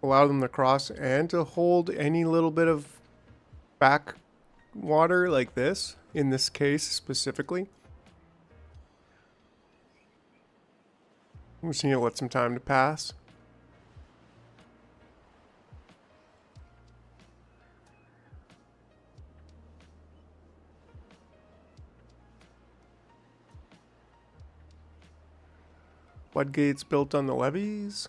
[SPEAKER 1] allow them to cross and to hold any little bit of back water like this, in this case specifically. We just need to let some time to pass. Floodgates built on the levees.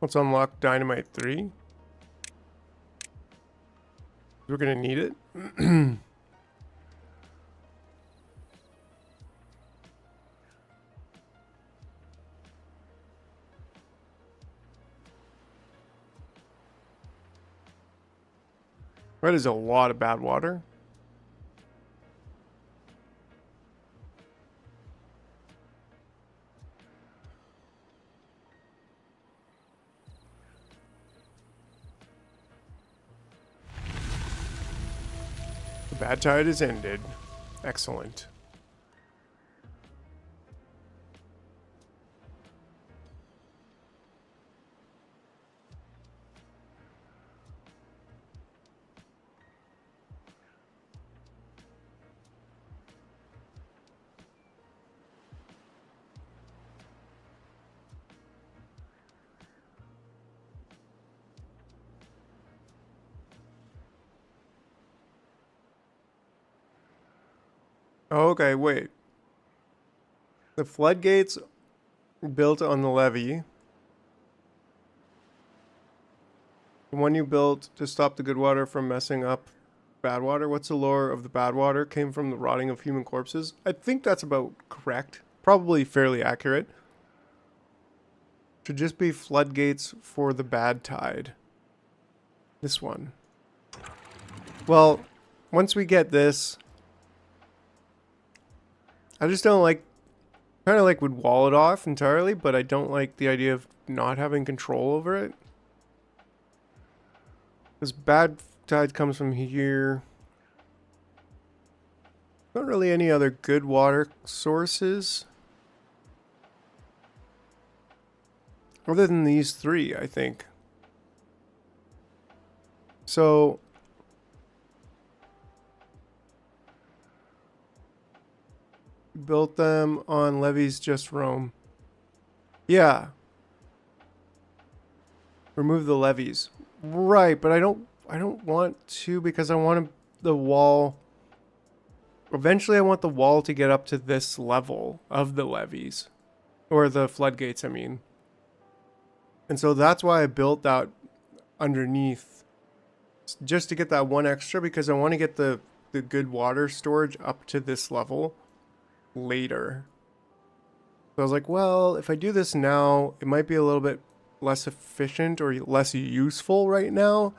[SPEAKER 1] Let's unlock Dynamite 3. We're gonna need it. That is a lot of bad water. The bad tide is ended. Excellent. Okay, wait. The floodgates built on the levee. The one you built to stop the good water from messing up bad water. What's the lore of the bad water? Came from the rotting of human corpses. I think that's about correct. Probably fairly accurate. Should just be floodgates for the bad tide. This one. Well, once we get this, I just don't like, kind of like would wall it off entirely, but I don't like the idea of not having control over it. Because bad tide comes from here. Not really any other good water sources. Other than these three, I think. So built them on levees just roam. Yeah. Remove the levees. Right, but I don't want to, because I want the wall. Eventually I want the wall to get up to this level of the levees. Or the floodgates, I mean. And so that's why I built that underneath. Just to get that one extra, because I want to get the good water storage up to this level later. So I was like, well, if I do this now, it might be a little bit less efficient or less useful right now,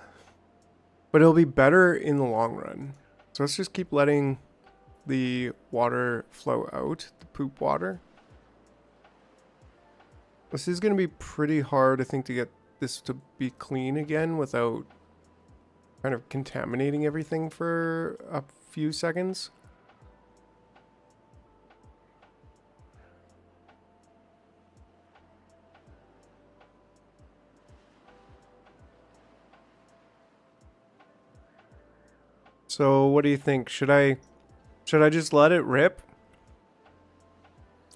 [SPEAKER 1] but it'll be better in the long run. So let's just keep letting the water flow out, the poop water. This is going to be pretty hard, I think, to get this to be clean again without kind of contaminating everything for a few seconds. So what do you think? Should I just let it rip?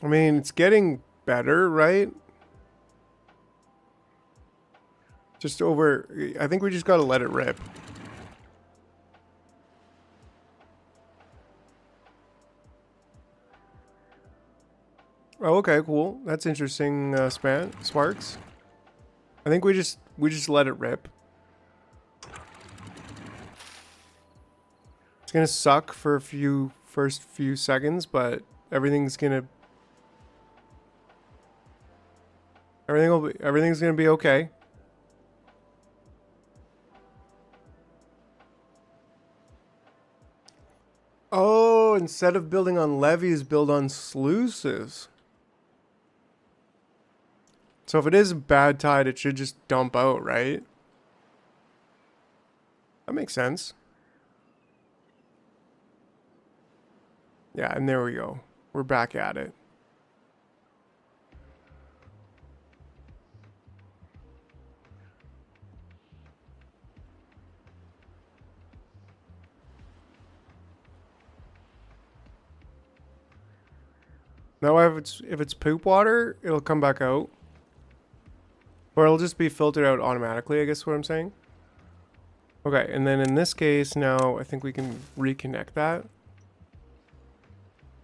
[SPEAKER 1] I mean, it's getting better, right? I think we just gotta let it rip. Oh, okay, cool. That's interesting, Sparks. I think we just let it rip. It's gonna suck for a first few seconds, but everything's gonna everything's gonna be okay. Oh, instead of building on levees, build on sluices. So if it is a bad tide, it should just dump out, right? That makes sense. Yeah, and there we go. We're back at it. Now if it's poop water, it'll come back out. Or it'll just be filtered out automatically, I guess what I'm saying. Okay, and then in this case now I think we can reconnect that.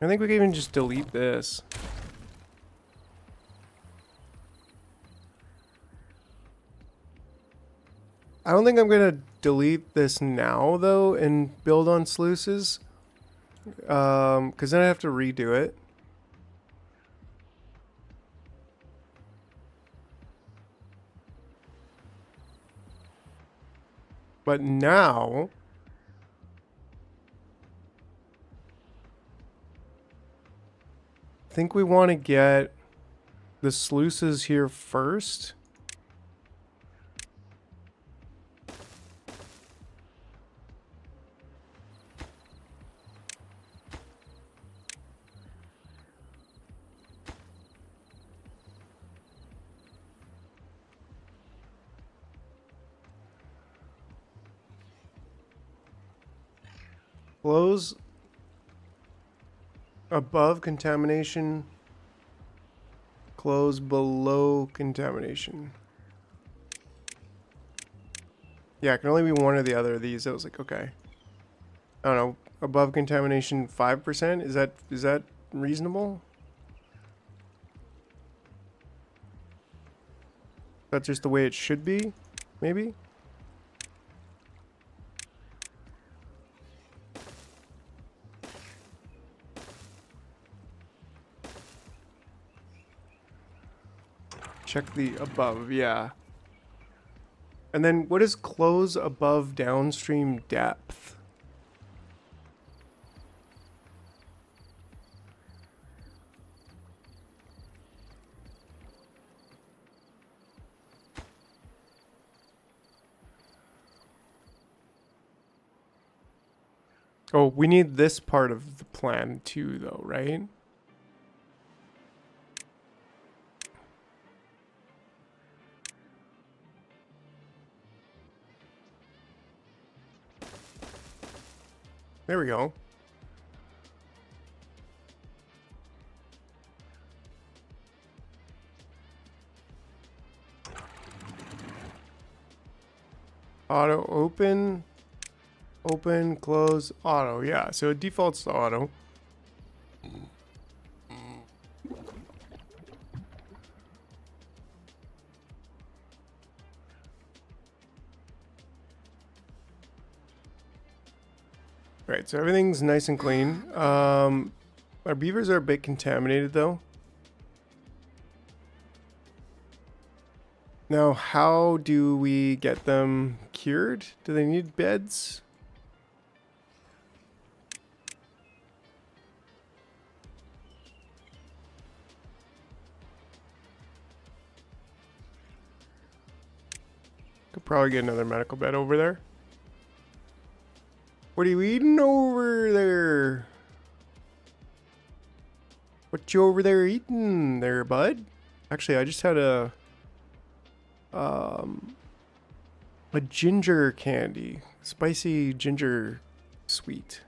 [SPEAKER 1] I think we can even just delete this. I don't think I'm gonna delete this now though and build on sluices. Because then I have to redo it. But now I think we want to get the sluices here first. Close above contamination. Close below contamination. Yeah, it can only be one or the other of these. I was like, okay. I don't know. Above contamination 5%? Is that reasonable? That's just the way it should be, maybe? Check the above, yeah. And then what is close above downstream depth? Oh, we need this part of the plan too, though, right? There we go. Auto open, open, close, auto. Yeah, so it defaults to auto. Right, so everything's nice and clean. Our beavers are a bit contaminated though. Now, how do we get them cured? Do they need beds? Could probably get another medical bed over there. What are you eating over there? What you over there eating there, bud? Actually, I just had a ginger candy, spicy ginger sweet.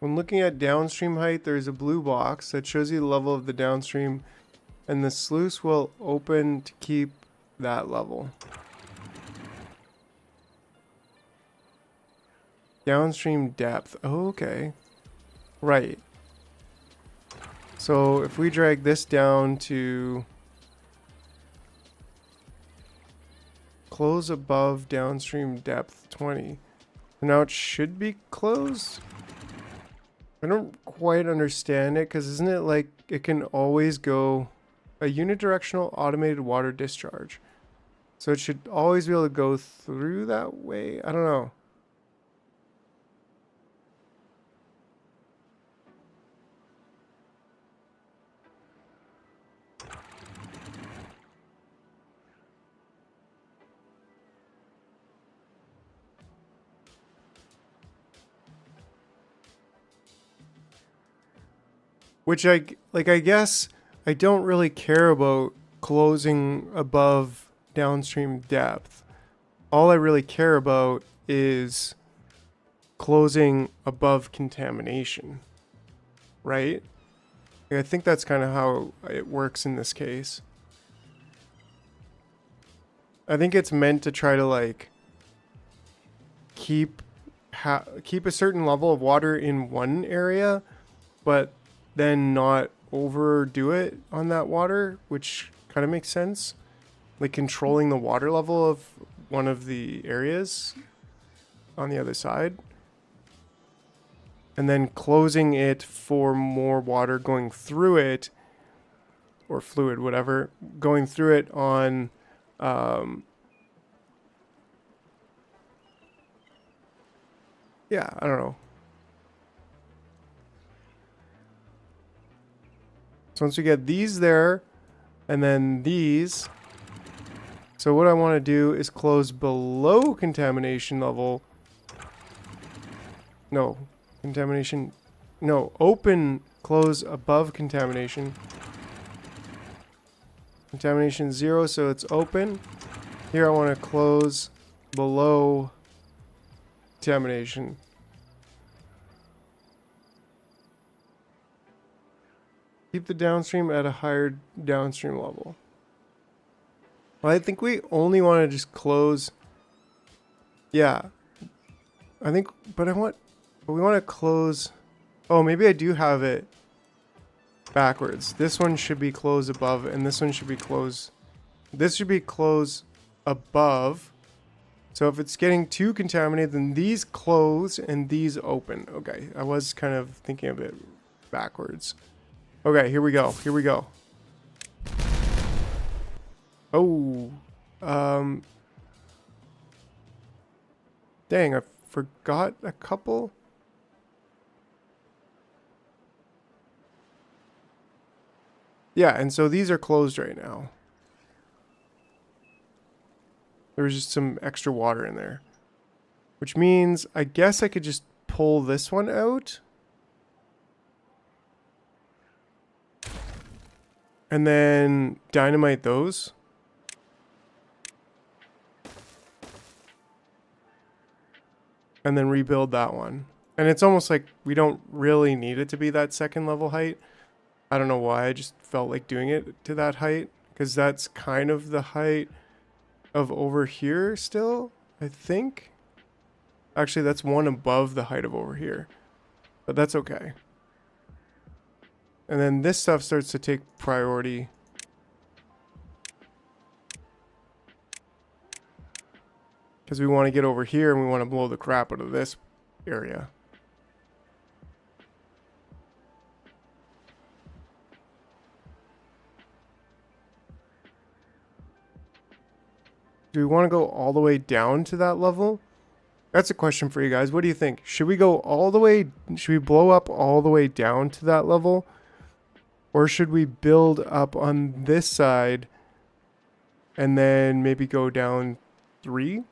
[SPEAKER 1] Well, When looking at downstream height, there's a blue box that shows you the level of the downstream, and the sluice will open to keep that level. Downstream depth. Oh, okay. Right. So if we drag this down to close above downstream depth 20. Now it should be closed. I don't quite understand it, because isn't it like it can always go a unidirectional automated water discharge? So it should always be able to go through that way. I don't know. Which I guess I don't really care about closing above downstream depth. All I really care about is closing above contamination, right? I think that's kind of how it works in this case. I think it's meant to try to like keep a certain level of water in one area, but then not overdo it on that water, which kind of makes sense. Like controlling the water level of one of the areas on the other side. And then closing it for more water going through it, or fluid, whatever, going through it on yeah, I don't know. So once we get these there, and then these, so what I want to do is close below contamination level. No, contamination, no, open, close above contamination. Contamination 0, so it's open. Here I want to close below contamination. Keep the downstream at a higher downstream level. Well, I think we only want to just close. Yeah. I think, but we want to close. Oh, maybe I do have it backwards. This one should be closed above, and this one should be closed. This should be closed above. So if it's getting too contaminated, then these close and these open. Okay, I was kind of thinking of it backwards. Okay, here we go. Here we go. Oh, dang, I forgot a couple. Yeah, and so these are closed right now. There was just some extra water in there, which means I guess I could just pull this one out. And then dynamite those. And then rebuild that one. And it's almost like we don't really need it to be that second level height. I don't know why, I just felt like doing it to that height, because that's kind of the height of over here still, I think. Actually, that's one above the height of over here. But that's okay. And then this stuff starts to take priority. Because we want to get over here and we want to blow the crap out of this area. Do we want to go all the way down to that level? That's a question for you guys. What do you think? Should we go all the way? Should we blow up all the way down to that level? Or should we build up on this side and then maybe go down 3?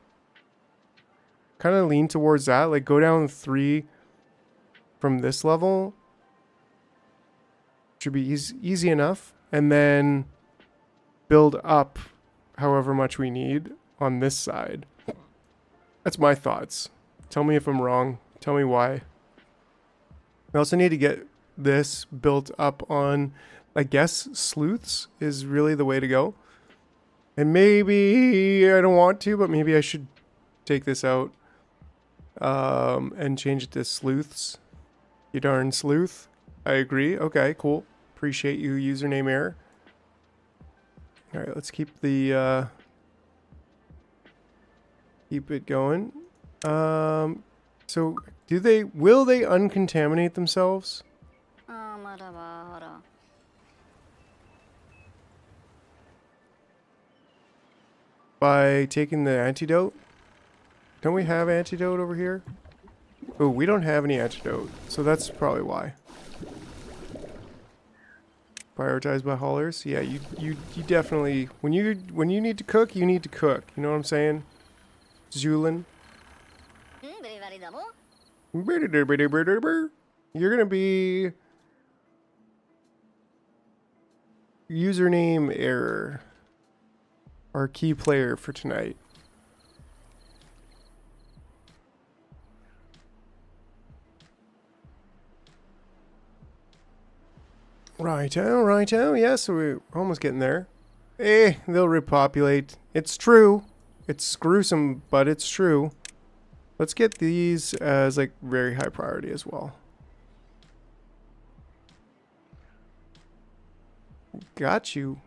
[SPEAKER 1] Kind of lean towards that. Like go down 3 from this level. Should be easy enough. And then build up however much we need on this side. That's my thoughts. Tell me if I'm wrong. Tell me why. We also need to get this built up on, I guess, sleuths is really the way to go. And maybe I don't want to, but maybe I should take this out and change it to sleuths. You darn sleuth. I agree. Okay, cool. Appreciate you, username error. All right, let's keep the keep it going. So will they uncontaminate themselves? By taking the antidote? Don't we have antidote over here? Oh, we don't have any antidote, so that's probably why. Prioritized by haulers. Yeah, you definitely when you need to cook, you need to cook. You know what I'm saying? Zulin. You're gonna be username error. Our key player for tonight. Righto, righto. Yeah, so we're almost getting there. They'll repopulate. It's true. It's gruesome, but it's true. Let's get these as like very high priority as well. Got you.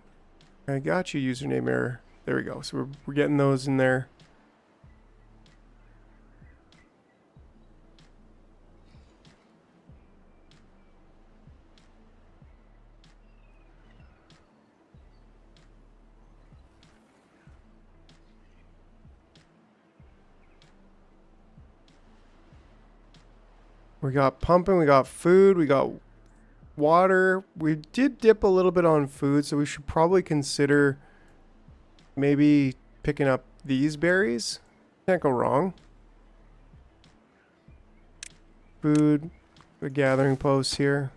[SPEAKER 1] I got you, username error. There we go. So we're getting those in there. We got pumping, we got food, we got water. We did dip a little bit on food, so we should probably consider maybe picking up these berries. Can't go wrong. Food, the gathering posts here.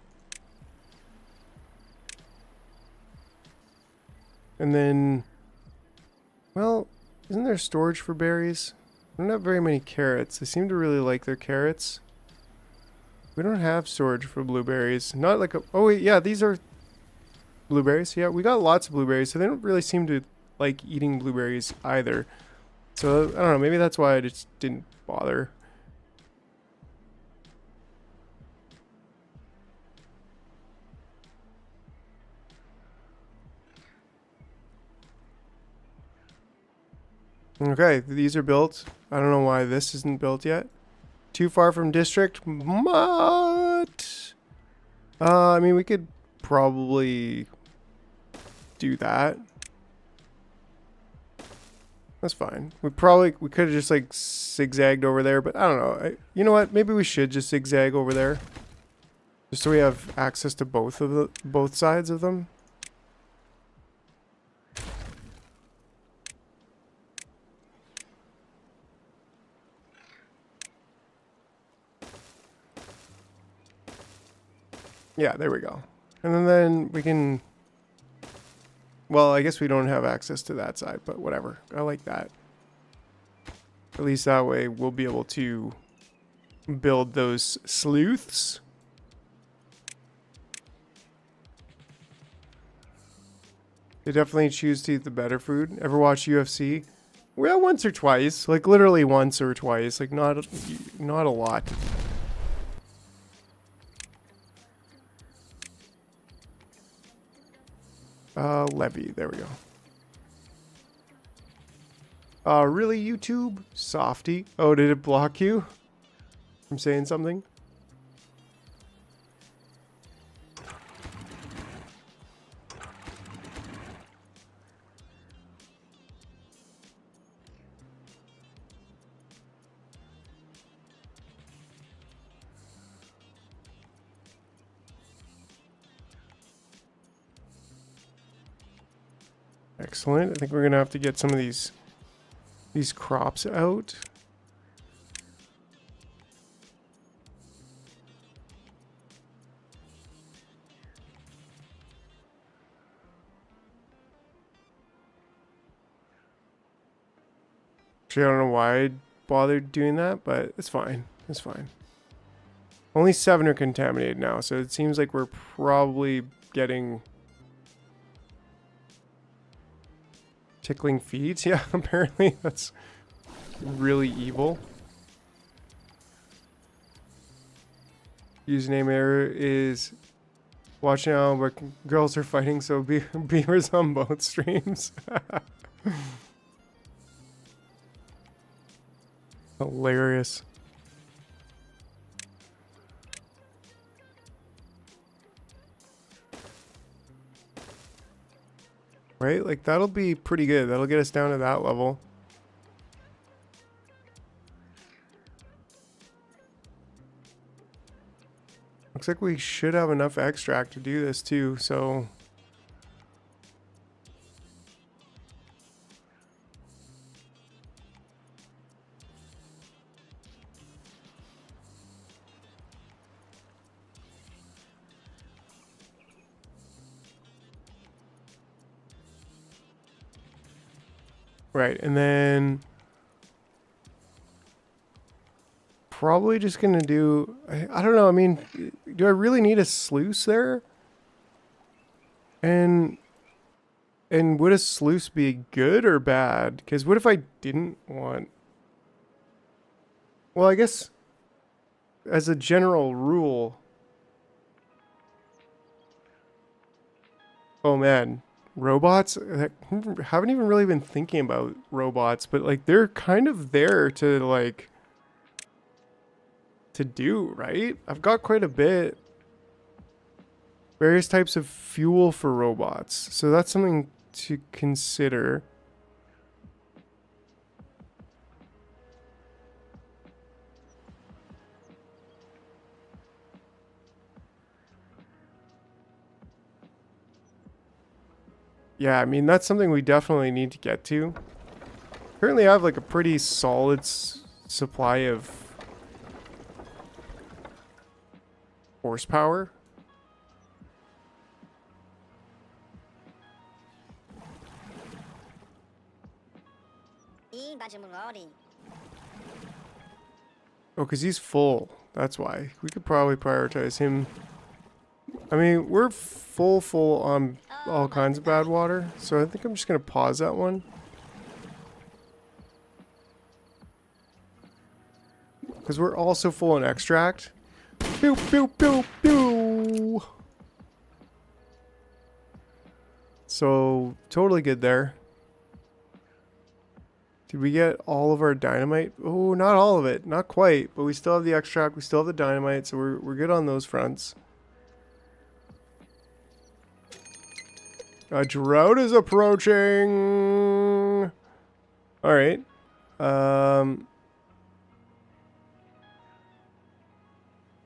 [SPEAKER 1] And then, well, isn't there storage for berries? I don't have very many carrots. They seem to really like their carrots. We don't have storage for blueberries. Not like a... Oh, wait, yeah, these are blueberries. Yeah, we got lots of blueberries, so they don't really seem to like eating blueberries either. So, I don't know, maybe that's why I just didn't bother. Okay, these are built. I don't know why this isn't built yet. Too far from district? But... I mean, we could probably do that. That's fine. We could have just like zigzagged over there, but I don't know. You know what? Maybe we should just zigzag over there. Just so we have access to both sides of them. Yeah, there we go. And then we can... Well, I guess we don't have access to that side, but whatever. I like that. At least that way we'll be able to build those sleuths. They definitely choose to eat the better food. Ever watch UFC? Well, once or twice. Like, literally once or twice. Like, not a lot. Levy. There we go. Really, YouTube? Softy. Oh, did it block you from saying something? Excellent. I think we're gonna have to get some of these crops out. Actually, I don't know why I bothered doing that, but it's fine. It's fine. Only 7 are contaminated now, so it seems like we're probably getting tickling feet. Yeah, apparently that's really evil. Username error is watch now, but girls are fighting, so beavers on both streams. Hilarious. Right? Like, that'll be pretty good. That'll get us down to that level. Looks like we should have enough extract to do this too, so... Right, and then... Probably just gonna do... I don't know, I mean, do I really need a sluice there? And would a sluice be good or bad? Because what if I didn't want... Well, I guess as a general rule... Oh man, robots? I haven't even really been thinking about robots, but like they're kind of there to like... to do, right? I've got quite a bit. Various types of fuel for robots. So that's something to consider. Yeah, I mean, that's something we definitely need to get to. Currently, I have like a pretty solid supply of horsepower. Oh, because he's full. That's why. We could probably prioritize him. I mean, we're full on all kinds of bad water. So I think I'm just going to pause that one. Because we're also full on extract. Pew, pew, pew, pew. So, totally good there. Did we get all of our dynamite? Oh, not all of it. Not quite. But we still have the extract. We still have the dynamite. So we're good on those fronts. A drought is approaching. Alright. So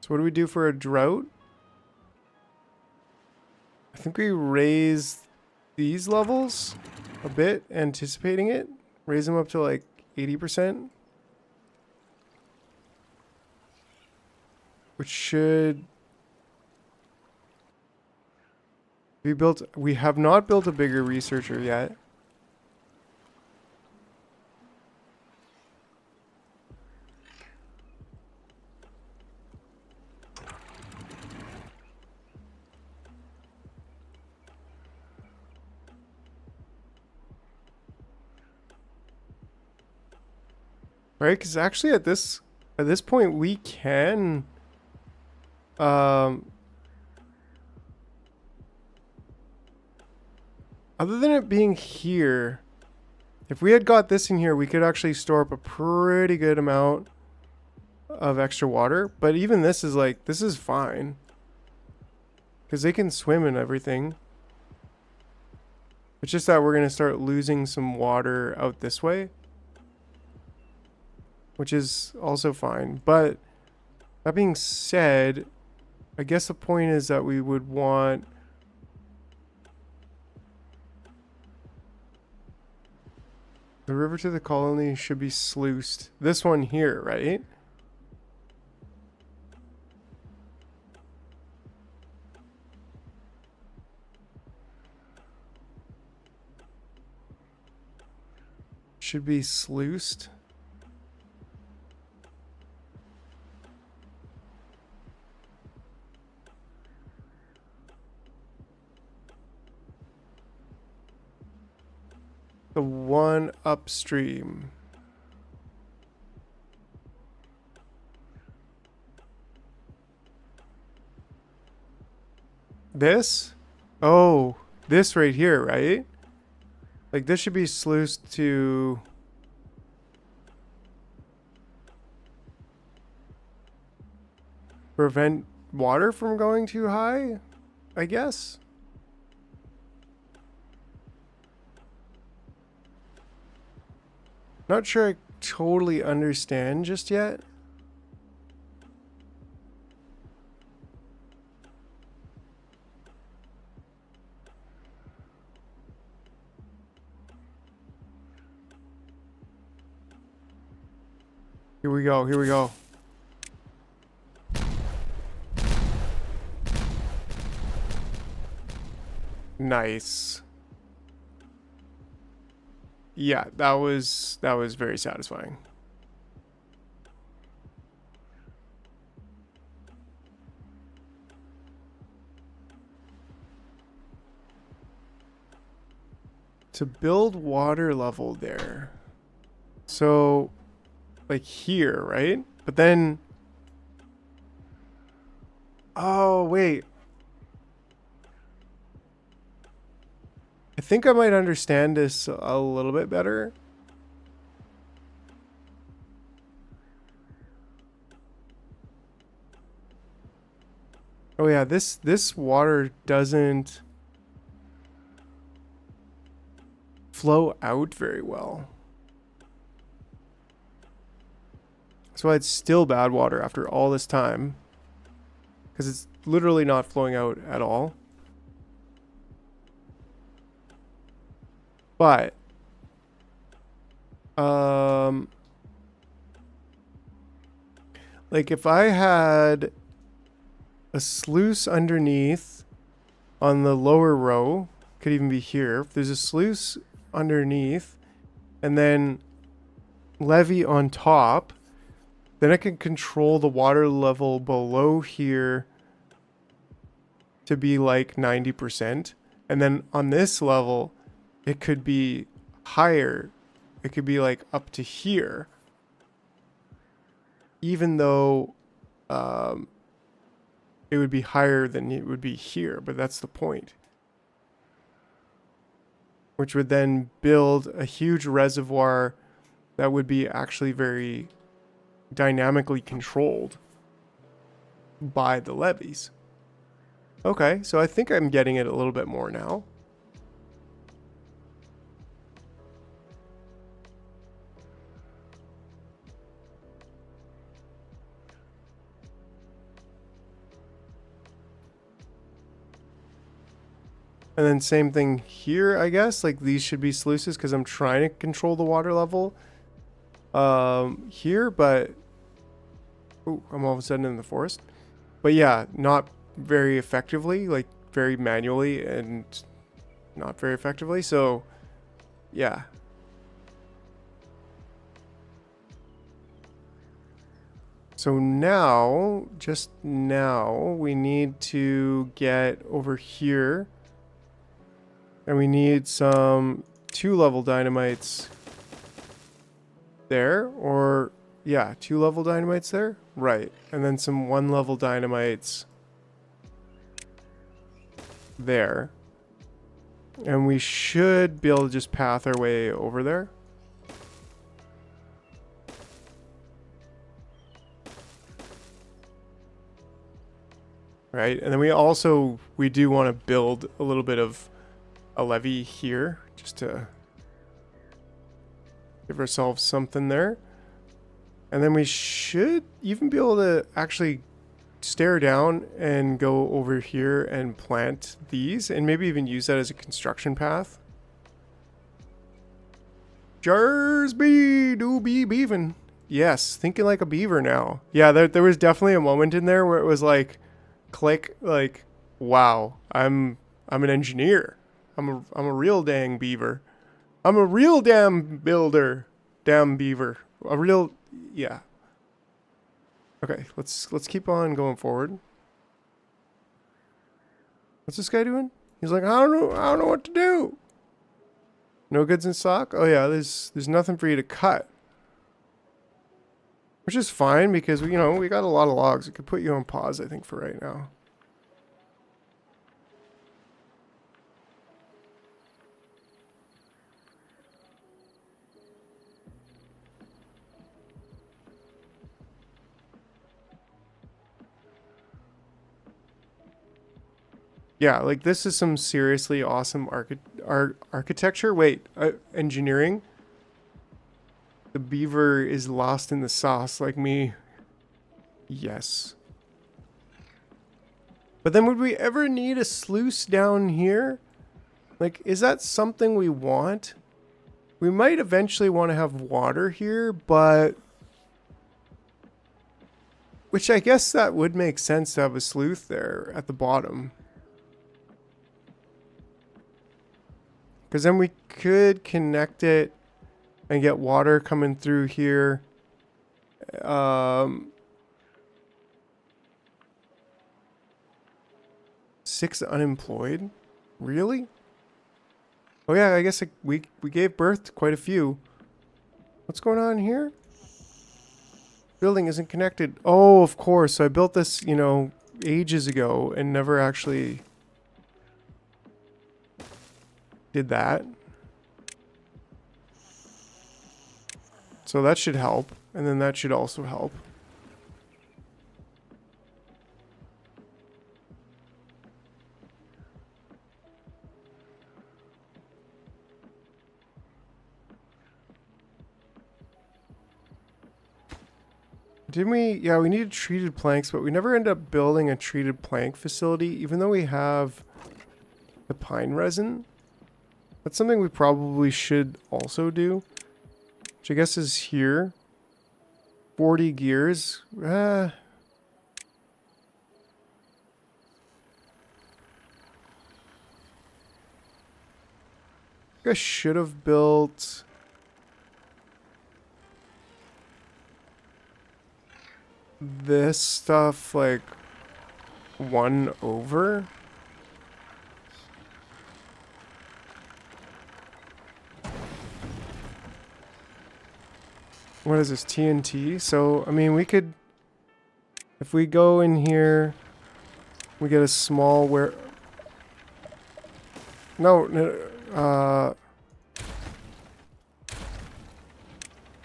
[SPEAKER 1] what do we do for a drought? I think we raise these levels a bit, anticipating it. Raise them up to like 80%. Which should be built. We have not built a bigger researcher yet. Right, because actually at this point we can other than it being here, if we had got this in here, we could actually store up a pretty good amount of extra water. But even this is like, this is fine. Because they can swim and everything. It's just that we're going to start losing some water out this way. Which is also fine. But that being said, I guess the point is that we would want... The river to the colony should be sluiced. This one here, right? Should be sluiced. The one upstream. This? Oh, this right here, right? Like this should be sluiced to... prevent water from going too high, I guess. Not sure I totally understand just yet. Here we go, here we go. Nice. Yeah, that was very satisfying. To build water level there. So like here, right? But then oh, wait. I think I might understand this a little bit better. Oh yeah, this water doesn't flow out very well. That's why it's still bad water after all this time. Because it's literally not flowing out at all. But like if I had a sluice underneath on the lower row, could even be here. If there's a sluice underneath and then levee on top, then I can control the water level below here to be like 90%. And then on this level, it could be higher. It could be like up to here. Even though it would be higher than it would be here. But that's the point. Which would then build a huge reservoir that would be actually very dynamically controlled by the levees. Okay, so I think I'm getting it a little bit more now. And then same thing here, I guess. Like these should be sluices because I'm trying to control the water level here, but oh, I'm all of a sudden in the forest. But yeah, not very effectively, like very manually and not very effectively. So yeah. So now, just now, we need to get over here. And we need some 2-level dynamites there, or yeah, 2-level dynamites there, right? And then some 1-level dynamites there, and we should be able to just path our way over there. Right, and then we do want to build a little bit of a levee here just to give ourselves something there. And then we should even be able to actually stare down and go over here and plant these and maybe even use that as a construction path. Jars be do be beavin'. Yes, thinking like a beaver now. Yeah, there was definitely a moment in there where it was like click, like wow, I'm an engineer. I'm a real dang beaver. I'm a real damn builder. Damn beaver. A real, yeah. Okay, let's keep on going forward. What's this guy doing? He's like, I don't know what to do. No goods in stock? Oh yeah, there's nothing for you to cut. Which is fine because we got a lot of logs. It could put you on pause, I think, for right now. Yeah, like this is some seriously awesome architecture. Wait, engineering. The beaver is lost in the sauce like me. Yes. But then would we ever need a sluice down here? Like, is that something we want? We might eventually want to have water here, but... Which I guess that would make sense to have a sluice there at the bottom. Because then we could connect it and get water coming through here. 6 unemployed? Really? Oh yeah, I guess we gave birth to quite a few. What's going on here? Building isn't connected. Oh, of course. So I built this, ages ago and never actually did that. So that should help. And then that should also help. Didn't we? Yeah, we needed treated planks, but we never ended up building a treated plank facility, even though we have the pine resin. That's something we probably should also do. Which I guess is here. 40 gears. I should have built... this stuff like 1 over. What is this, TNT? So I mean, we could, if we go in here, we get a small where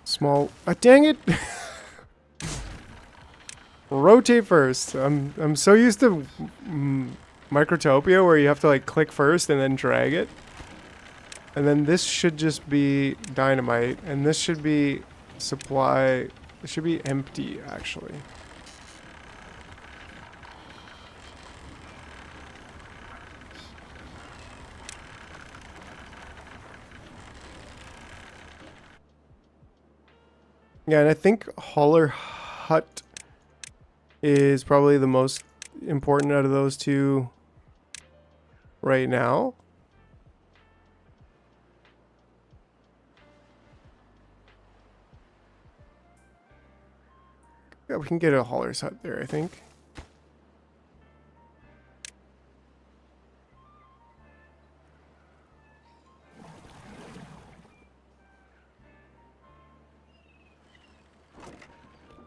[SPEAKER 1] small, dang it. Rotate first. I'm so used to Microtopia where you have to like click first and then drag it. And then this should just be dynamite, and this should be supply. It should be empty actually. Yeah, and I think Holler Hut is probably the most important out of those two right now. Yeah, we can get a Holler's Hut there, I think.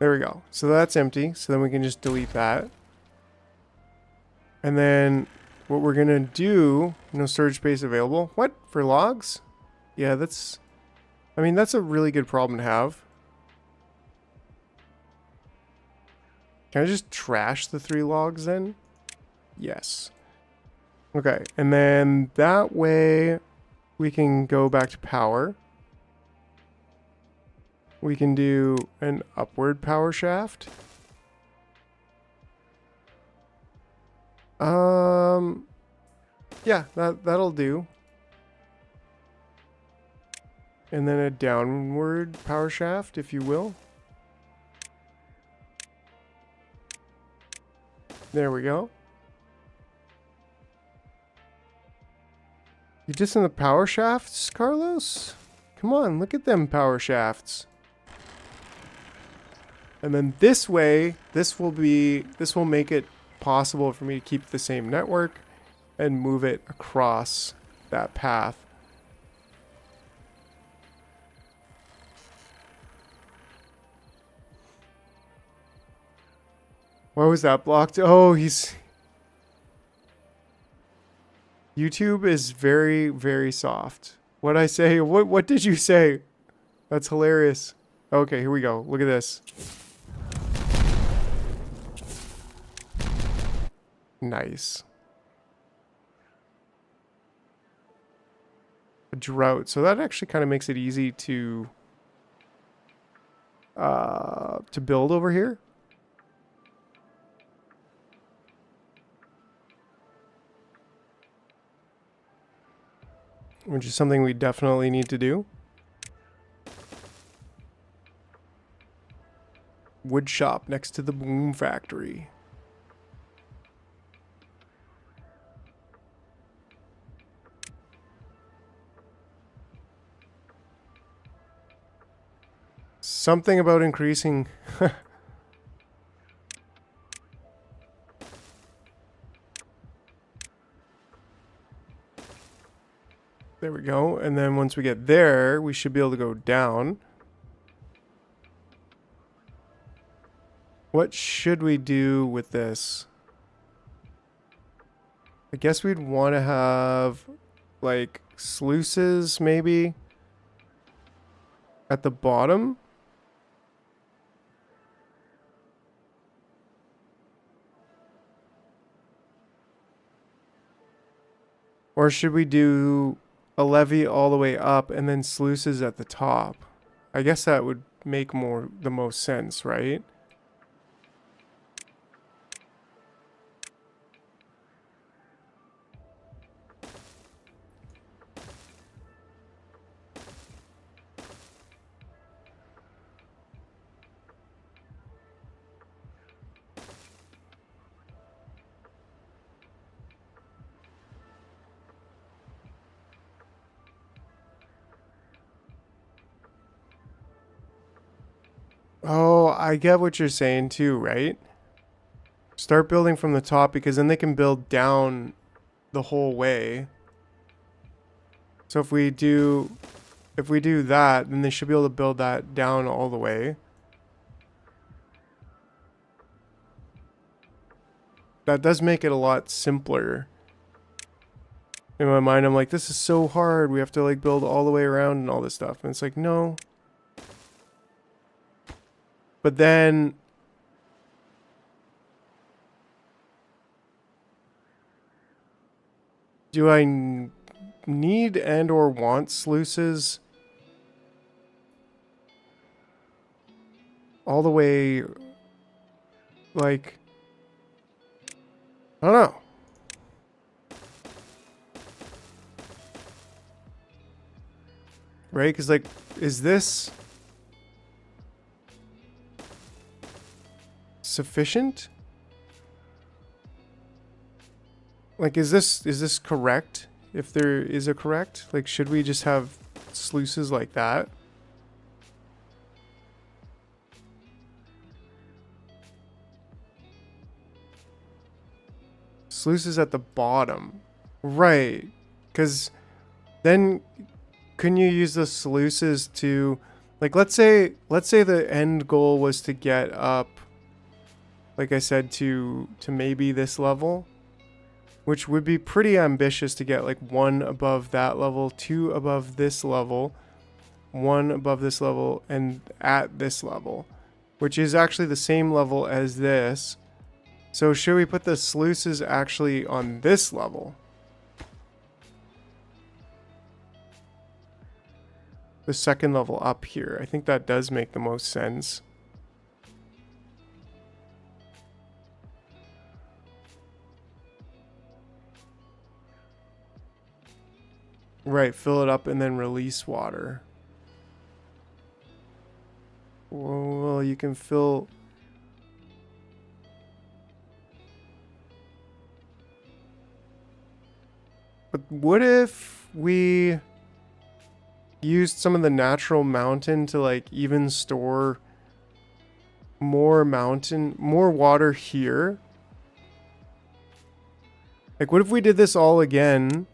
[SPEAKER 1] There we go. So that's empty. So then we can just delete that. And then what we're going to do, no storage space available. What? For logs? Yeah, that's... I mean, that's a really good problem to have. Can I just trash the 3 logs then? Yes. Okay, and then that way we can go back to power. We can do an upward power shaft. Yeah, that'll do. And then a downward power shaft, if you will. There we go. You just in the power shafts, Carlos? Come on, look at them power shafts. And then this way, this will make it possible for me to keep the same network and move it across that path. Why was that blocked? Oh, he's... YouTube is very, very soft. What'd I say? What did you say? That's hilarious. Okay, here we go. Look at this. Nice. A drought. So that actually kind of makes it easy to build over here. Which is something we definitely need to do. Wood shop next to the boom factory. Something about increasing... There we go. And then once we get there, we should be able to go down. What should we do with this? I guess we'd want to have like sluices maybe at the bottom. Or should we do a levee all the way up and then sluices at the top? I guess that would make the most sense, right? Oh, I get what you're saying too, right? Start building from the top because then they can build down the whole way. So if we do that, then they should be able to build that down all the way. That does make it a lot simpler. In my mind, I'm like, this is so hard. We have to like build all the way around and all this stuff. And it's like, no. But then do I need and or want sluices all the way, like, I don't know. Right? Because, like, is this sufficient? Like, is this correct? If there is a correct, like, should we just have sluices like that? Sluices at the bottom, right? Because then couldn't you use the sluices to, like, let's say the end goal was to get up, like I said, to maybe this level, which would be pretty ambitious to get like 1 above that level, 2 above this level, 1 above this level, and at this level, which is actually the same level as this. So should we put the sluices actually on this level? The second level up here. I think that does make the most sense. Right, fill it up and then release water. Well, you can fill... But what if we used some of the natural mountain to like even store more water here? Like, what if we did this all again?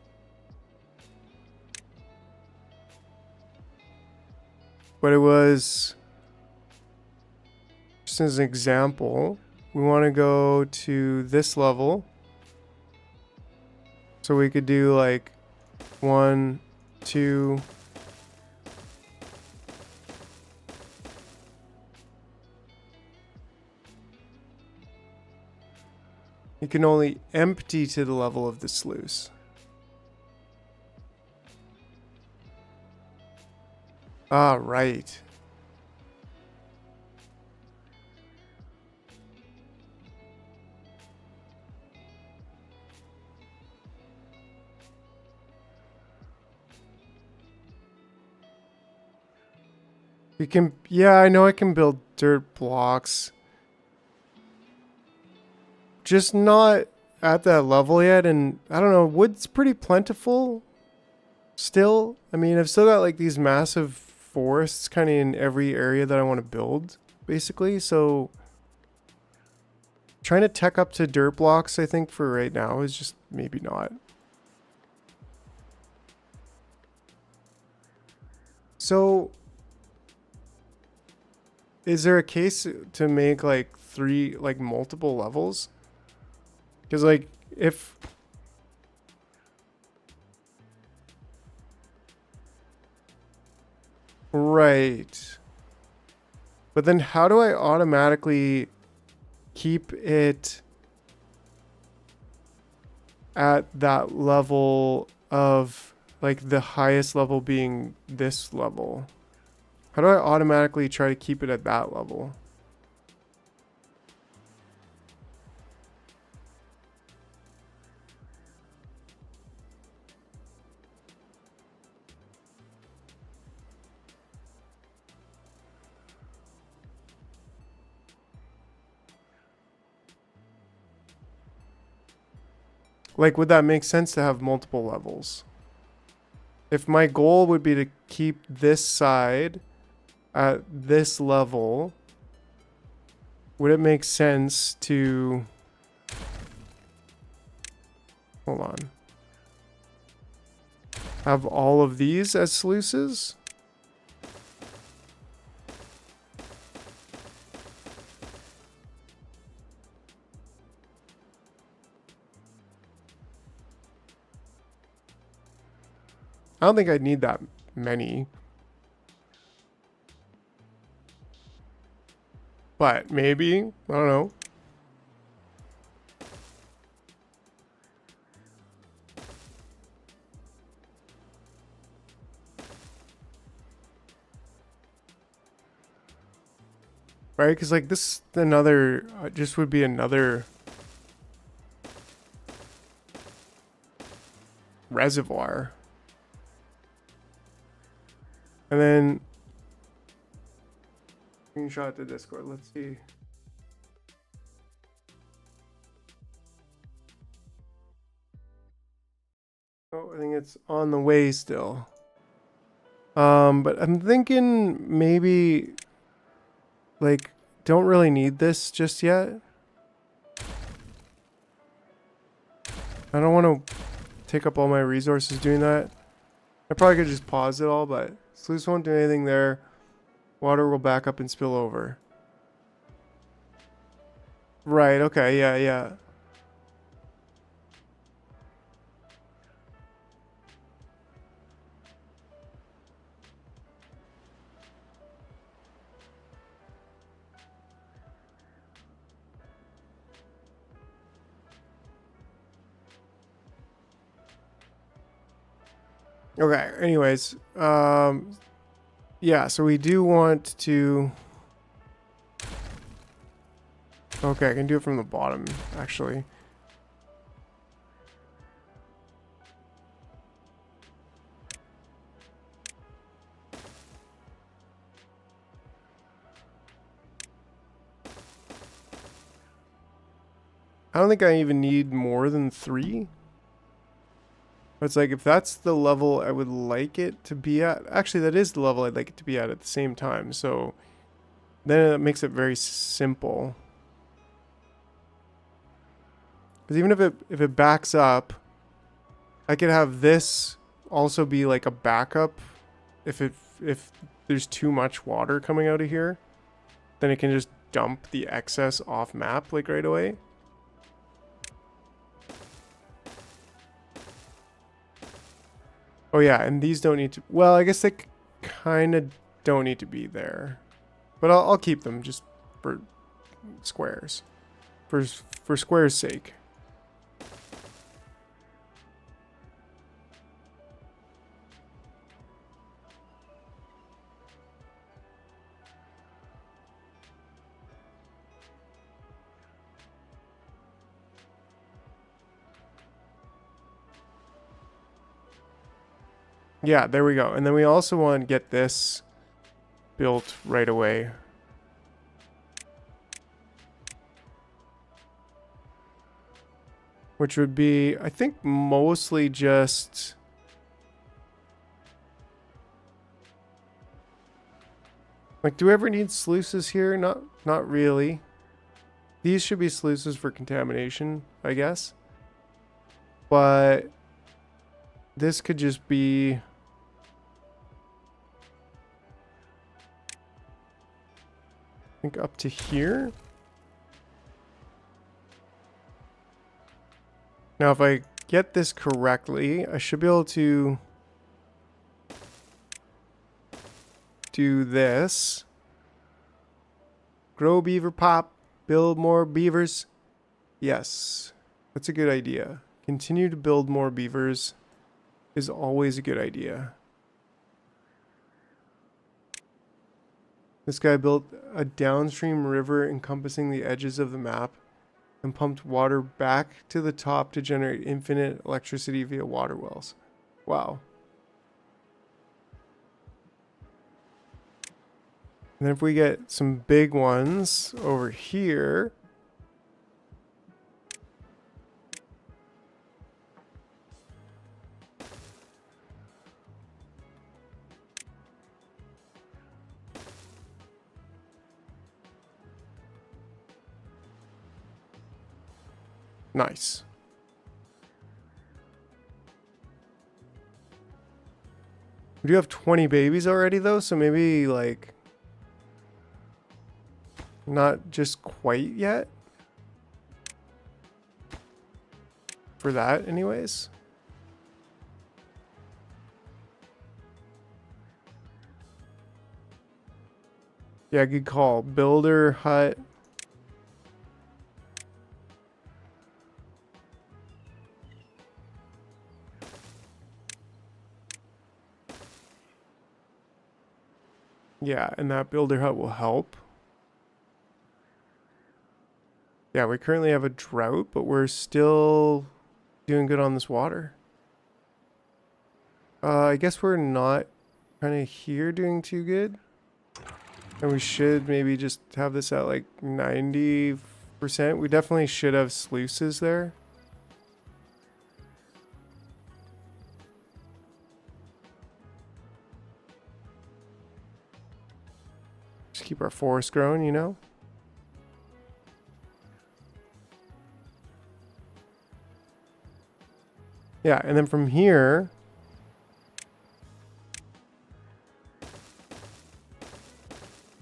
[SPEAKER 1] But it was, just as an example, we want to go to this level. So we could do like 1, 2. You can only empty to the level of the sluice. Ah, right. You can, yeah, I know I can build dirt blocks. Just not at that level yet, and I don't know, wood's pretty plentiful still. I mean, I've still got like these massive forests kind of in every area that I want to build, basically, so trying to tech up to dirt blocks, I think, for right now is just maybe not. So, is there a case to make like multiple levels? Because like if right, but then how do I automatically keep it at that level of like the highest level being this level? How do I automatically try to keep it at that level? Like, would that make sense to have multiple levels? If my goal would be to keep this side at this level, would it make sense to... Hold on. Have all of these as sluices? I don't think I'd need that many. But maybe, I don't know. Right, because like this another just would be another reservoir. And then screenshot to Discord. Let's see. Oh, I think it's on the way still. But I'm thinking maybe like don't really need this just yet. I don't want to take up all my resources doing that. I probably could just pause it all, but sluice won't do anything there. Water will back up and spill over. Right, okay, yeah, yeah. Okay, anyways, yeah, so we do want to... Okay, I can do it from the bottom, actually. I don't think I even need more than 3. But it's like, if that's the level I would like it to be at... Actually, that is the level I'd like it to be at the same time. So then it makes it very simple. Because even if it backs up, I could have this also be like a backup. If there's too much water coming out of here, then it can just dump the excess off map like right away. Oh yeah, and these don't need to, well, I guess they kind of don't need to be there. But I'll keep them just for squares. For squares' sake. Yeah, there we go. And then we also want to get this built right away. Which would be, I think, mostly just... Like, do we ever need sluices here? Not really. These should be sluices for contamination, I guess. But this could just be... I think up to here. Now, if I get this correctly, I should be able to do this. Grow beaver pop, build more beavers. Yes, that's a good idea. Continue to build more beavers is always a good idea. This guy built a downstream river encompassing the edges of the map and pumped water back to the top to generate infinite electricity via water wells. Wow. And then if we get some big ones over here. Nice. We do have 20 babies already though, so maybe like not just quite yet. For that anyways. Yeah, good call. Builder hut. Yeah, and that builder hut will help. Yeah, we currently have a drought, but we're still doing good on this water. I guess we're not kind of here doing too good. And we should maybe just have this at like 90%. We definitely should have sluices there. Just keep our forest growing, you know? Yeah, and then from here,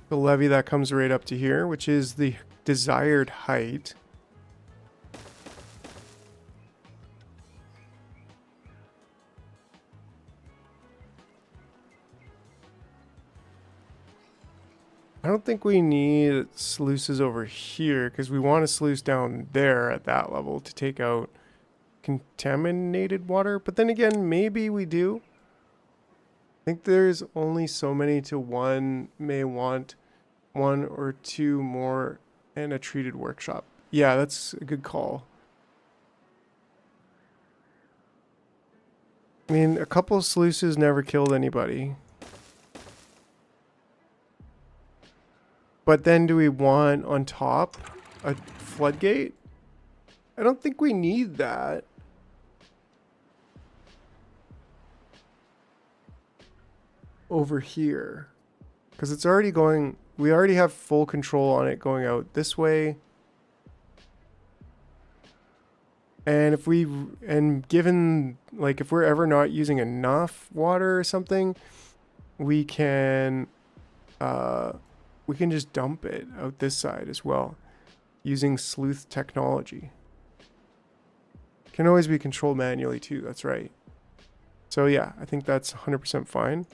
[SPEAKER 1] the levee that comes right up to here, which is the desired height. I don't think we need sluices over here because we want a sluice down there at that level to take out contaminated water. But then again, maybe we do. I think there's only so many to one may want one or two more and a treated workshop. Yeah, that's a good call. I mean, a couple sluices never killed anybody. But then do we want on top a floodgate? I don't think we need that. Over here. Because it's already going, we already have full control on it going out this way. And if we, and given, like if we're ever not using enough water or something, we can, we can just dump it out this side as well using sleuth technology. Can always be controlled manually too, that's right. So yeah, I think that's 100% fine.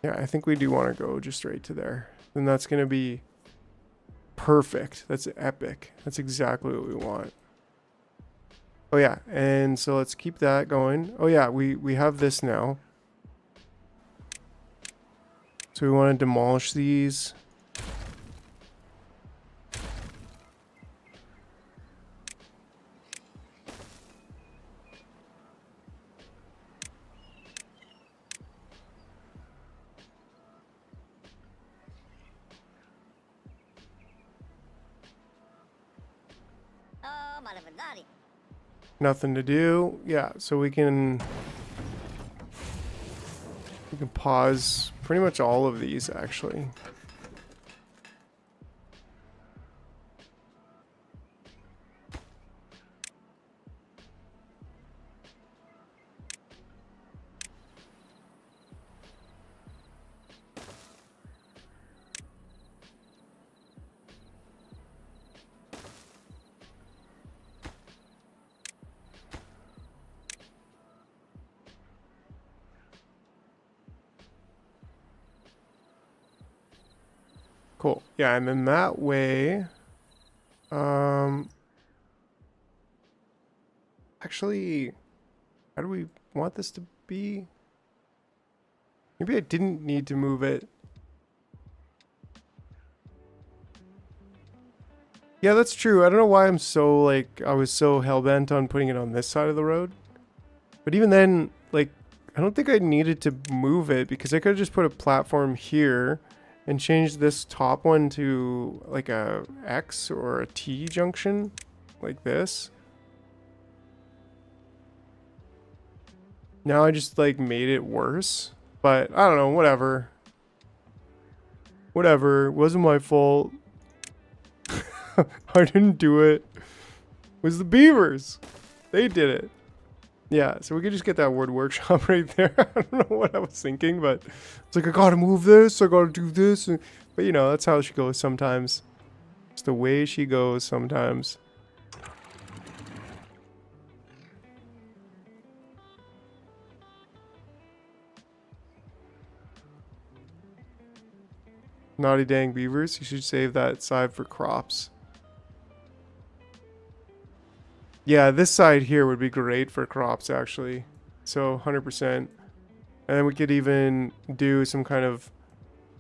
[SPEAKER 1] Yeah, I think we do want to go just straight to there. Then that's going to be perfect. That's epic. That's exactly what we want. Oh yeah, and so let's keep that going. Oh yeah, we have this now. So we want to demolish these. Nothing to do. Yeah, so we can pause pretty much all of these actually. Cool. Yeah, and then that way, actually, how do we want this to be? Maybe I didn't need to move it. Yeah, that's true. I don't know why I'm so, like, I was so hell-bent on putting it on this side of the road. But even then, like, I don't think I needed to move it because I could have just put a platform here and change this top one to like a X or a T junction like this. Now I just like made it worse, but I don't know, whatever. Whatever, it wasn't my fault. I didn't do it. It was the beavers. They did it. Yeah, so we could just get that word workshop right there. I don't know what I was thinking, but it's like, I gotta move this, I gotta do this. But you know, that's how she goes sometimes. It's the way she goes sometimes. Naughty dang beavers, you should save that side for crops. Yeah, this side here would be great for crops actually. So 100%. And then we could even do some kind of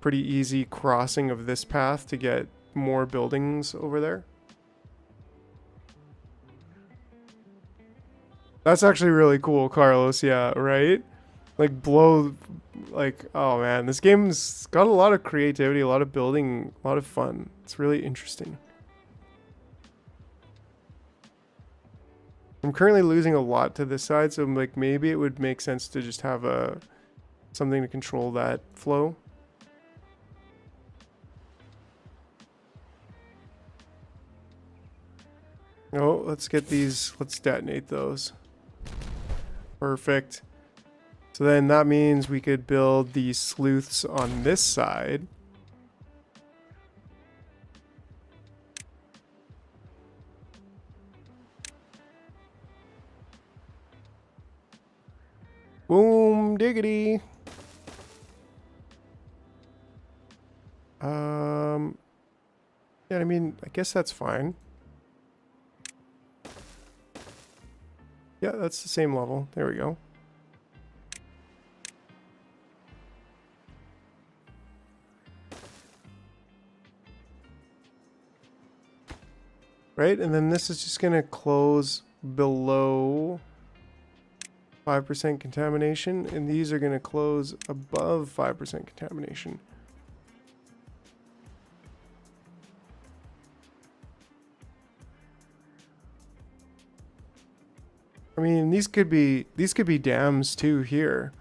[SPEAKER 1] pretty easy crossing of this path to get more buildings over there. That's actually really cool, Carlos. Yeah, right? Like blow, like, oh man, this game's got a lot of creativity, a lot of building, a lot of fun. It's really interesting. I'm currently losing a lot to this side, so like maybe it would make sense to just have something to control that flow. Oh, let's get these, let's detonate those. Perfect. So then that means we could build these sleuths on this side. Boom diggity. Yeah, I mean, I guess that's fine. Yeah, that's the same level. There we go. Right, and then this is just gonna close below 5% contamination, and these are gonna close above 5% contamination. I mean, these could be dams too here.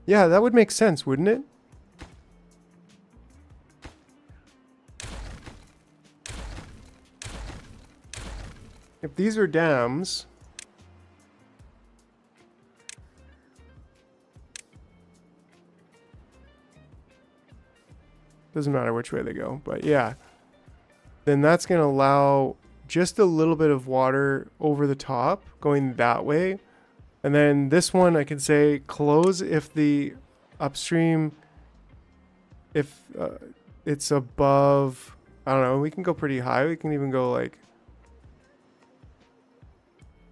[SPEAKER 1] Yeah, that would make sense, wouldn't it? If these are dams, Doesn't matter which way they go, but yeah. Then that's going to allow just a little bit of water over the top going that way. And then this one I can say close if the upstream, if it's above, I don't know, we can go pretty high. We can even go like,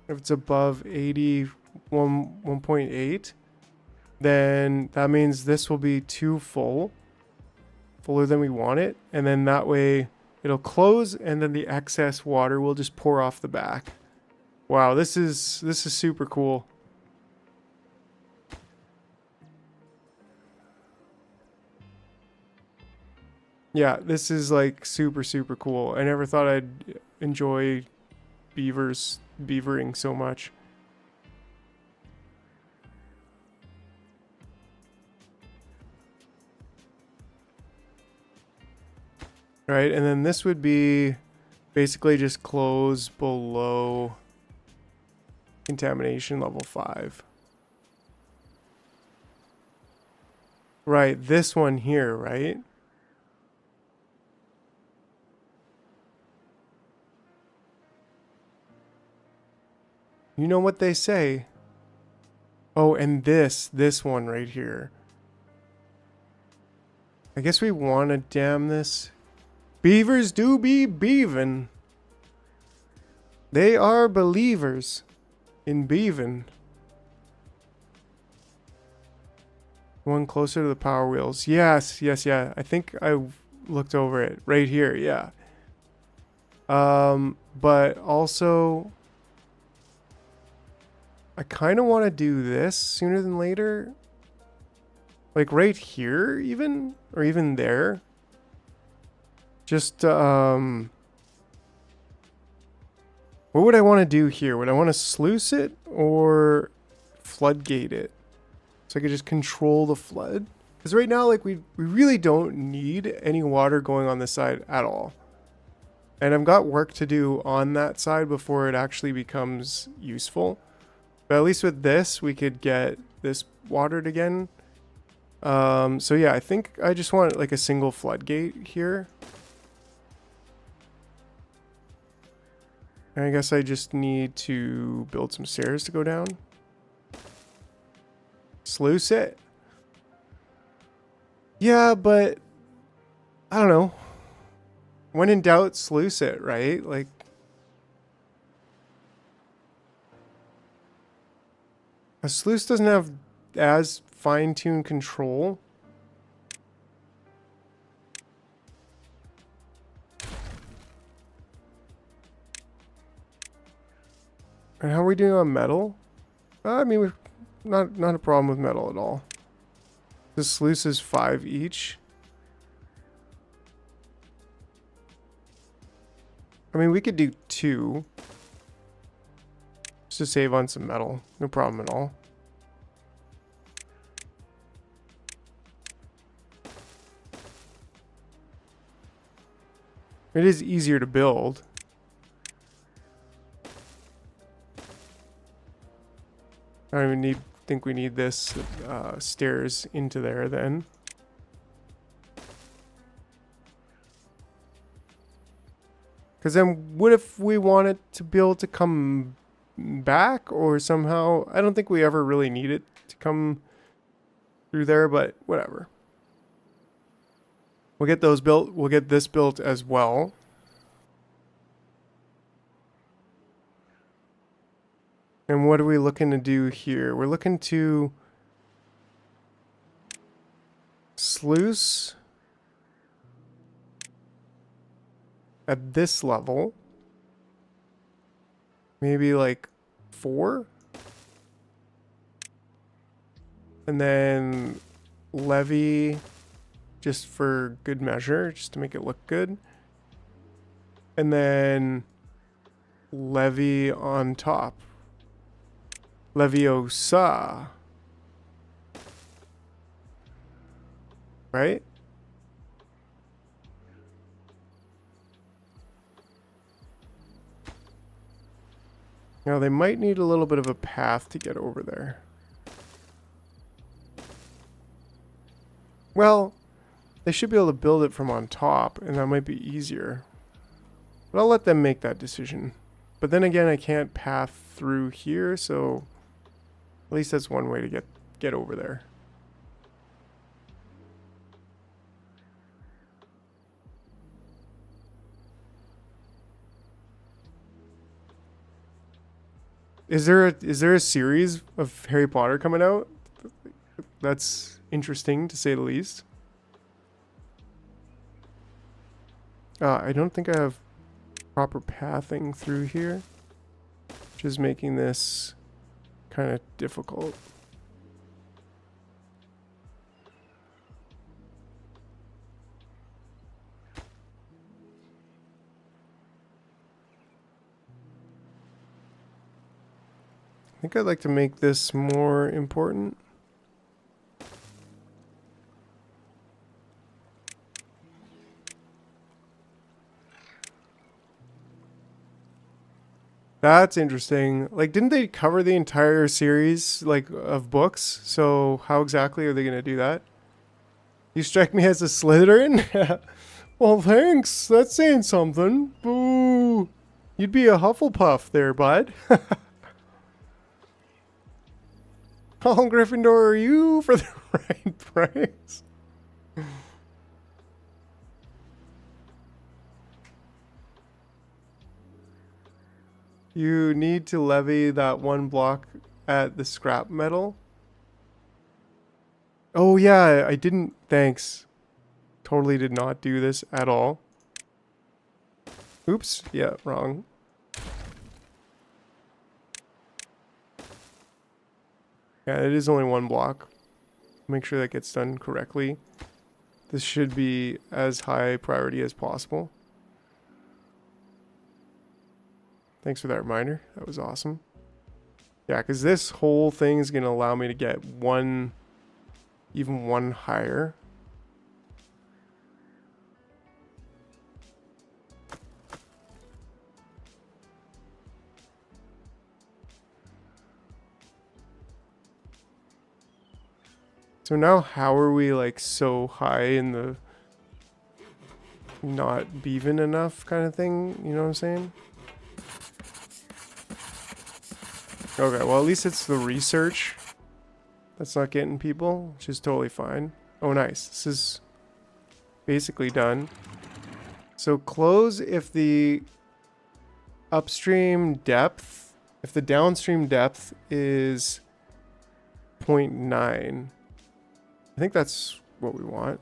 [SPEAKER 1] if it's above 1.8, then that means this will be too fuller than we want it. And then that way it'll close, and then the excess water will just pour off the back. Wow, this is super cool. Yeah, this is like super cool. I never thought I'd enjoy beavering so much. Right, and then this would be basically just close below contamination level 5. Right, this one here, right? You know what they say. Oh, and this one right here. I guess we want to dam this. Beavers do be beavin'. They are believers in beavin'. One closer to the power wheels. Yes, yeah. I think I looked over it right here, yeah. But also I kind of want to do this sooner than later. Like right here even, or even there. Just, what would I want to do here? Would I want to sluice it or floodgate it? So I could just control the flood? Because right now, like, we really don't need any water going on this side at all. And I've got work to do on that side before it actually becomes useful. But at least with this, we could get this watered again. So yeah, I think I just want like a single floodgate here. And I guess I just need to build some stairs to go down. Sluice it. Yeah, but I don't know. When in doubt, sluice it, right? Like, a sluice doesn't have as fine-tuned control. And how are we doing on metal? I mean, we've not a problem with metal at all. The sluice is 5 each. I mean, we could do 2. Just to save on some metal. No problem at all. It is easier to build. I don't even think we need this stairs into there then. Because then what if we want it to be able to come back or somehow? I don't think we ever really need it to come through there, but whatever. We'll get those built. We'll get this built as well. And what are we looking to do here? We're looking to sluice at this level. Maybe like 4. And then levy just for good measure, just to make it look good. And then levy on top. Leviosa. Right? Now they might need a little bit of a path to get over there. Well, They should be able to build it from on top, and that might be easier. But I'll let them make that decision. But then again, I can't path through here, so at least that's one way to get over there. Is there a series of Harry Potter coming out? That's interesting to say the least. I don't think I have proper pathing through here, which is making this kind of difficult. I think I'd like to make this more important. That's interesting. Like, didn't they cover the entire series, like, of books? So how exactly are they going to do that? You strike me as a Slytherin? Well, thanks. That's saying something. Boo. You'd be a Hufflepuff there, bud. How Gryffindor are you for the right price? You need to levy that one block at the scrap metal. Oh yeah, I didn't. Thanks. Totally did not do this at all. Oops. Yeah, wrong. Yeah, it is only one block. Make sure that gets done correctly. This should be as high priority as possible. Thanks for that reminder. That was awesome. Yeah, because this whole thing is going to allow me to get one, even one higher. So now how are we like so high in the not beavin' enough kind of thing? You know what I'm saying? Okay, well at least it's the research that's not getting people, which is totally fine. Oh nice, this is basically done. So close if the upstream depth, if the downstream depth is 0.9. I think that's what we want.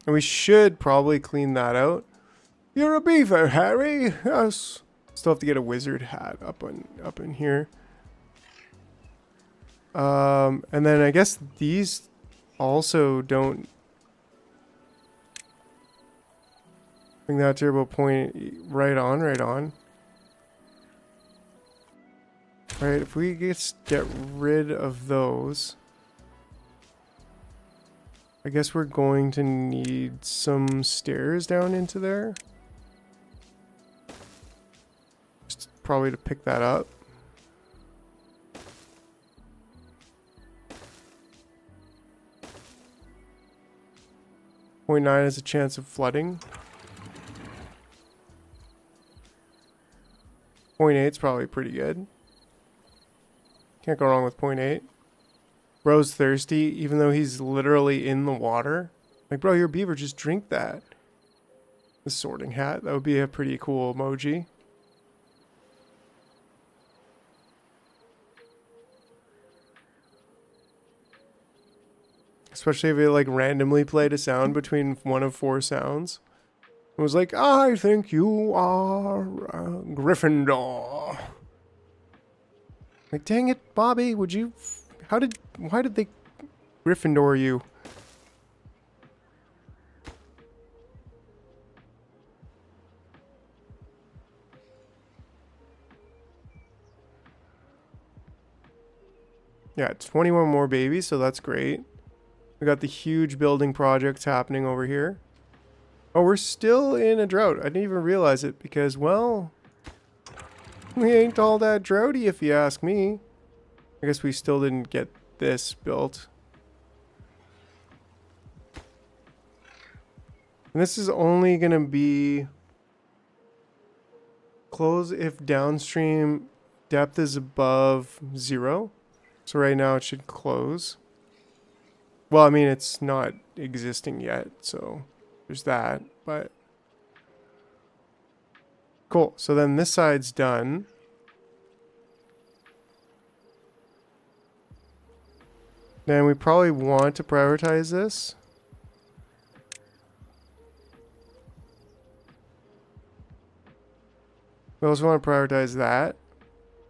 [SPEAKER 1] And we should probably clean that out. You're a beaver, Harry. Yes. Still have to get a wizard hat up in here. And then I guess these also don't bring that turbo point right on, right on. Alright, if we just get rid of those, I guess we're going to need some stairs down into there. Just probably to pick that up. .9 has a chance of flooding. 0.8 is probably pretty good. Can't go wrong with 0.8. Bro's thirsty, even though he's literally in the water. Like, bro, you're a beaver, just drink that. The sorting hat, that would be a pretty cool emoji. Especially if it like randomly played a sound between one of 4 sounds. It was like, I think you are Gryffindor. Like, dang it, Bobby, would you... why did they Gryffindor you? Yeah, 21 more babies, so that's great. We got the huge building projects happening over here. Oh, we're still in a drought. I didn't even realize it because, well... we ain't all that droughty if you ask me. I guess we still didn't get this built. And this is only going to be close if downstream depth is above 0. So right now it should close. Well, I mean, it's not existing yet, so there's that, but cool. So then this side's done. Then we probably want to prioritize this. We also want to prioritize that.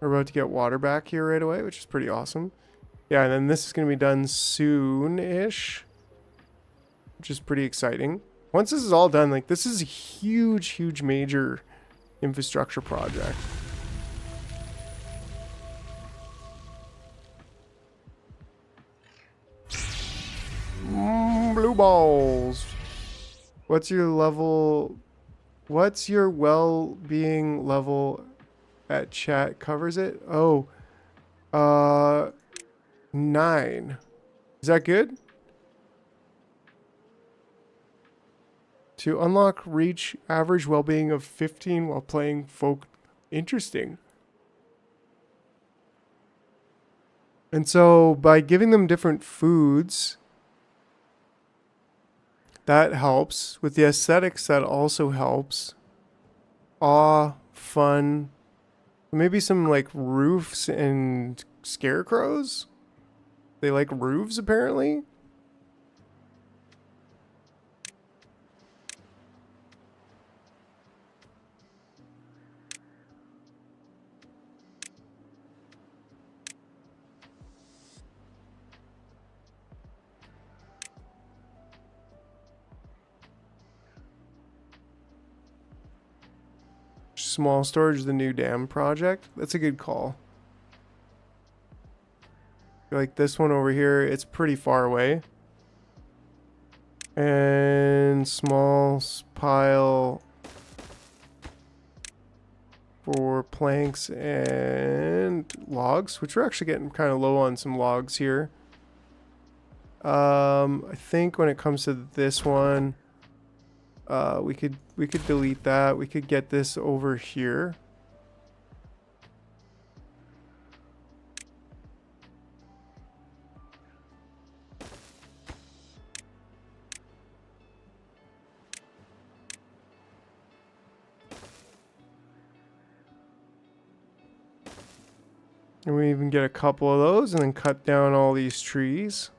[SPEAKER 1] We're about to get water back here right away, which is pretty awesome. Yeah, and then this is going to be done soon-ish, which is pretty exciting. Once this is all done, like, this is a huge, huge major infrastructure project. Blue balls. What's your level? What's your well-being level at chat covers it? Oh, 9. Is that good? To unlock reach average well-being of 15 while playing folk. Interesting. And so by giving them different foods, that helps. With the aesthetics, that also helps. Awe, fun. Maybe some like roofs and scarecrows. They like roofs apparently. Small storage, the new dam project. That's a good call. Like this one over here, it's pretty far away. And small pile for planks and logs, which we're actually getting kind of low on some logs here. I think when it comes to this one, we could delete that. We could get this over here. And we even get a couple of those and then cut down all these trees.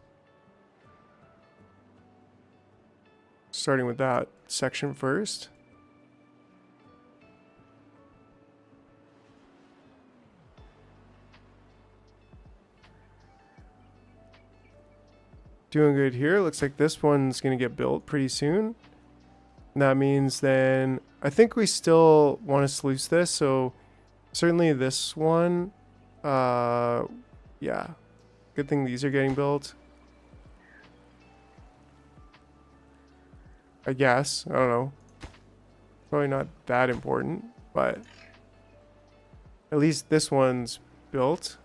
[SPEAKER 1] Starting with that section first. Doing good here. Looks like this one's going to get built pretty soon. And that means then I think we still want to sluice this. So certainly this one. Yeah. Good thing these are getting built. I guess. I don't know. Probably not that important, but at least this one's built.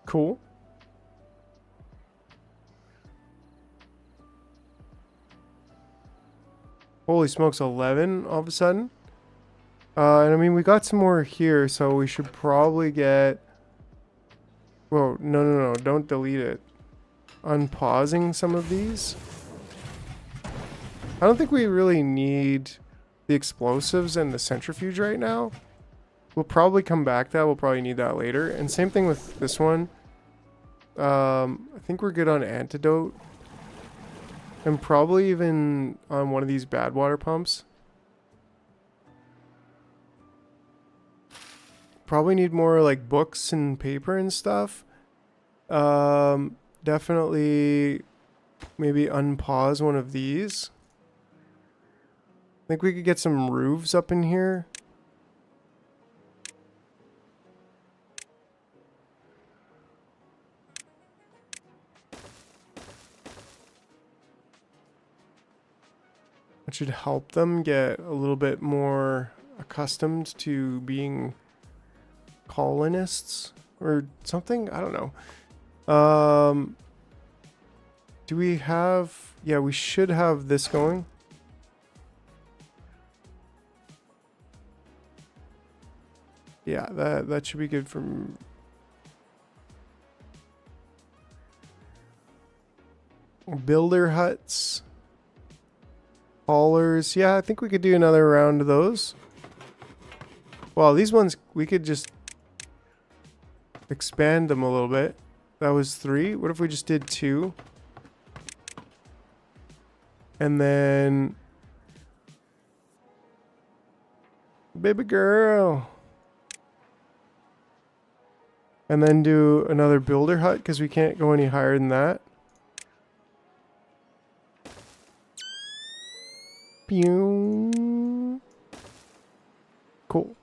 [SPEAKER 1] Cool. Holy smokes, 11 all of a sudden. And I mean, we got some more here, so we should probably get... Whoa, no, don't delete it. Unpausing some of these. I don't think we really need the explosives and the centrifuge right now. We'll probably come back to that. We'll probably need that later. And same thing with this one. I think we're good on antidote. And probably even on one of these bad water pumps. Probably need more like books and paper and stuff. Definitely maybe unpause one of these. I think we could get some roofs up in here. That should help them get a little bit more accustomed to being colonists or something. I don't know. Do we have... Yeah, we should have this going. Yeah, that should be good for... Builder huts. Haulers. Yeah, I think we could do another round of those. Well, these ones, we could just expand them a little bit. That was 3. What if we just did 2? And then... Baby girl. And then do another builder hut because we can't go any higher than that. Pew. Cool.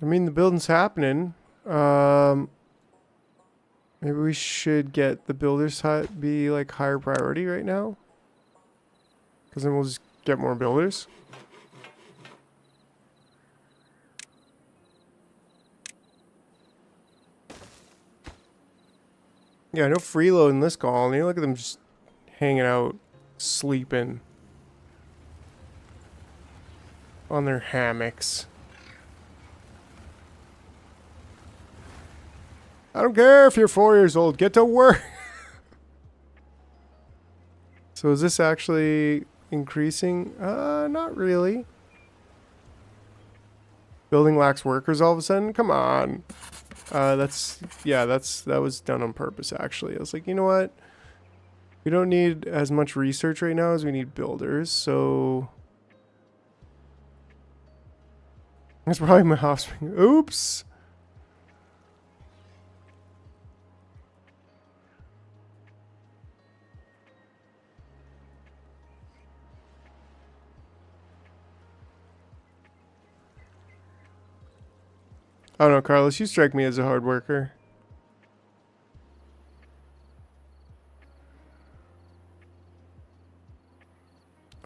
[SPEAKER 1] I mean, the building's happening. Maybe we should get the builder's hut be like higher priority right now. Because then we'll just get more builders. Yeah, no freeload in this colony. Look at them just hanging out, sleeping on their hammocks. I don't care if you're 4 years old. Get to work. So is this actually increasing? Not really. Building lacks workers all of a sudden? Come on. That was done on purpose actually. I was like, you know what? We don't need as much research right now as we need builders, so that's probably my offspring. Oops. I don't know, Carlos, you strike me as a hard worker.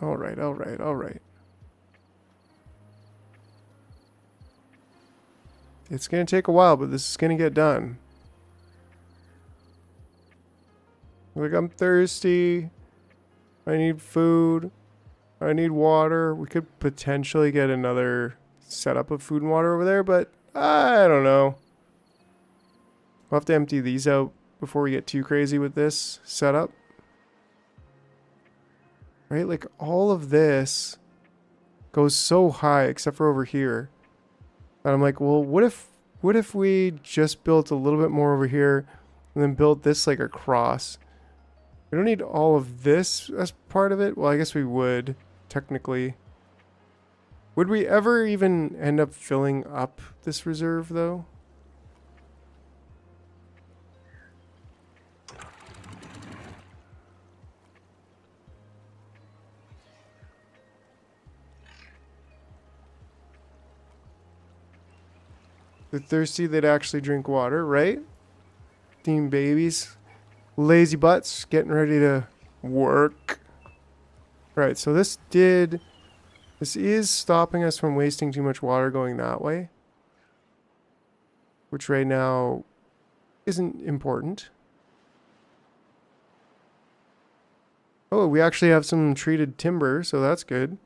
[SPEAKER 1] All right, all right, all right. It's going to take a while, but this is going to get done. Like, I'm thirsty. I need food. I need water. We could potentially get another setup of food and water over there, but I don't know. We'll have to empty these out before we get too crazy with this setup. Right? Like, all of this goes so high, except for over here. And I'm like, well, what if we just built a little bit more over here and then built this like across? We don't need all of this as part of it. Well, I guess we would, technically. Would we ever even end up filling up this reserve, though? They're thirsty, they'd actually drink water, right? Team babies. Lazy butts, getting ready to work. Right, so this is stopping us from wasting too much water going that way. Which right now isn't important. Oh, we actually have some treated timber, so that's good.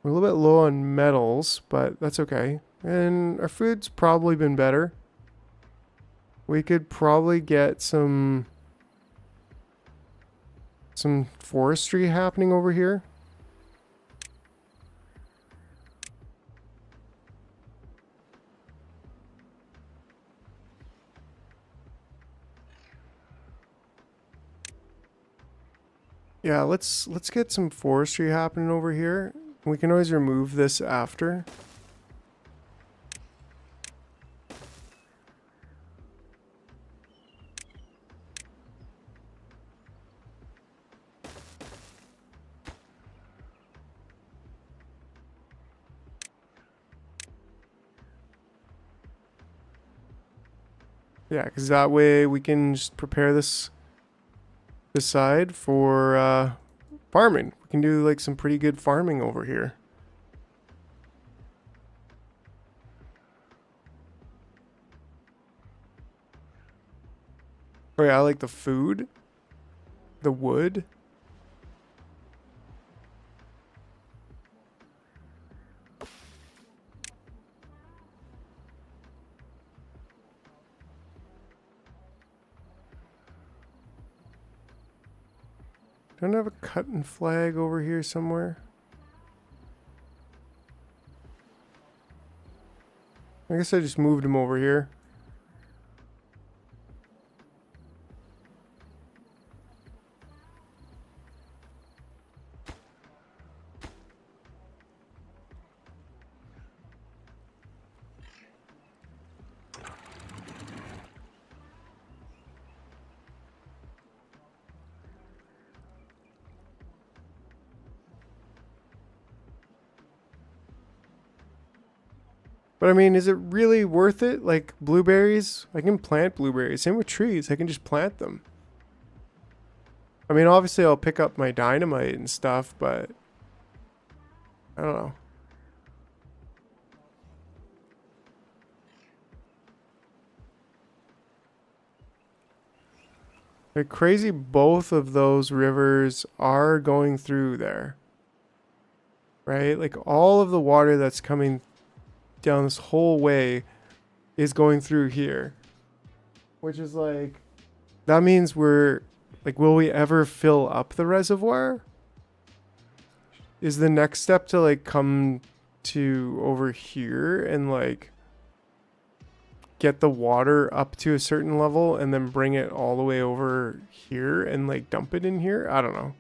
[SPEAKER 1] We're a little bit low on metals, but that's okay. And our food's probably been better. We could probably get some some forestry happening over here. Yeah, let's get some forestry happening over here. We can always remove this after. Yeah, because that way we can just prepare this side for farming. We can do like some pretty good farming over here. Oh yeah, I like the food, the wood. Don't I have a cutting flag over here somewhere? I guess I just moved him over here. But I mean, is it really worth it? Like blueberries? I can plant blueberries. Same with trees. I can just plant them. I mean, obviously I'll pick up my dynamite and stuff, but I don't know. Like crazy, both of those rivers are going through there. Right? Like all of the water that's coming down this whole way is going through here. Which is like, that means we're, like, will we ever fill up the reservoir? Is the next step to like come to over here and like get the water up to a certain level and then bring it all the way over here and like dump it in here? I don't know.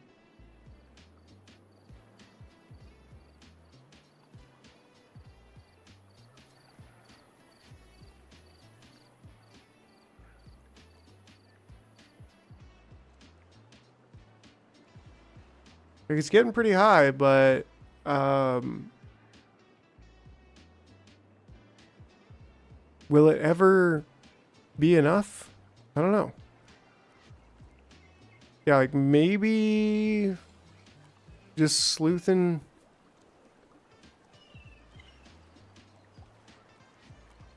[SPEAKER 1] Like it's getting pretty high, but will it ever be enough? I don't know. Yeah, like maybe just sleuthing.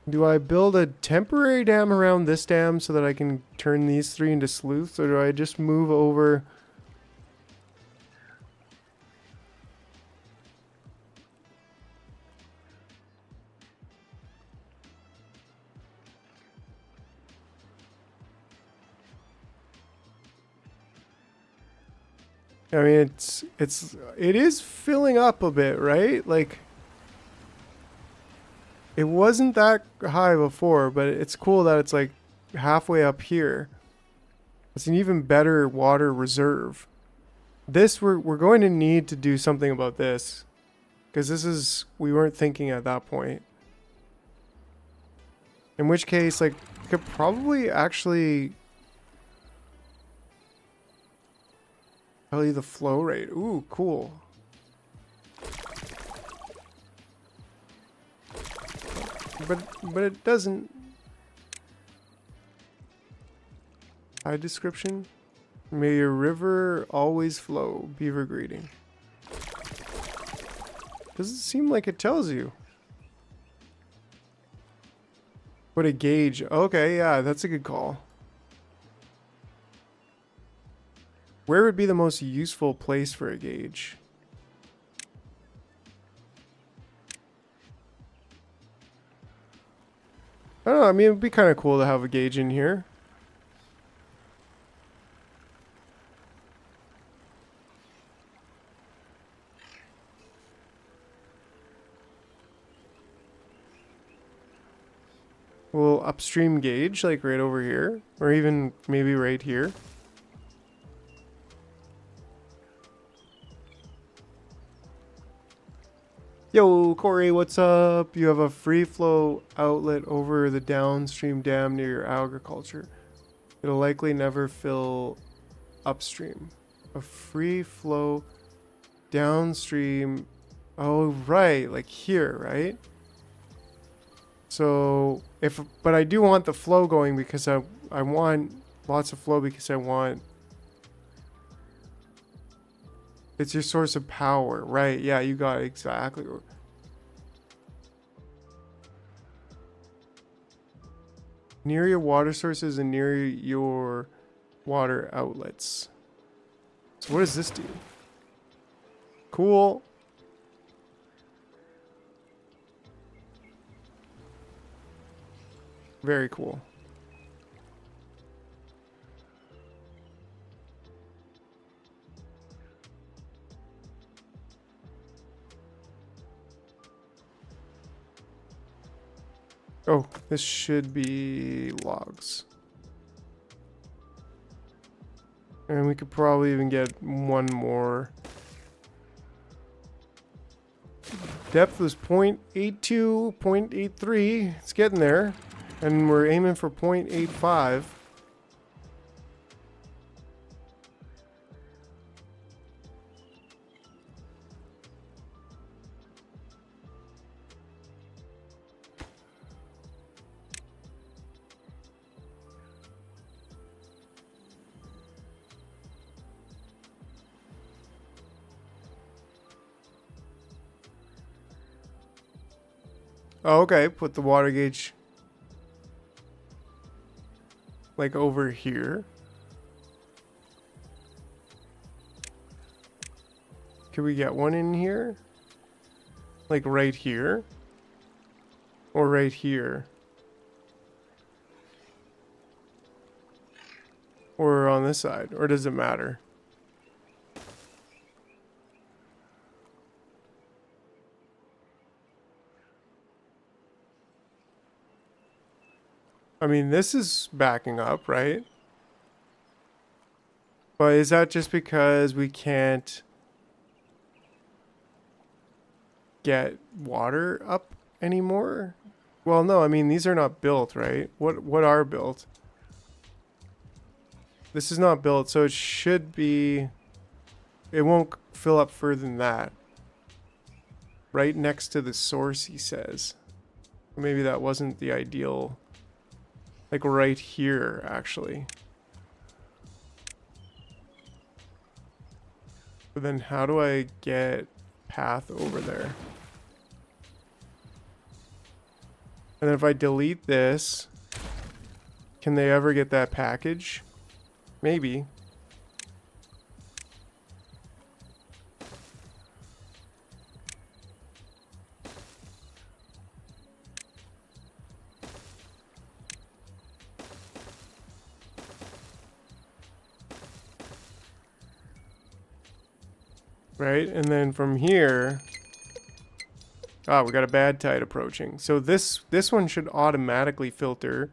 [SPEAKER 1] Do I build a temporary dam around this dam so that I can turn these three into sleuths, or do I just move over? I mean, it is filling up a bit, right? Like, it wasn't that high before, but it's cool that it's like halfway up here. It's an even better water reserve. This, we're going to need to do something about this, because this is, we weren't thinking at that point. In which case, like, we could probably actually tell you the flow rate. Ooh, cool. But it doesn't. High description. May your river always flow. Beaver greeting. Doesn't seem like it tells you. What a gauge. Okay, yeah, that's a good call. Where would be the most useful place for a gauge? I don't know, I mean, it'd be kind of cool to have a gauge in here. little upstream gauge, like right over here, or even maybe right here. Yo, Corey, what's up? You have a free flow outlet over the downstream dam near your agriculture. It'll likely never fill upstream. A free flow downstream. Oh, right, like here, right? So but I do want the flow going because I want lots of flow because I want, it's your source of power, right? Yeah, you got it exactly. Near your water sources and near your water outlets. So what does this do? Cool. Very cool. Oh, this should be logs. And we could probably even get one more. Depth was 0.82, 0.83. It's getting there. And we're aiming for 0.85. Oh, okay. Put the water gauge like over here. Can we get one in here? Like right here? Or right here? Or on this side? Or does it matter? I mean, this is backing up, right? But is that just because we can't get water up anymore? Well, no, I mean, these are not built, right? What are built? This is not built, so it should be... It won't fill up further than that. Right next to the source, he says. Maybe that wasn't the ideal... Like right here, actually. But then how do I get path over there? And then if I delete this, can they ever get that package? Maybe. Right, and then from here, ah, we got a bad tide approaching. So this one should automatically filter,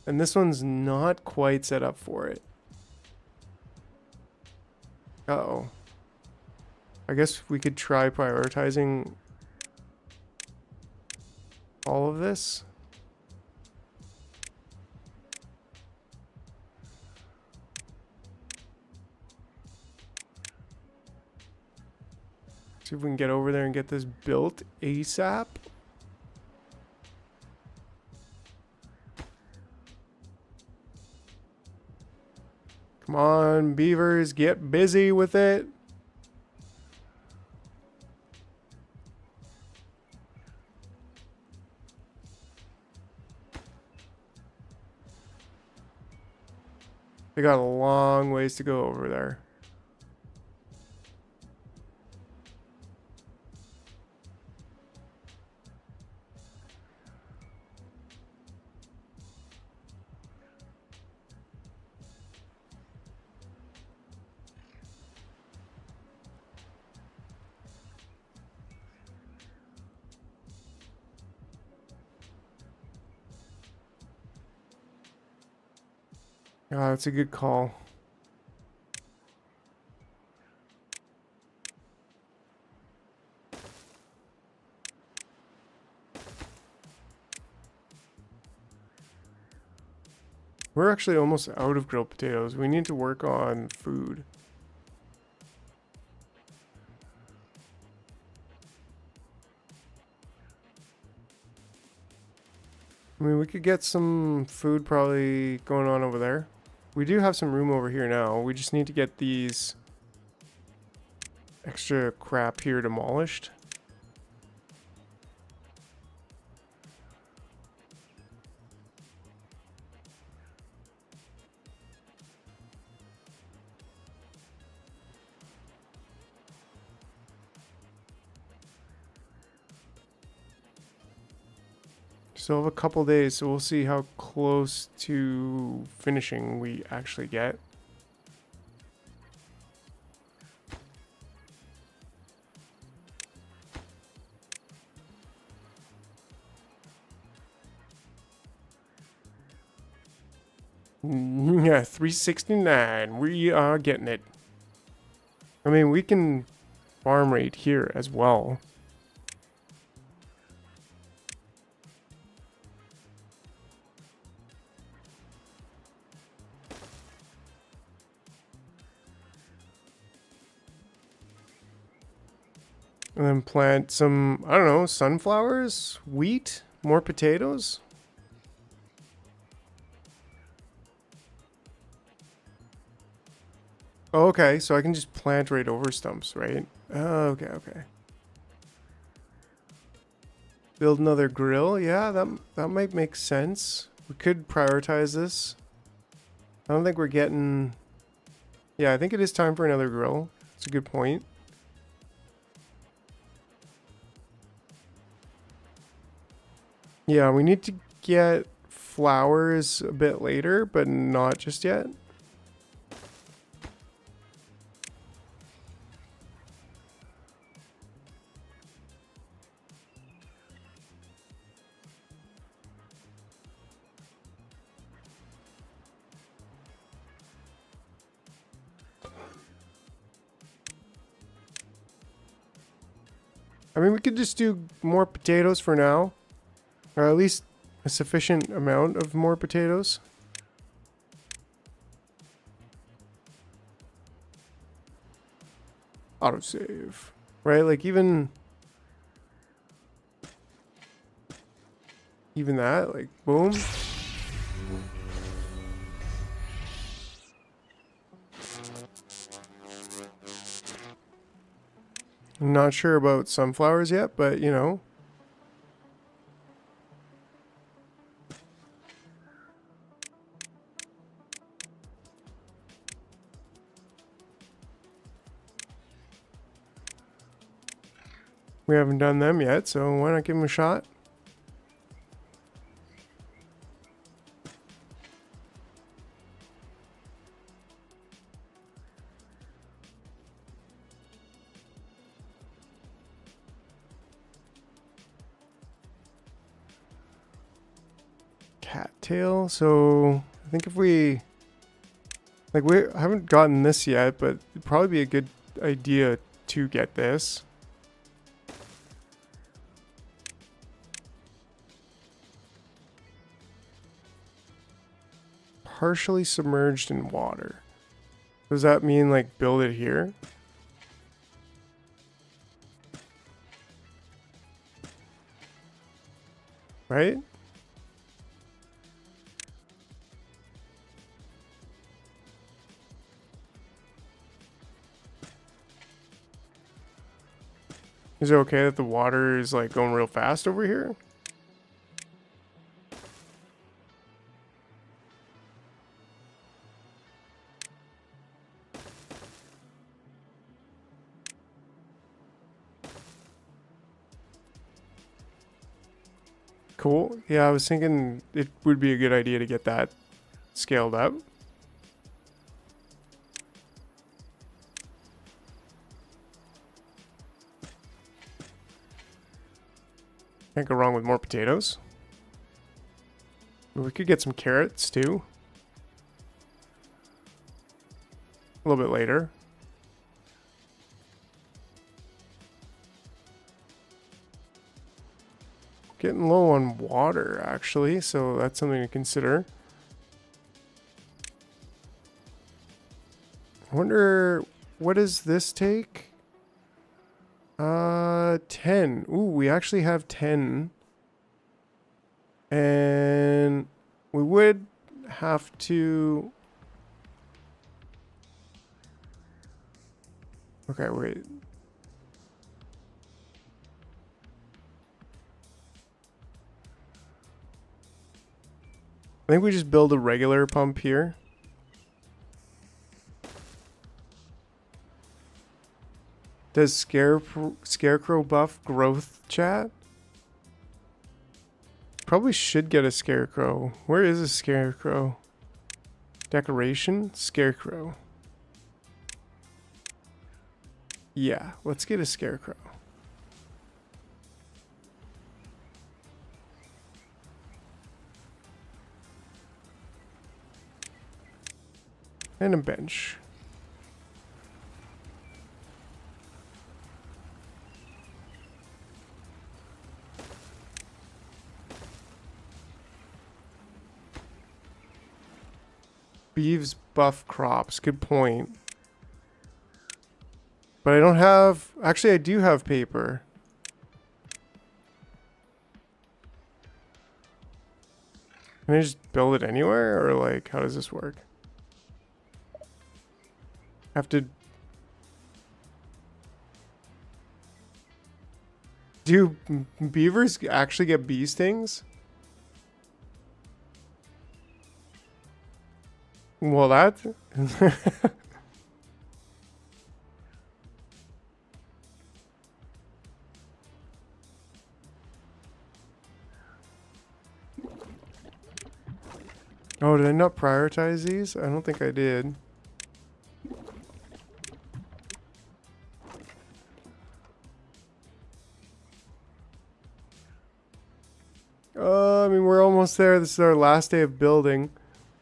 [SPEAKER 1] and this one's not quite set up for it. Uh-oh. I guess we could try prioritizing all of this. See if we can get over there and get this built ASAP. Come on, beavers, get busy with it. They got a long ways to go over there. Ah, that's a good call. We're actually almost out of grilled potatoes. We need to work on food. I mean, we could get some food probably going on over there. We do have some room over here now. We just need to get these extra crap here demolished. Still have a couple days, so we'll see how close to finishing we actually get. Yeah, 369. We are getting it. I mean, we can farm right here as well. And then plant some, I don't know, sunflowers, wheat, more potatoes. Oh, okay, so I can just plant right over stumps, right? Oh, okay, okay. Build another grill. Yeah, that might make sense. We could prioritize this. I don't think we're getting... Yeah, I think it is time for another grill. It's a good point. Yeah, we need to get flowers a bit later, but not just yet. I mean, we could just do more potatoes for now. Or at least a sufficient amount of more potatoes. Autosave. Right? Like even that, like boom. I'm not sure about sunflowers yet, but you know. We haven't done them yet, so why not give them a shot? Cattail, so I think if we... Like, we haven't gotten this yet, but it'd probably be a good idea to get this. Partially submerged in water. Does that mean, like, build it here? Right? Is it okay that the water is, like, going real fast over here? Cool. Yeah, I was thinking it would be a good idea to get that scaled up. Can't go wrong with more potatoes. We could get some carrots too. a little bit later. Getting low on water, actually, so that's something to consider. I wonder, what does this take? 10. Ooh, we actually have 10. And we would have to... Okay, wait. I think we just build a regular pump here. Does Scarecrow buff growth, chat? Probably should get a Scarecrow. Where is a Scarecrow? Decoration? Scarecrow. Yeah, let's get a Scarecrow. And a bench. Beeves buff crops. Good point. But I don't have... Actually, I do have paper. Can I just build it anywhere? Or, like, how does this work? Have to... Do beavers actually get bee stings? Well, that... Oh, did I not prioritize these? I don't think I did. I mean, we're almost there. This is our last day of building.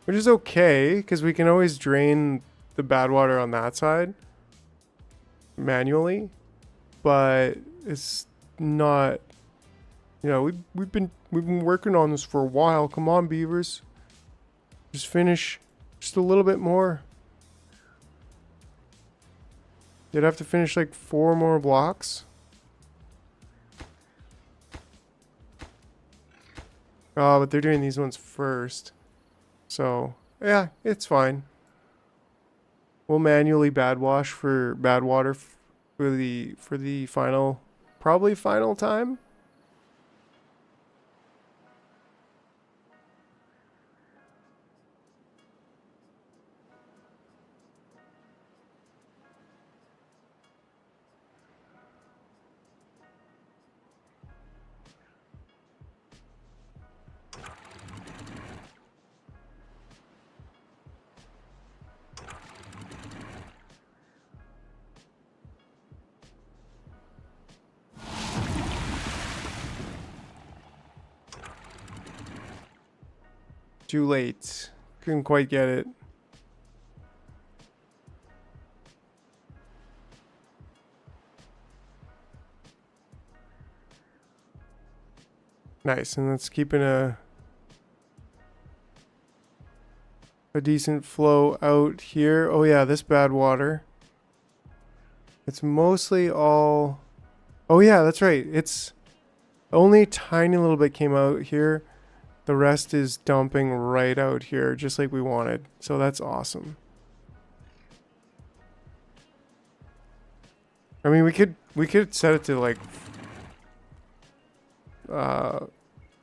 [SPEAKER 1] Which is okay, because we can always drain the bad water on that side. Manually. But it's not... You know, we've been working on this for a while. Come on, beavers. Just finish just a little bit more. You'd have to finish like 4 more blocks. Oh, but they're doing these ones first. So, yeah, it's fine. We'll manually bad wash for bad water for the final, probably final time. Too late. Couldn't quite get it. Nice, and that's keeping a decent flow out here. Oh yeah, this bad water. It's mostly all... Oh yeah, that's right. It's only a tiny little bit came out here. The rest is dumping right out here, just like we wanted. So that's awesome. I mean, we could set it to like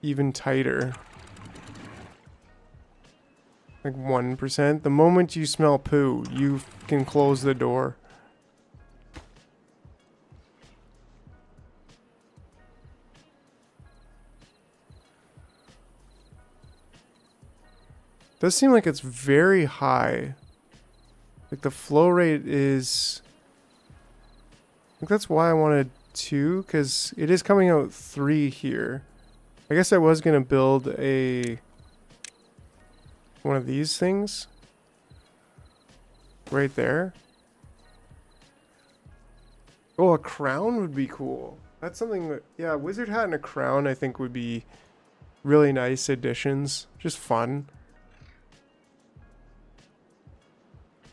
[SPEAKER 1] even tighter, like 1%. The moment you smell poo, you can close the door. Does seem like it's very high. Like the flow rate is... I think that's why I wanted 2, because it is coming out 3 here. I guess I was going to build one of these things. right there. Oh, a crown would be cool. That's something that, yeah, wizard hat and a crown I think would be really nice additions. Just fun.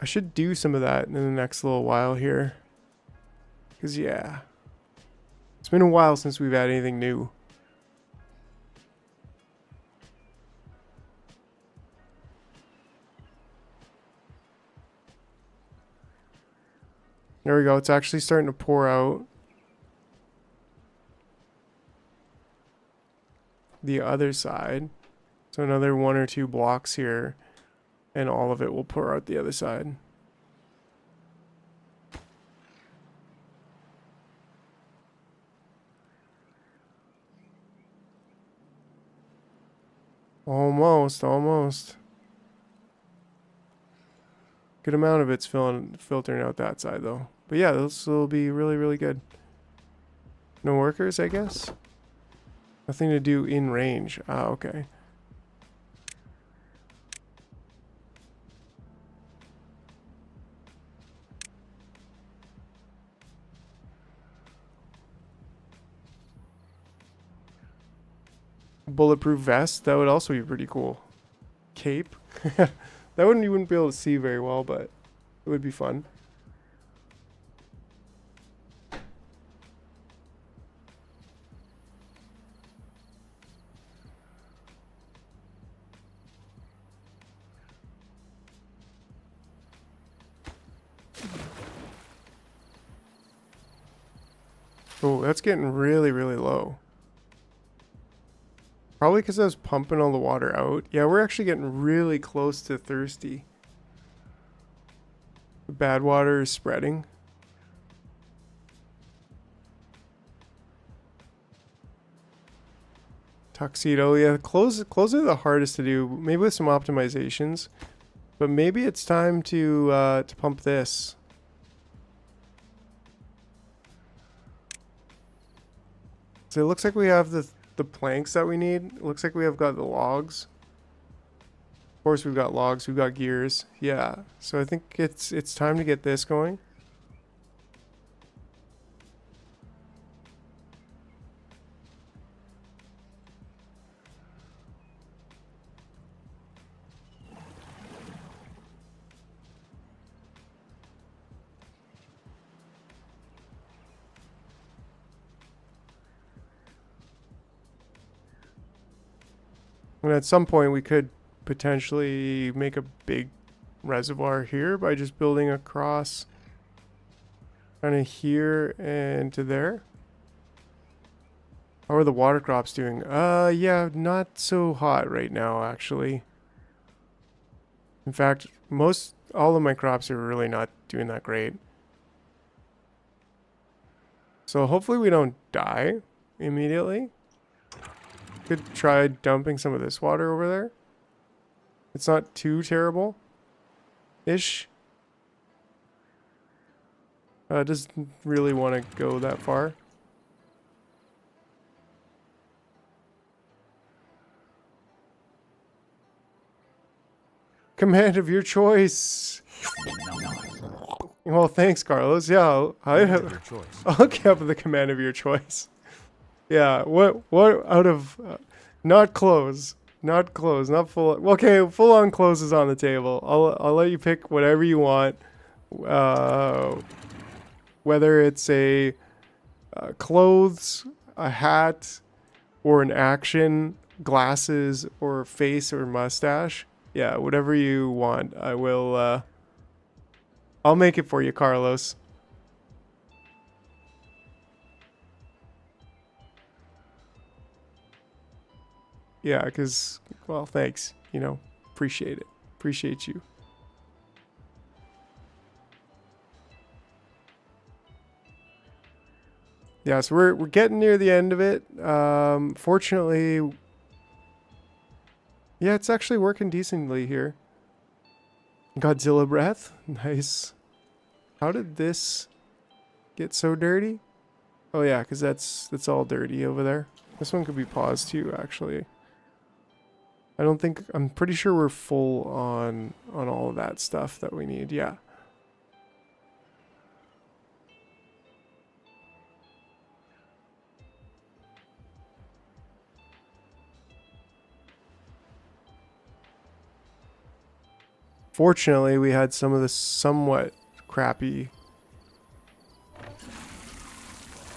[SPEAKER 1] I should do some of that in the next little while here. Because, yeah. It's been a while since we've had anything new. There we go. It's actually starting to pour out. The other side. So another 1 or 2 blocks here. And all of it will pour out the other side. Almost, almost. Good amount of it's filtering out that side though. But yeah, this will be really, really good. No workers, I guess? Nothing to do in range. Ah, okay. Bulletproof vest, that would also be pretty cool. Cape. That you wouldn't be able to see very well, but it would be fun. Oh, that's getting really, really low. Probably because I was pumping all the water out. Yeah, we're actually getting really close to thirsty. The bad water is spreading. Tuxedo, yeah, clothes are the hardest to do. Maybe with some optimizations. But maybe it's time to pump this. So it looks like we have the planks that we need. It looks like we have got the logs. Of course we've got logs, we've got gears. Yeah. So I think it's time to get this going. And at some point we could potentially make a big reservoir here by just building across kind of here and to there. How are the water crops doing? Yeah, not so hot right now actually. In fact, all of my crops are really not doing that great. So hopefully we don't die immediately. Could try dumping some of this water over there. It's not too terrible-ish. Doesn't really want to go that far. Command of your choice. Well, thanks, Carlos. Yeah,
[SPEAKER 2] Command of your choice.
[SPEAKER 1] I'll give the command of your choice. Yeah, what out of not clothes, not full. Okay, full on clothes is on the table. I'll let you pick whatever you want. Whether it's a clothes, a hat, or an action, glasses, or face or mustache. Yeah, whatever you want. I will. I'll make it for you, Carlos. Yeah, because, well, thanks. You know, appreciate it. Appreciate you. Yeah, so we're getting near the end of it. Fortunately, yeah, it's actually working decently here. Godzilla breath. Nice. How did this get so dirty? Oh yeah, because that's all dirty over there. This one could be paused too, actually. I'm pretty sure we're full on all of that stuff that we need. Yeah. Fortunately, we had some of the somewhat crappy.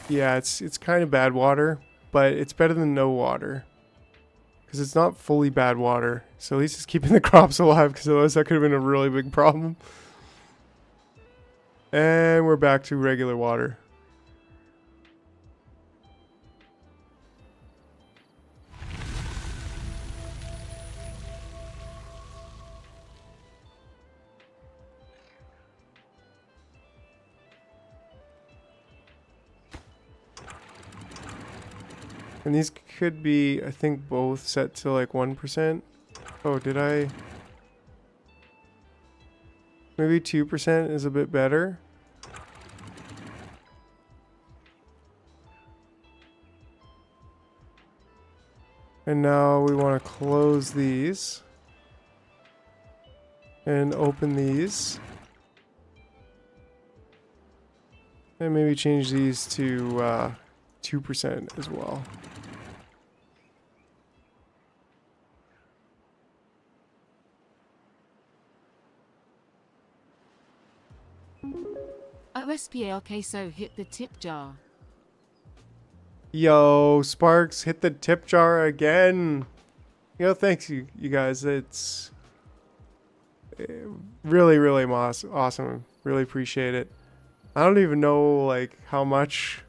[SPEAKER 1] Yeah, it's kind of bad water, but it's better than no water. Because it's not fully bad water. So at least it's keeping the crops alive, because otherwise that could have been a really big problem. And we're back to regular water. And these could be, I think, both set to like 1%. Oh, did I? Maybe 2% is a bit better. And now we want to close these. And open these. And maybe change these to 2% as well.
[SPEAKER 4] OSPL queso hit the tip jar.
[SPEAKER 1] Yo, Sparks hit the tip jar again. You know, thanks you guys. It's really, really awesome. Really appreciate it. I don't even know like how much.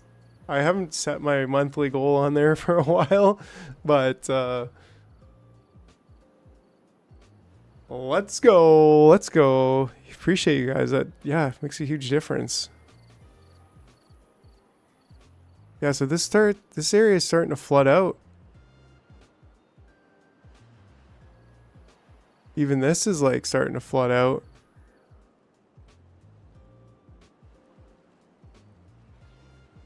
[SPEAKER 1] I haven't set my monthly goal on there for a while, but let's go. Appreciate you guys. That, yeah, it makes a huge difference. Yeah, so this area is starting to flood out. Even this is like starting to flood out.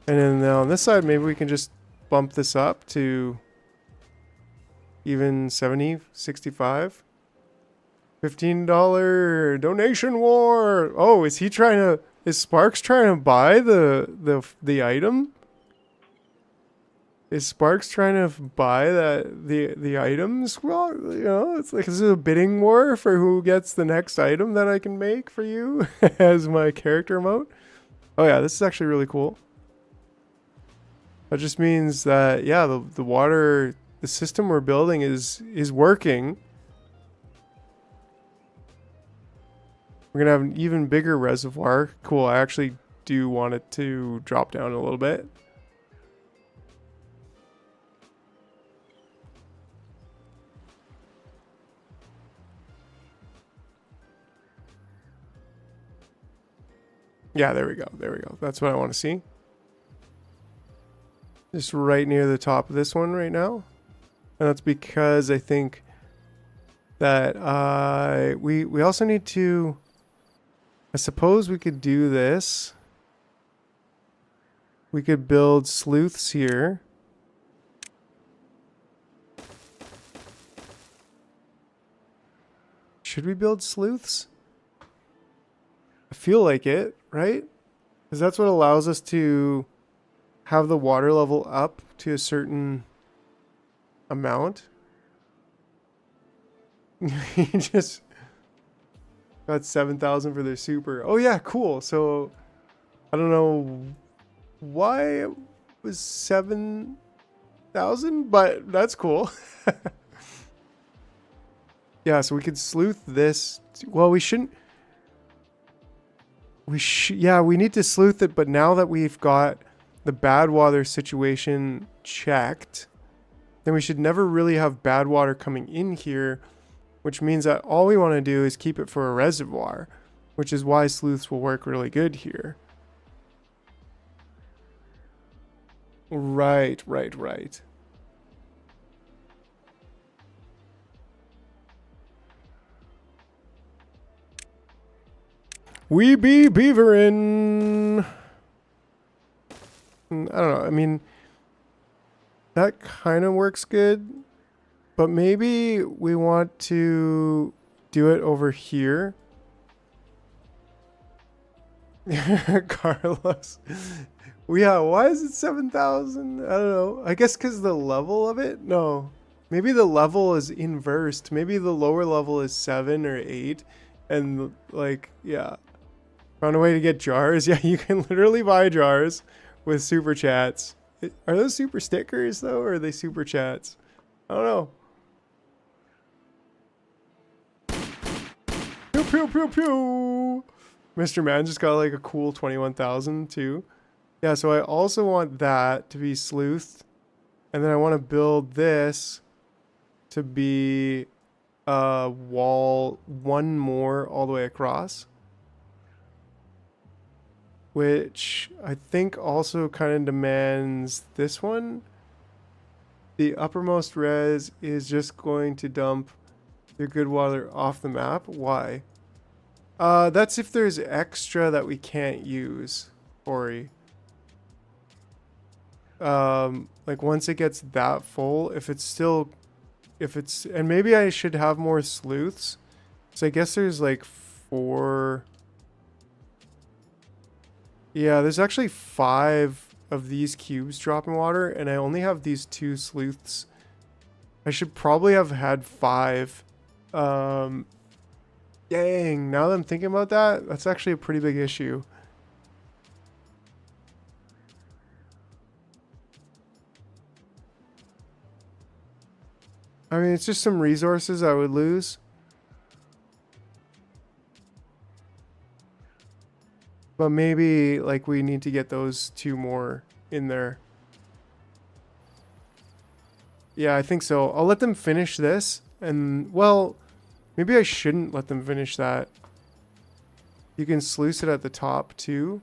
[SPEAKER 1] And then on this side, maybe we can just bump this up to even 70, 65. $15 donation war. Oh, is Sparks trying to buy the item? Is Sparks trying to buy the items? Well, you know, it's like, is it a bidding war for who gets the next item that I can make for you as my character emote? Oh yeah, this is actually really cool. That just means that, yeah, the water, the system we're building is working. We're going to have an even bigger reservoir. Cool, I actually do want it to drop down a little bit. Yeah, there we go. There we go. That's what I want to see. Just right near the top of this one right now. And that's because I think that we also need to, I suppose we could do this. We could build sleuths here. Should we build sleuths? I feel like it, right? Because that's what allows us to have the water level up to a certain amount. He just got 7,000 for their super. Oh yeah, cool. So I don't know why it was 7,000, but that's cool. Yeah, so we could sleuth this. Well, we shouldn't. Yeah, we need to sleuth it, but now that we've got the bad water situation checked, then we should never really have bad water coming in here, which means that all we want to do is keep it for a reservoir, which is why sleuths will work really good here. Right. We be beaverin'. I don't know. I mean, that kind of works good, but maybe we want to do it over here. Carlos. Yeah, why is it 7,000? I don't know. I guess because the level of it? No. Maybe the level is inversed. Maybe the lower level is 7 or 8, And like, yeah. Found a way to get jars. Yeah, you can literally buy jars with super chats. Are those super stickers though, or are they super chats? I don't know. Pew pew pew pew. Mr. Man just got like a cool 21,000 too. Yeah, so I also want that to be sleuthed. And then I want to build this to be a wall, one more all the way across. Which I think also kind of demands this one. The uppermost res is just going to dump the good water off the map. Why? That's if there's extra that we can't use, Ori. Like once it gets that full, if it's, and maybe I should have more sleuths. So I guess there's like 4. Yeah, there's actually 5 of these cubes dropping water, and I only have these 2 sleuths. I should probably have had 5. Dang, now that I'm thinking about that, that's actually a pretty big issue. I mean, it's just some resources I would lose. But maybe, like, we need to get those 2 more in there. Yeah, I think so. I'll let them finish this. And, well, maybe I shouldn't let them finish that. You can sluice it at the top, too.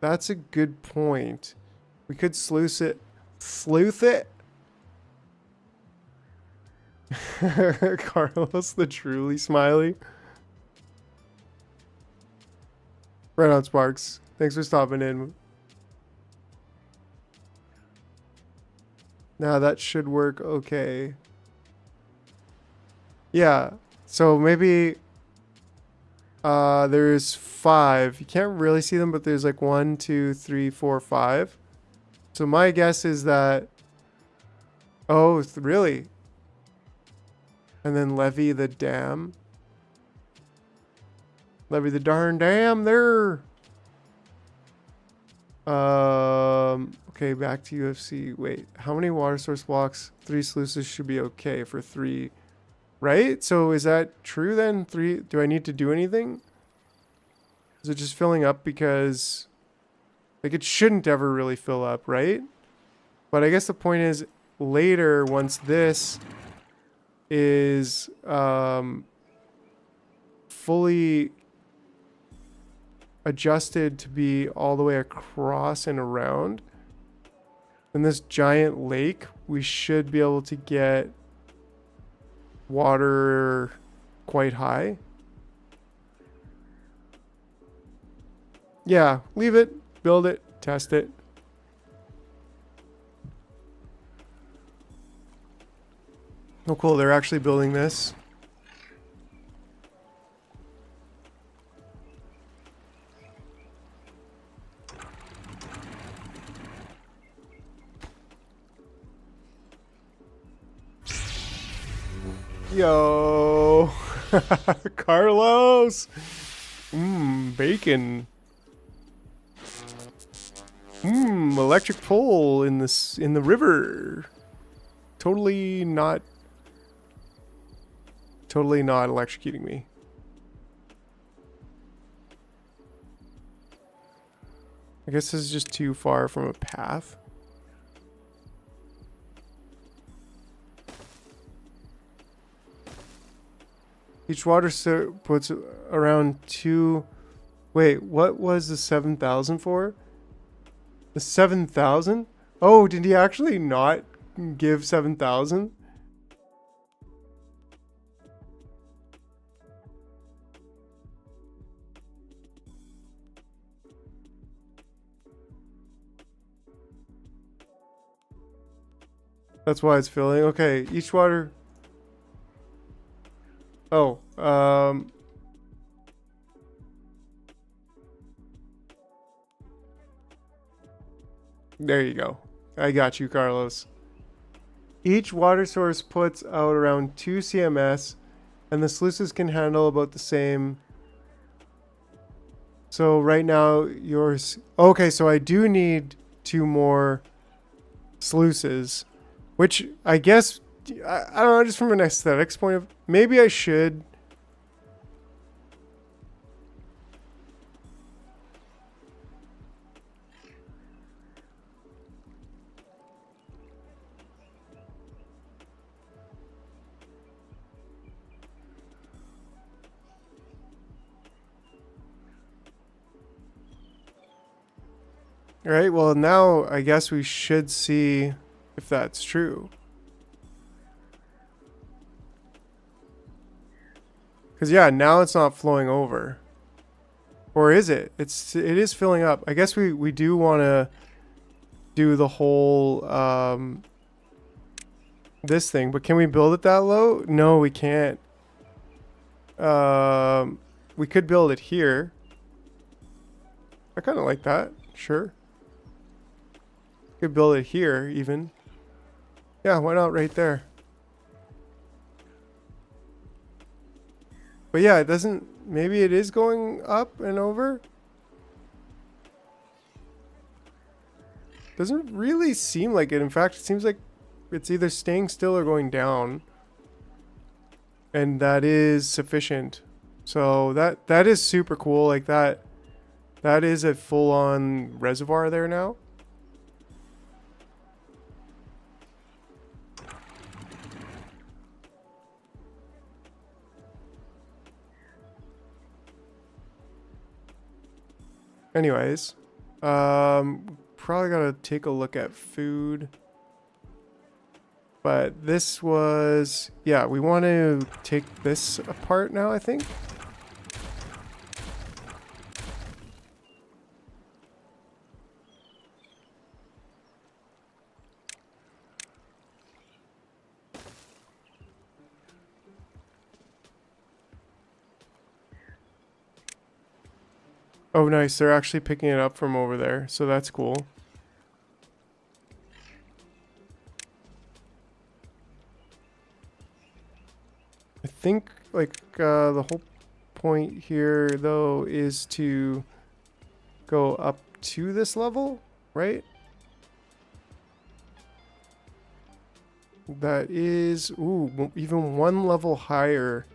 [SPEAKER 1] That's a good point. We could sluice it. Sleuth it? Carlos the truly smiley. Right on, Sparks. Thanks for stopping in. Now that should work okay. Yeah. So maybe there's 5. You can't really see them, but there's like 1, 2, 3, 4, 5. So my guess is that, oh, really? And then levy the dam. Levy the darn dam there. Okay, back to UFC. Wait, how many water source blocks? 3 sluices should be okay for 3. Right? So is that true then? 3, do I need to do anything? Is it just filling up because, like, it shouldn't ever really fill up, right? But I guess the point is later, once this is fully adjusted to be all the way across and around, in this giant lake, we should be able to get water quite high. Yeah, leave it, build it, test it. Oh, cool. They're actually building this. Yo, Carlos. Bacon. Electric pole in the river. Totally not electrocuting me. I guess this is just too far from a path. Each water puts around 2. Wait, what was the 7,000 for? The 7,000? Oh, did he actually not give 7,000? That's why it's filling. Okay, each water. Oh, there you go. I got you, Carlos. Each water source puts out around 2 CMS, and the sluices can handle about the same. So right now yours. Okay, so I do need 2 more sluices, which I guess I don't know. Just from an aesthetics point of, maybe I should. All right, well, now I guess we should see if that's true. Because, yeah, now it's not flowing over. Or is it? It is filling up. I guess we do want to do the whole, this thing. But can we build it that low? No, we can't. We could build it here. I kind of like that. Sure. Could build it here even. Yeah, why not right there? But yeah, it doesn't. Maybe it is going up and over. Doesn't really seem like it. In fact, it seems like it's either staying still or going down. And that is sufficient. So that is super cool. Like that is a full-on reservoir there now. Anyways, probably gotta take a look at food. But this was, yeah, we want to take this apart now, I think. Oh, nice. They're actually picking it up from over there. So that's cool. I think, like, the whole point here, though, is to go up to this level, right? That is, ooh, even 1 level higher.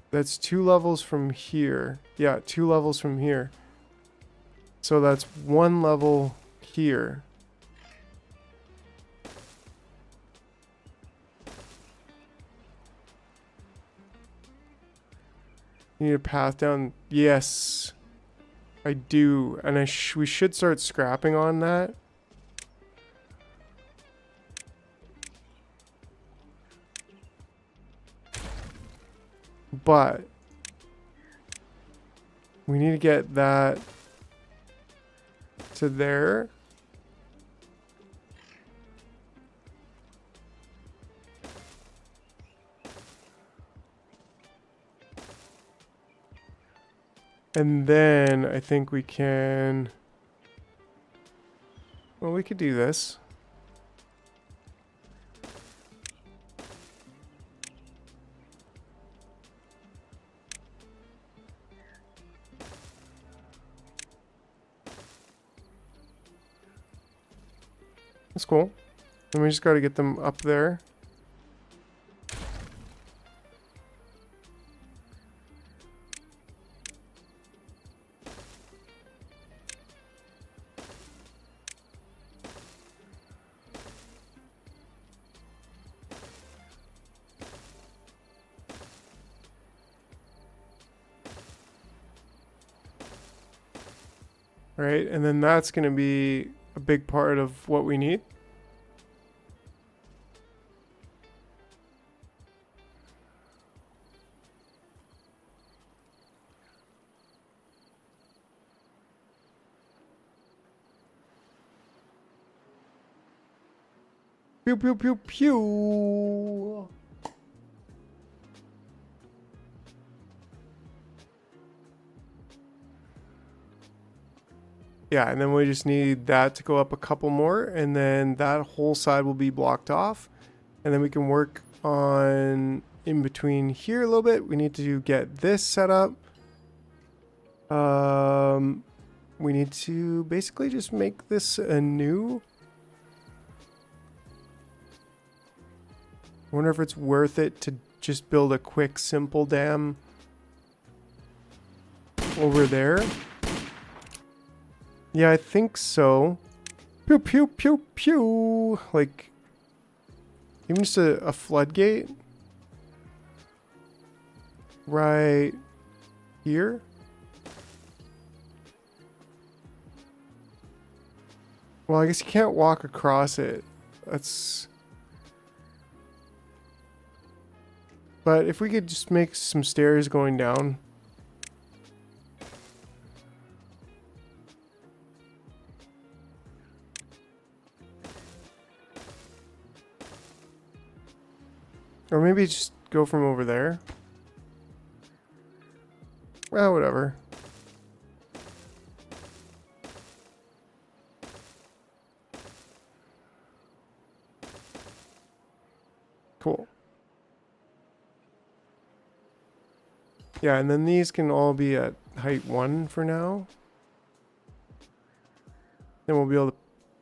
[SPEAKER 1] That's 2 levels from here. Yeah, 2 levels from here. So that's 1 level here. You need a path down. Yes, I do. And we should start scrapping on that. But we need to get that to there. And then I think we can, well, we could do this. That's cool. And we just got to get them up there. Right, and then that's going to be a big part of what we need. Pew, pew, pew, pew. Yeah, and then we just need that to go up a couple more, and then that whole side will be blocked off. And then we can work on in between here a little bit. We need to get this set up. We need to basically just make this anew. I wonder if it's worth it to just build a quick, simple dam over there. Yeah, I think so. Pew, pew, pew, pew. Like, even just a floodgate. Right here. Well, I guess you can't walk across it. That's... But if we could just make some stairs going down. Or maybe just go from over there. Well, whatever. Cool. Yeah, and then these can all be at height 1 for now. Then we'll be able to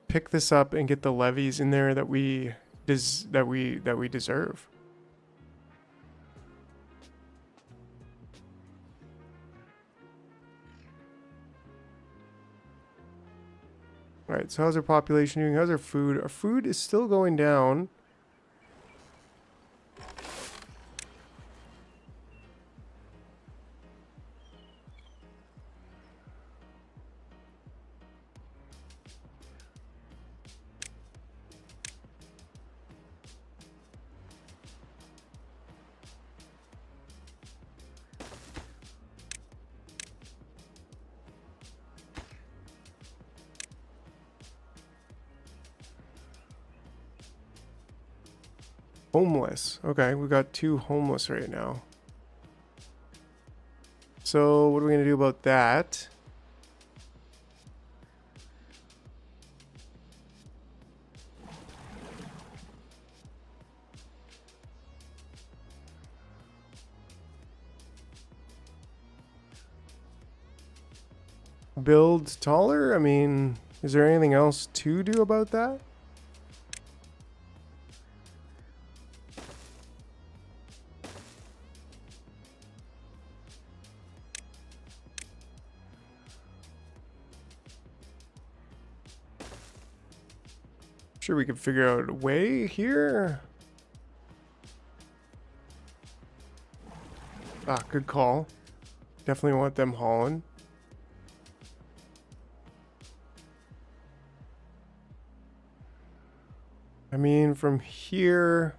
[SPEAKER 1] pick this up and get the levees in there that we deserve. All right, so how's our population doing? How's our food? Our food is still going down. Homeless. Okay, we got 2 homeless right now. So what are we gonna do about that? Build taller? I mean, is there anything else to do about that? Sure, we could figure out a way here. Ah, good call. Definitely want them hauling. I mean, from here...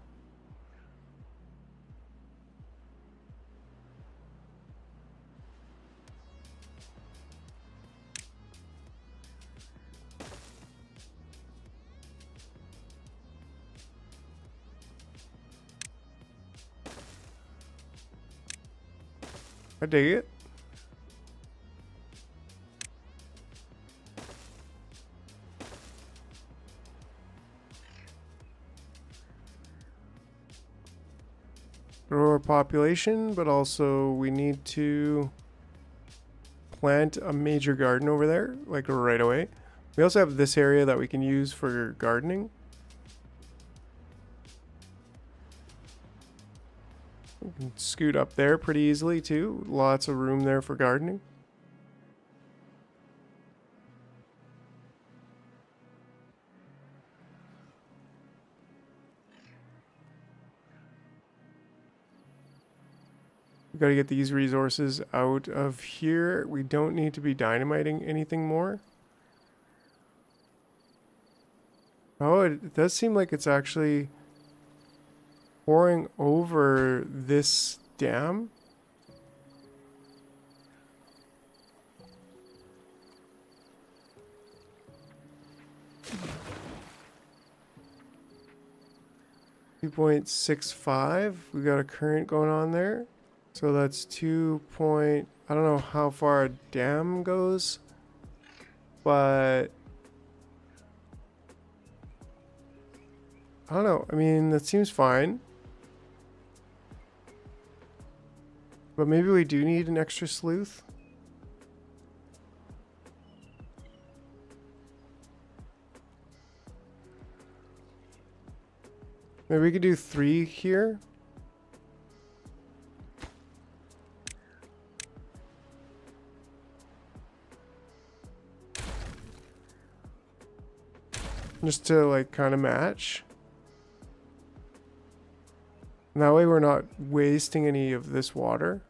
[SPEAKER 1] I dig it. Grow our population, but also we need to plant a major garden over there, like right away. We also have this area that we can use for gardening. We can scoot up there pretty easily too. Lots of room there for gardening. We gotta get these resources out of here. We don't need to be dynamiting anything more. Oh, it does seem like it's actually pouring over this dam. .65. We got a current going on there. So that's 2 point... I don't know how far a dam goes. but I don't know. I mean, that seems fine. But maybe we do need an extra sleuth. Maybe we could do 3 here. Just to like kind of match. And that way we're not wasting any of this water.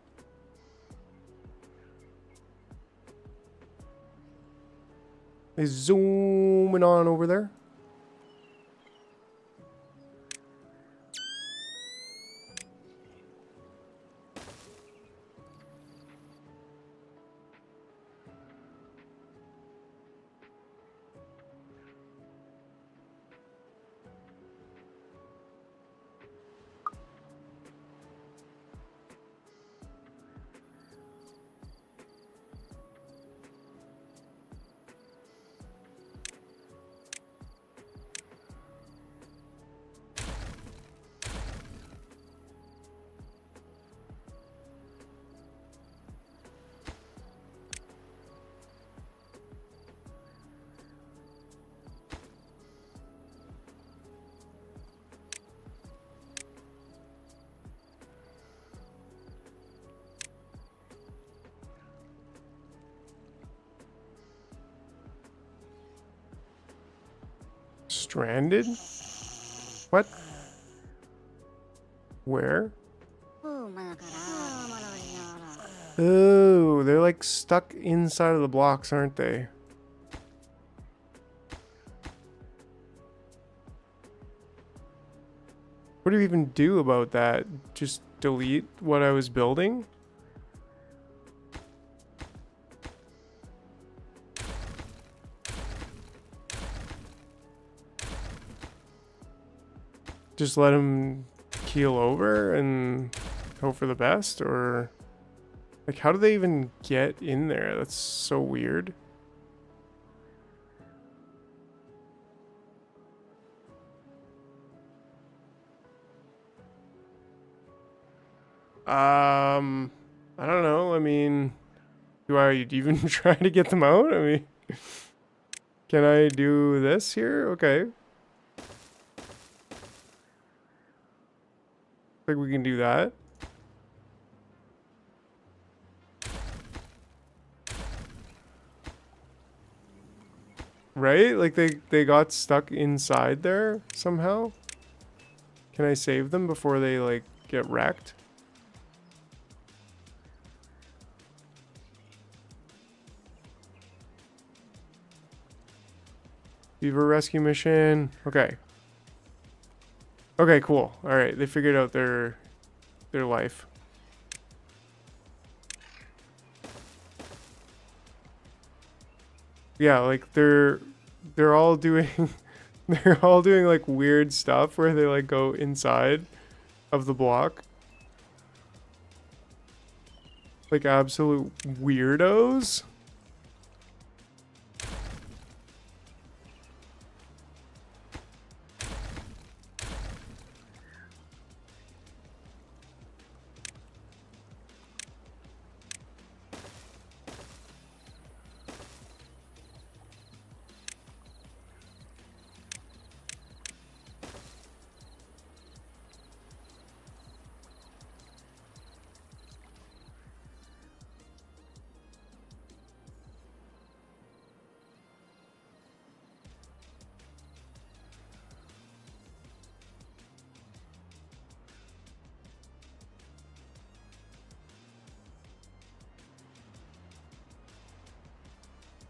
[SPEAKER 1] He's zooming on over there. Stranded? What? Where? Oh, they're like stuck inside of the blocks, aren't they? What do you even do about that? Just delete what I was building? Just let him keel over and hope for the best? Or like, how do they even get in there? That's so weird. I don't know. I mean, do I even try to get them out? I mean, can I do this here? Okay. Think we can do that. Right? Like they got stuck inside there somehow. Can I save them before they like get wrecked? Beaver rescue mission. Okay. Okay, cool. All right, they figured out their life. Yeah, like they're all doing they're all doing like weird stuff where they like go inside of the block. Like absolute weirdos.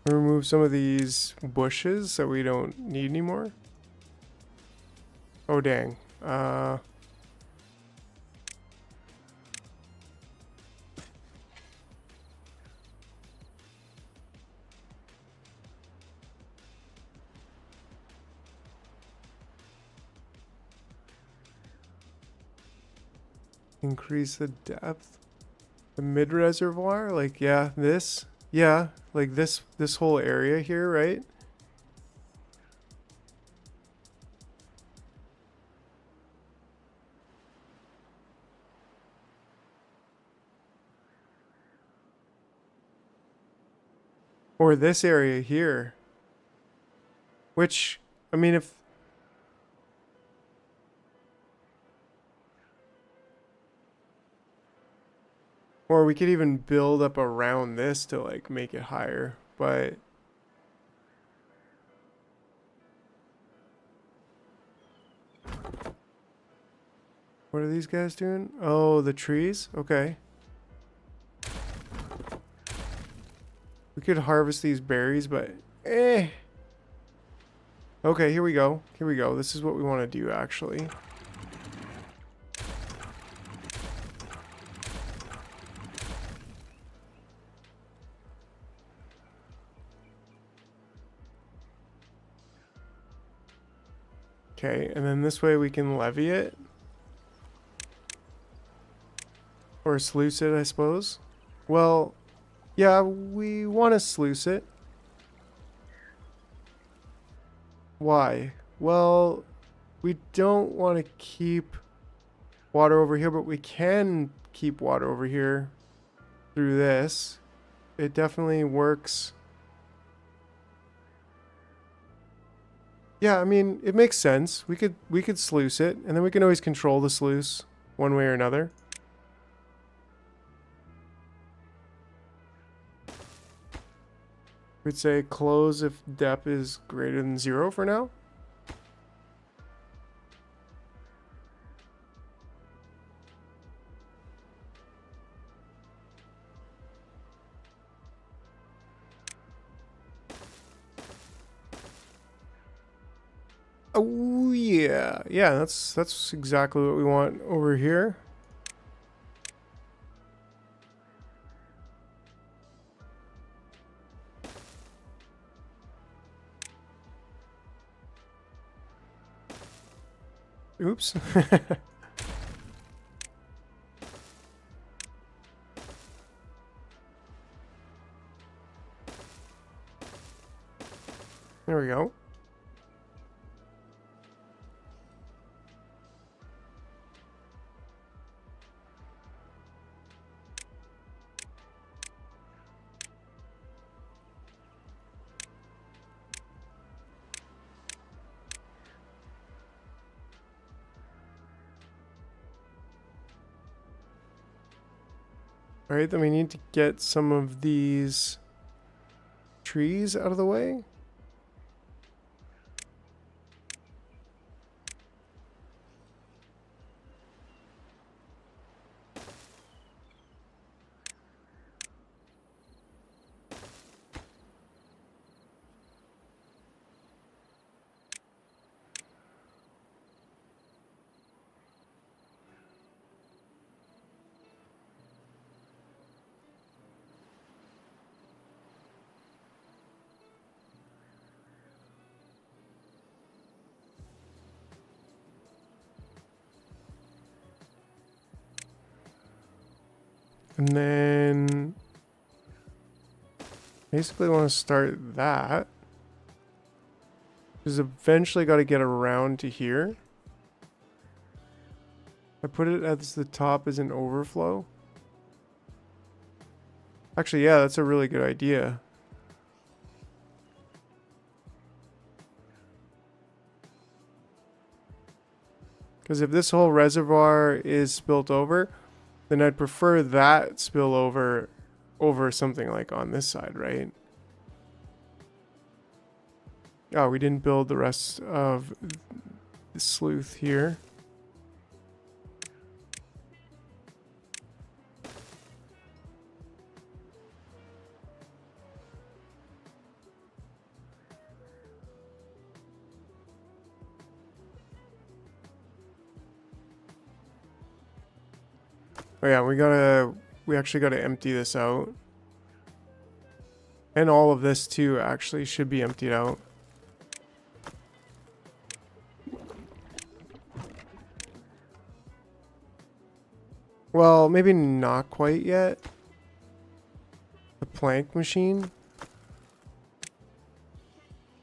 [SPEAKER 1] Remove some of these bushes that we don't need anymore. Oh dang. Increase the depth. The mid reservoir, like yeah, this. Yeah, like this whole area here, right? Or this area here. Which, I mean, if... Or we could even build up around this to, like, make it higher. But... What are these guys doing? Oh, the trees? Okay. We could harvest these berries, but... Eh... Okay, here we go. Here we go. This is what we want to do, actually. Okay, and then this way we can levy it. Or sluice it, I suppose. Well, yeah, we want to sluice it. Why? Well, we don't want to keep water over here, but we can keep water over here through this. It definitely works. Yeah, I mean, it makes sense. We could sluice it, and then we can always control the sluice one way or another. We'd say close if depth is greater than 0 for now. Oh yeah, yeah. That's exactly what we want over here. Oops. There we go. All right, then we need to get some of these trees out of the way. And then basically want to start that. Because eventually got to get around to here. I put it as the top as an overflow. Actually, yeah, that's a really good idea. Because if this whole reservoir is spilt over, then I'd prefer that spill over something like on this side, right? Oh, we didn't build the rest of the sleuth here. Oh yeah, we actually gotta empty this out. And all of this too actually should be emptied out. Well, maybe not quite yet. The plank machine?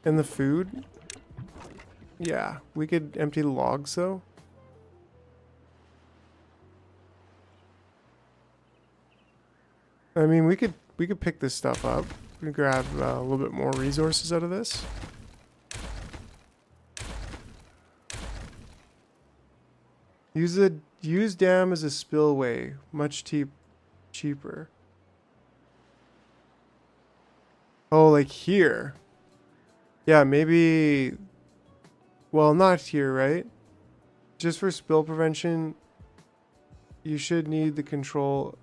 [SPEAKER 1] And the food? Yeah, we could empty the logs though. I mean, we could pick this stuff up. We could grab a little bit more resources out of this. Use dam as a spillway, much cheaper. Oh, like here. Yeah, maybe. Well, not here, right? Just for spill prevention, you should need the control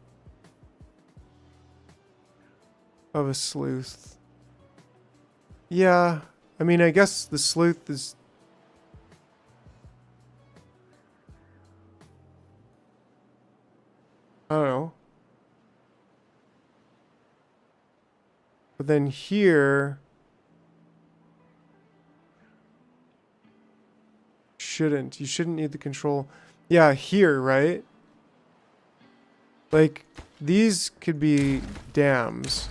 [SPEAKER 1] of a sleuth. Yeah, I mean, I guess the sleuth is. I don't know. But then here. You shouldn't need the control. Yeah, here, right? Like, these could be dams.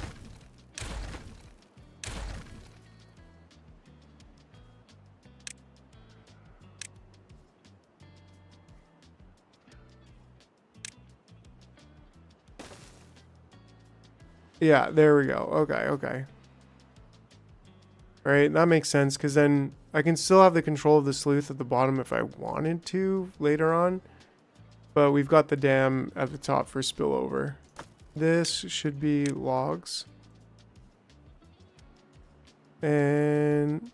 [SPEAKER 1] Yeah, there we go. Okay. Right, that makes sense, because then I can still have the control of the sleuth at the bottom if I wanted to later on. But we've got the dam at the top for spillover. This should be logs. And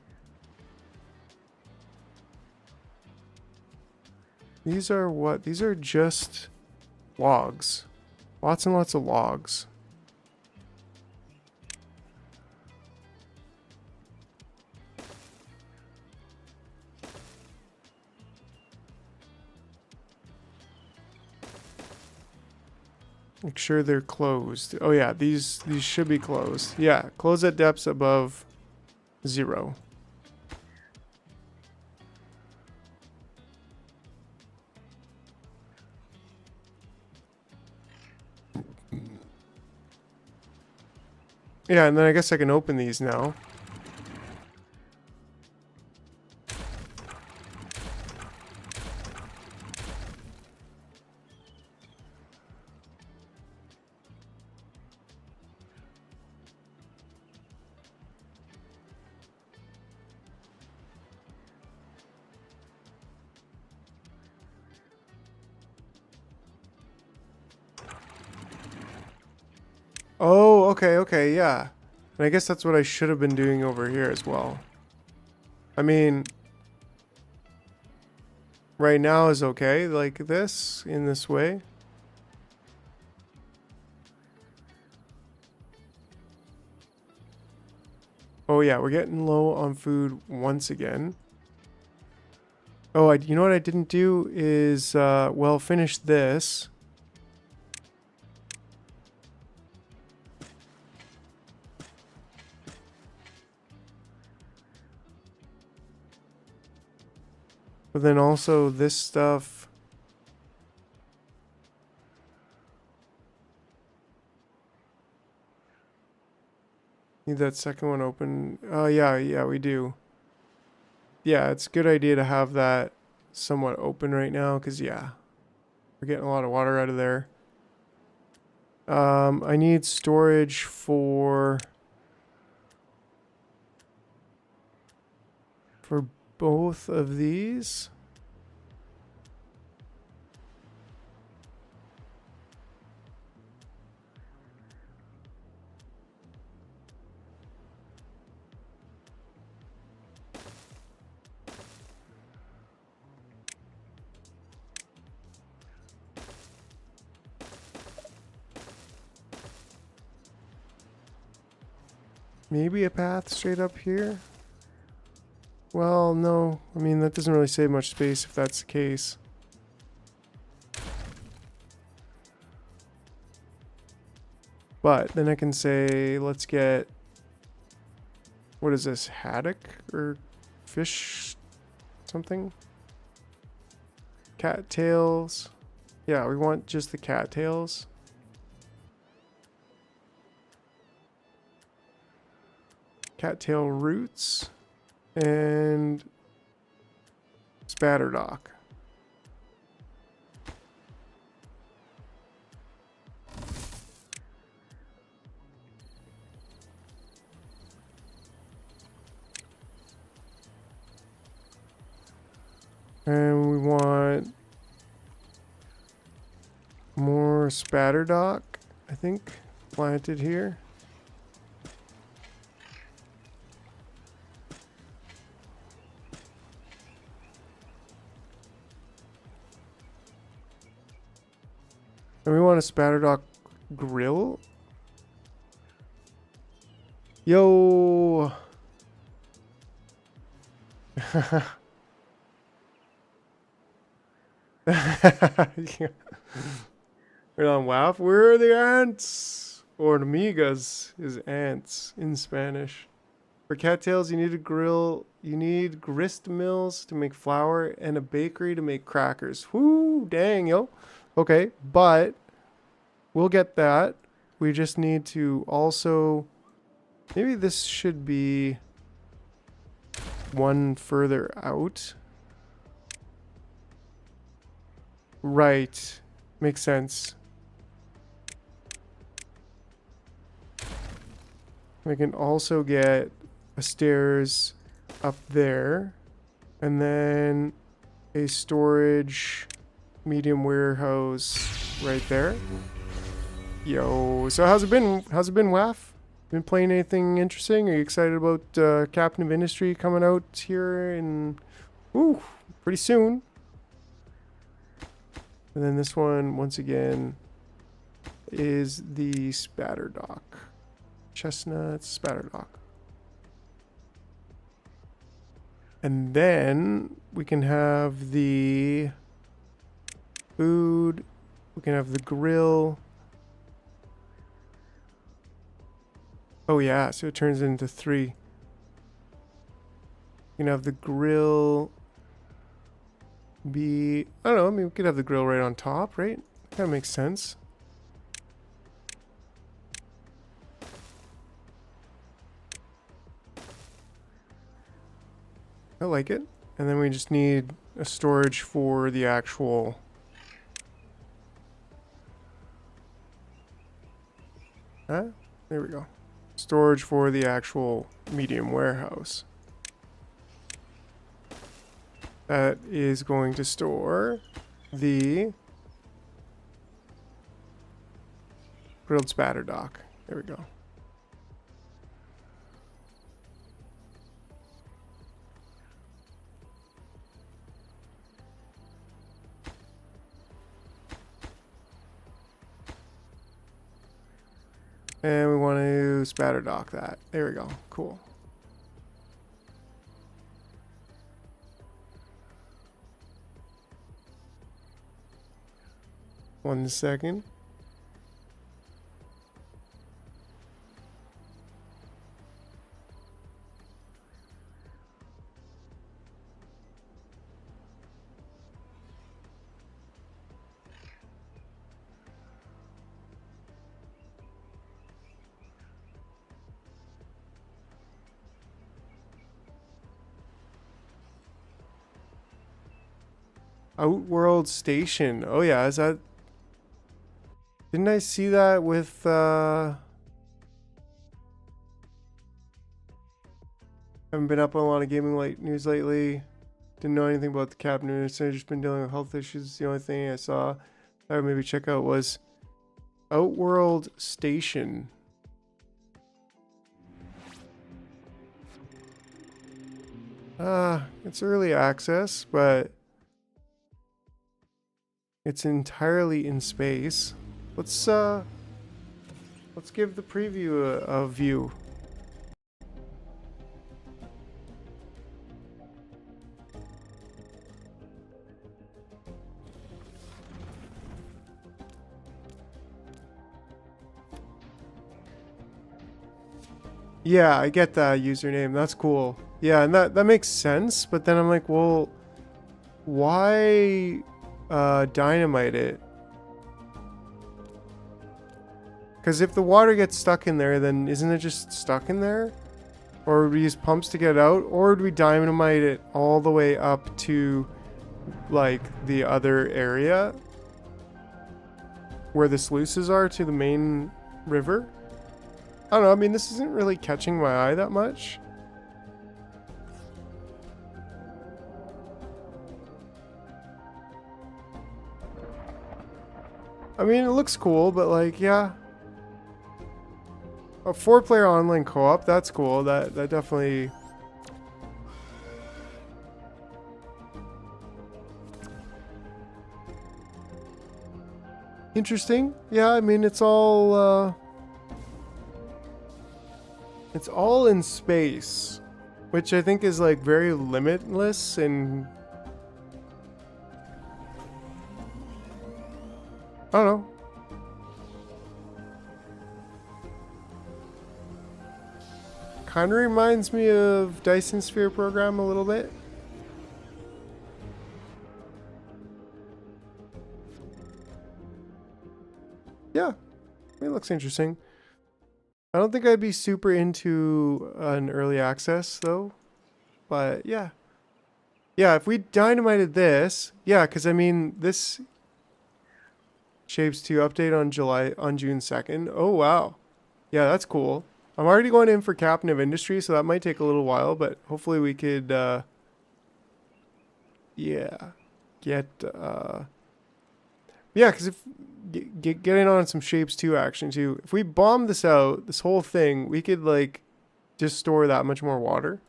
[SPEAKER 1] these are what? These are just logs. Lots and lots of logs. Make sure they're closed. Oh yeah, these should be closed. Yeah, close at depths above 0. Yeah, and then I guess I can open these now. Oh, okay, yeah. And I guess that's what I should have been doing over here as well. I mean, right now is okay, like this, in this way. Oh yeah, we're getting low on food once again. Oh, you know what I didn't do is, well, finish this. But then also this stuff. Need that second one open. Oh, yeah, we do. Yeah, it's a good idea to have that somewhat open right now, because, yeah, we're getting a lot of water out of there. I need storage for both of these. Maybe a path straight up here? Well, no. I mean, that doesn't really save much space if that's the case. But then I can say, let's get... What is this? Haddock? Or fish? Something? Cattails. Yeah, we want just the cattails. cattail roots, and spatterdock. And we want more spatterdock, I think, planted here. And we want a spatterdock grill. Yo. Yeah. Right on WAF. Where are the ants? Or amigas is ants in Spanish. For cattails, you need a grill. You need grist mills to make flour and a bakery to make crackers. Whoo, dang, yo. Okay, but we'll get that. We just need to also... Maybe this should be one further out. Right. Makes sense. We can also get a stairs up there. And then a storage medium warehouse right there. Yo. So how's it been? How's it been, WAF? Been playing anything interesting? Are you excited about Captain of Industry coming out here in... Ooh, pretty soon. And then this one, once again, is the spatterdock. Chestnut spatterdock. And then we can have the food. We can have the grill. Oh yeah, so it turns into 3. You can have the grill be... I don't know, I mean, we could have the grill right on top, right? That makes sense. I like it. And then we just need a storage for the actual... Huh? There we go. Storage for the actual medium warehouse. That is going to store the grilled spatterdock. There we go. And we want to spatterdock that. There we go. Cool. One second. Outworld Station. Oh yeah, is that... Didn't I see that with haven't been up on a lot of gaming news lately. Didn't know anything about the cabinet. So I've just been dealing with health issues. The only thing I saw I would maybe check out was Outworld Station. It's early access, but it's entirely in space. Let's give the preview a view. Yeah, I get that username. That's cool. Yeah, and that makes sense, but then I'm like, well, why dynamite it? Because if the water gets stuck in there, then isn't it just stuck in there? Or would we use pumps to get it out? Or would we dynamite it all the way up to, like, the other area? Where the sluices are to the main river? I don't know, I mean, this isn't really catching my eye that much. I mean, it looks cool, but like, yeah. A 4-player online co-op, that's cool. That definitely... Interesting. Yeah, I mean, it's all in space, which I think is like very limitless and I don't know. Kind of reminds me of Dyson Sphere program a little bit. Yeah, it looks interesting. I don't think I'd be super into an early access though, but yeah. Yeah, if we dynamited this, yeah, because I mean, this Shapes 2 update on June 2nd. Oh, wow. Yeah, that's cool. I'm already going in for Captain of Industry, so that might take a little while, but hopefully we could, yeah, get, yeah, because if, getting on some Shapes 2 action too. If we bomb this out, this whole thing, we could, like, just store that much more water.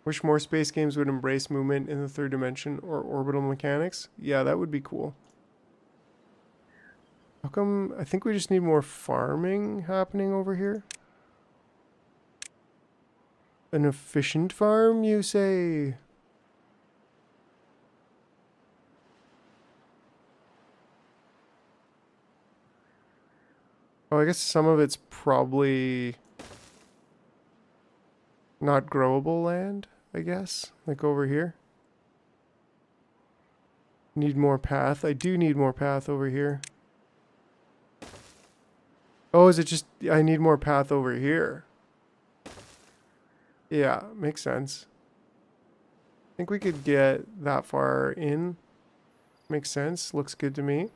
[SPEAKER 1] Wish more space games would embrace movement in the third dimension or orbital mechanics. Yeah, that would be cool. How come? I think we just need more farming happening over here. An efficient farm, you say? Oh, I guess some of it's probably not growable land, I guess. Like over here. Need more path. I do need more path over here. Oh, is it just I need more path over here? Yeah, makes sense. I think we could get that far in. Makes sense. Looks good to me.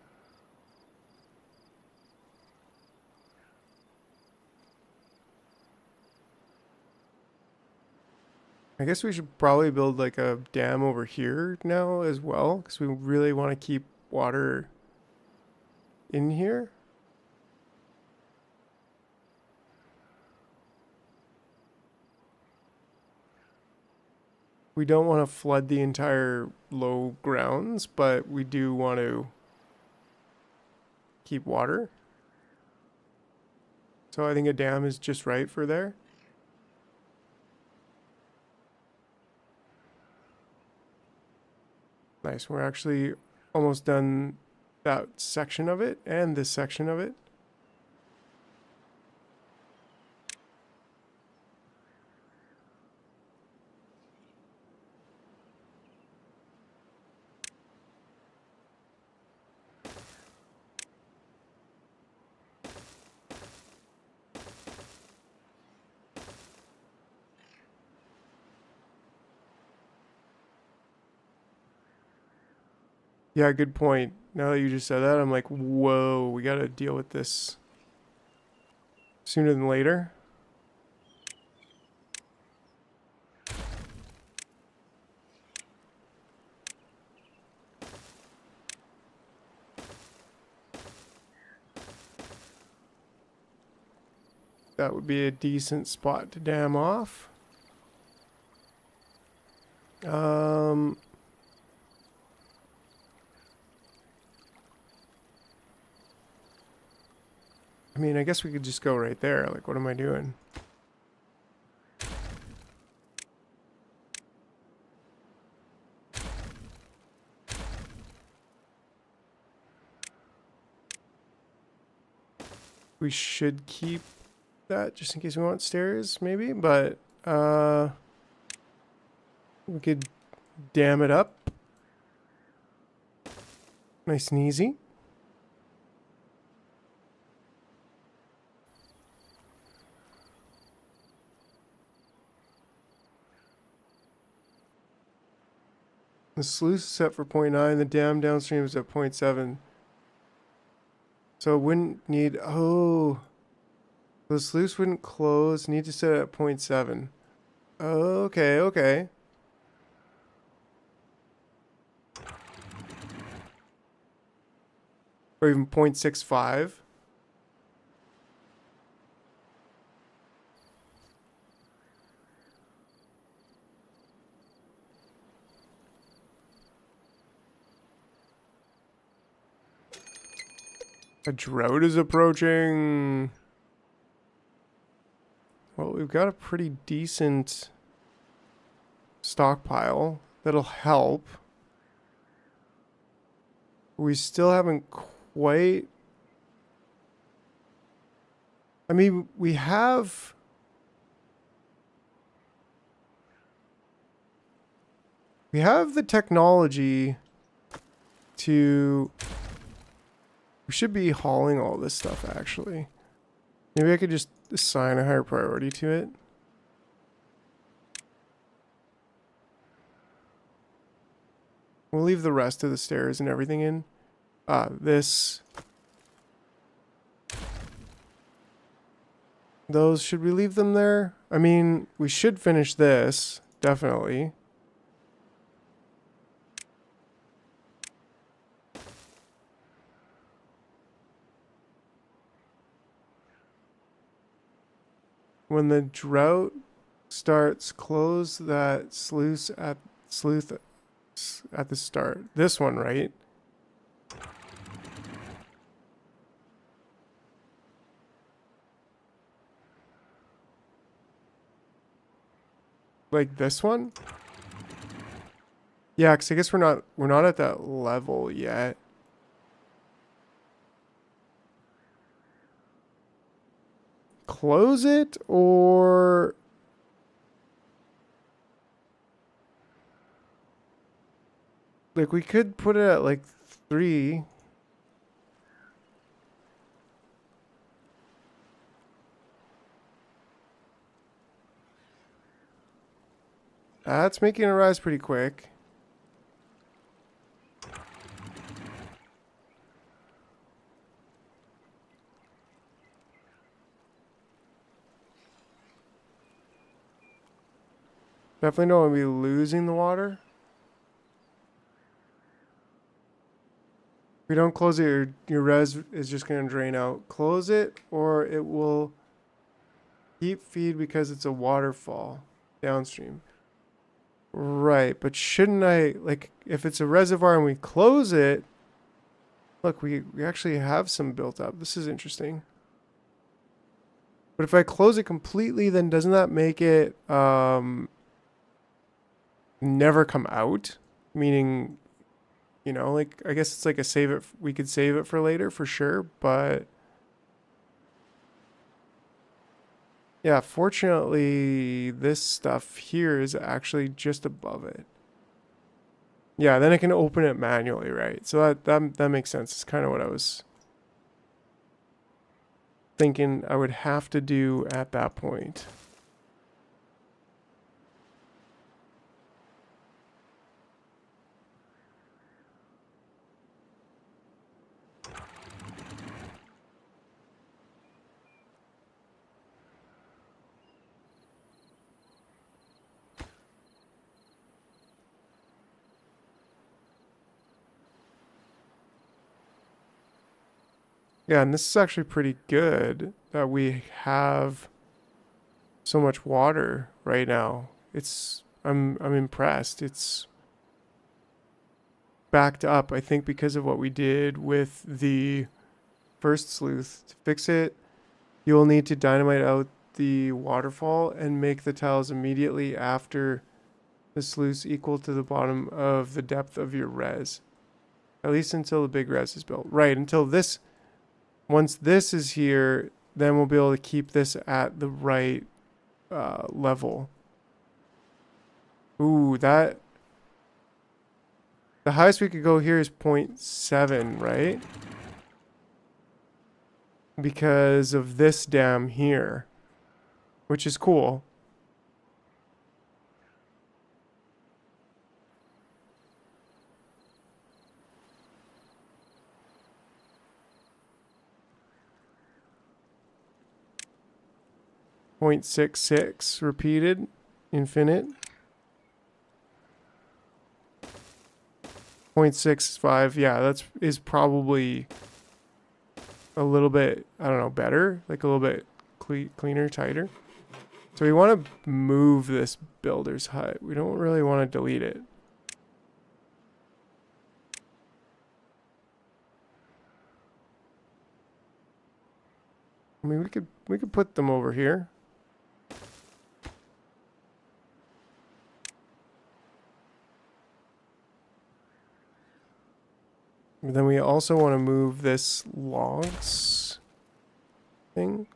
[SPEAKER 1] I guess we should probably build like a dam over here now as well, because we really want to keep water in here. We don't want to flood the entire low grounds, but we do want to keep water. So I think a dam is just right for there. Nice. We're actually almost done that section of it and this section of it. Yeah, good point. Now that you just said that, I'm like, whoa, we got to deal with this sooner than later. That would be a decent spot to dam off. I mean, I guess we could just go right there. Like, what am I doing? We should keep that just in case we want stairs, maybe, but we could dam it up. Nice and easy. The sluice is set for 0.9. The dam downstream is at 0.7. So it wouldn't need... Oh. The sluice wouldn't close. Need to set it at 0.7. Okay, okay. Or even 0.65. A drought is approaching. Well, we've got a pretty decent stockpile that'll help. We still haven't quite... I mean, we have... We have the technology to... We should be hauling all this stuff, actually. Maybe I could just assign a higher priority to it. We'll leave the rest of the stairs and everything in. This... Those, should we leave them there? I mean, we should finish this, definitely. When the drought starts, close that sluice at the start. This one, right? Like this one? Yeah, because I guess we're not at that level yet. Close it, or like we could put it at like 3. That's making it rise pretty quick. Definitely don't want to be losing the water. If we don't close it, your res is just going to drain out. Close it, or it will keep feed because it's a waterfall downstream. Right, but shouldn't I, like, if it's a reservoir and we close it, look, we actually have some built up. This is interesting. But if I close it completely, then doesn't that make it, never come out? Meaning, you know, like, I guess it's like a save it, we could save it for later for sure, but yeah, fortunately this stuff here is actually just above it. Yeah, then I can open it manually, right? So that makes sense. It's kind of what I was thinking I would have to do at that point. Yeah, and this is actually pretty good that we have so much water right now. I'm impressed. It's backed up, I think, because of what we did with the first sleuth. To fix it, you will need to dynamite out the waterfall and make the tiles immediately after the sluice equal to the bottom of the depth of your res. At least until the big res is built. Right, until this... Once this is here, then we'll be able to keep this at the right level. Ooh, that... The highest we could go here is 0.7, right? Because of this dam here. Which is cool. 0.66 repeated, infinite. 0.65, yeah, that's is probably a little bit, I don't know, better, like a little bit cleaner, tighter. So we want to move this builder's hut. We don't really want to delete it. I mean, we could put them over here. And then we also want to move this logs thing.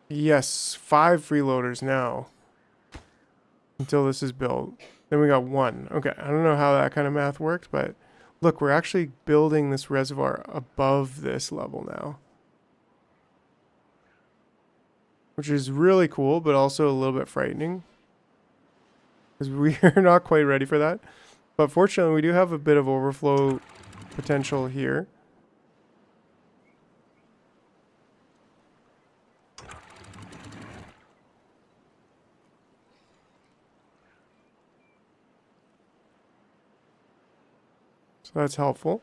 [SPEAKER 1] Yes, 5 freeloaders now. Until this is built. Then we got 1. Okay, I don't know how that kind of math worked, but look, we're actually building this reservoir above this level now. Which is really cool, but also a little bit frightening. Because we are not quite ready for that. But fortunately, we do have a bit of overflow potential here. So that's helpful.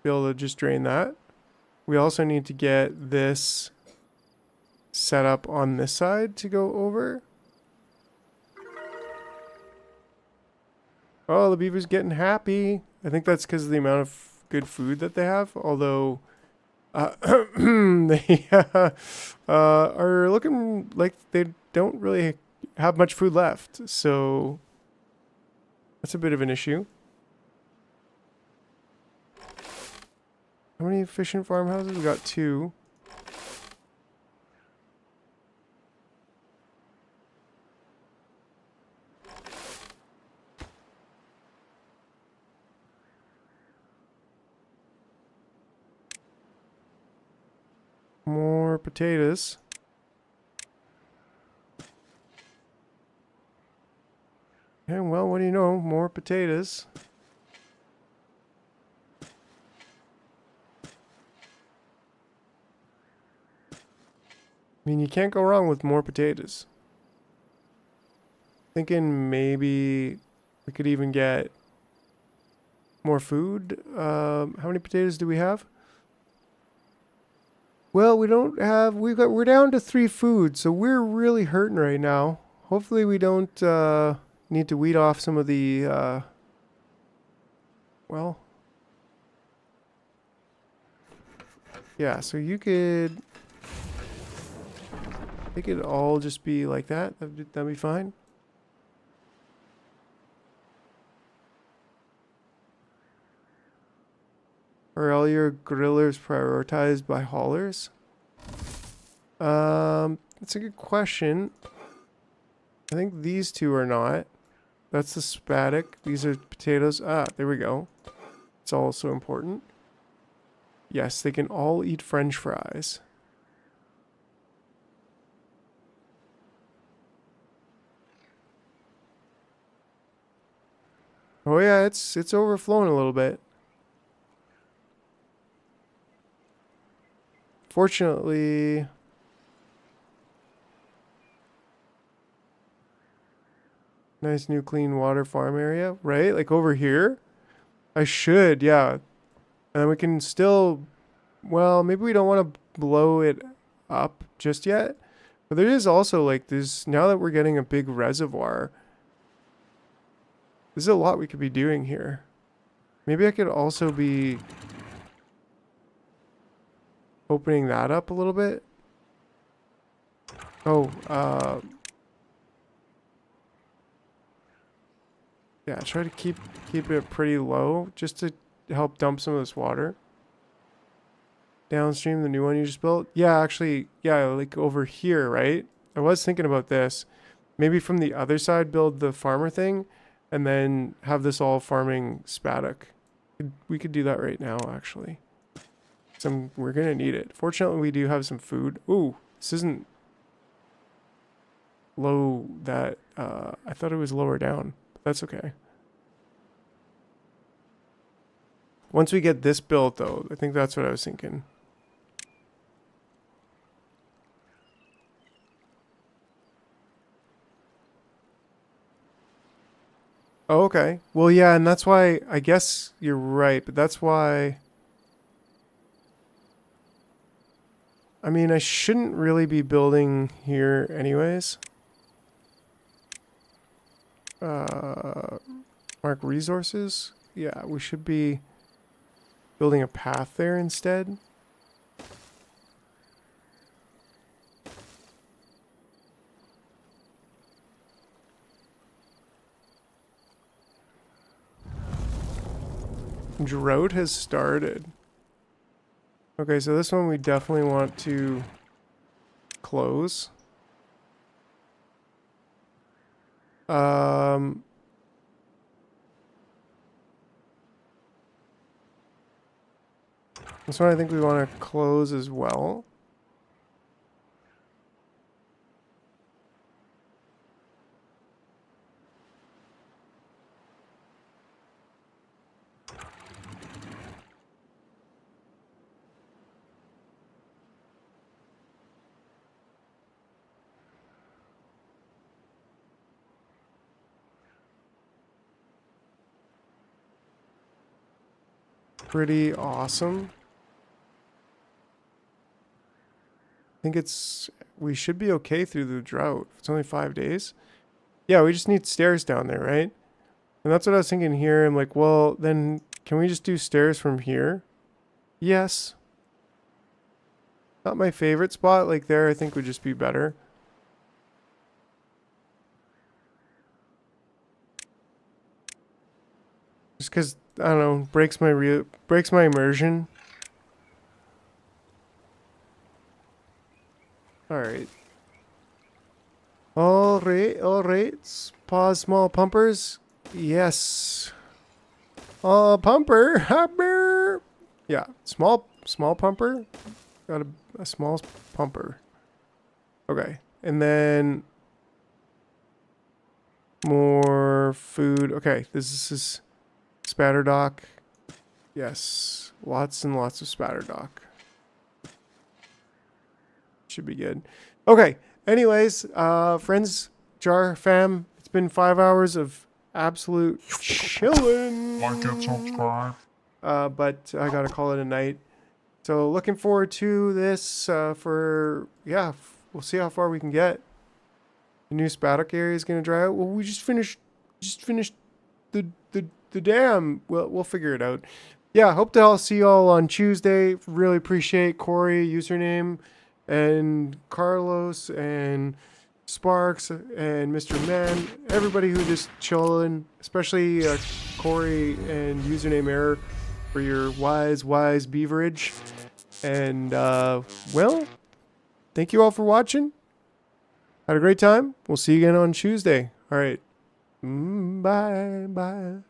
[SPEAKER 1] Be able to just drain that. We also need to get this set up on this side to go over. Oh, the beaver's getting happy. I think that's because of the amount of good food that they have. Although they are looking like they don't really have much food left. So that's a bit of an issue. How many efficient farmhouses? We got 2. More potatoes. Yeah, well, what do you know? More potatoes. I mean, you can't go wrong with more potatoes. Thinking maybe we could even get more food. How many potatoes do we have? Well, we don't have. We're down to 3 food, so we're really hurting right now. Hopefully, we don't need to weed off some of the. Well, yeah. So you could. They could all just be like that. That'd be fine. Are all your grillers prioritized by haulers? That's a good question. I think these 2 are not. That's the spatic. These are potatoes. Ah, there we go. It's also important. Yes, they can all eat French fries. Oh yeah, it's overflowing a little bit. Fortunately, nice new clean water farm area, right? Like over here. I should, yeah. And then we can still, well, maybe we don't want to blow it up just yet. But there is also like this, now that we're getting a big reservoir, there's a lot we could be doing here. Maybe I could also be opening that up a little bit. Oh, yeah, try to keep it pretty low just to help dump some of this water. Downstream, the new one you just built? Yeah, actually, yeah, like over here, right? I was thinking about this. Maybe from the other side build the farmer thing and then have this all farming spatic. We could do that right now, actually. We're gonna need it. Fortunately, we do have some food. Ooh, this isn't low that, I thought it was lower down. But that's okay. Once we get this built, though, I think that's what I was thinking. Oh, okay. Well, yeah, and that's why, I guess you're right, but that's why... I mean, I shouldn't really be building here anyways. Mark resources? Yeah, we should be building a path there instead. Drought has started. Okay, so this one we definitely want to close. This one I think we want to close as well. Pretty awesome. I think we should be okay through the drought. It's only 5 days. Yeah, we just need stairs down there, right? And that's what I was thinking here. I'm like, well, then can we just do stairs from here? Yes. Not my favorite spot. Like there, I think would just be better. Just because, I don't know, breaks my immersion. Alright. Alright. Pause small pumpers. Yes. Pumper. Yeah, small pumper. Got a small pumper. Okay. And then more food. Okay, this is spatter dock. Yes. Lots and lots of spatter dock. Should be good. Okay. Anyways, friends, Jar fam, it's been 5 hours of absolute chilling.
[SPEAKER 3] Like and subscribe.
[SPEAKER 1] But I gotta call it a night. So looking forward to this. We'll see how far we can get. The new Spaddock area is gonna dry out. Well, we just finished the dam. We'll figure it out. Yeah, hope to all see y'all on Tuesday. Really appreciate Corey username and Carlos and Sparks and Mr. Man, everybody who just chilling, especially Corey and username error for your wise beaverage. And well, thank you all for watching. Had a great time. We'll see you again on Tuesday. All right. Bye.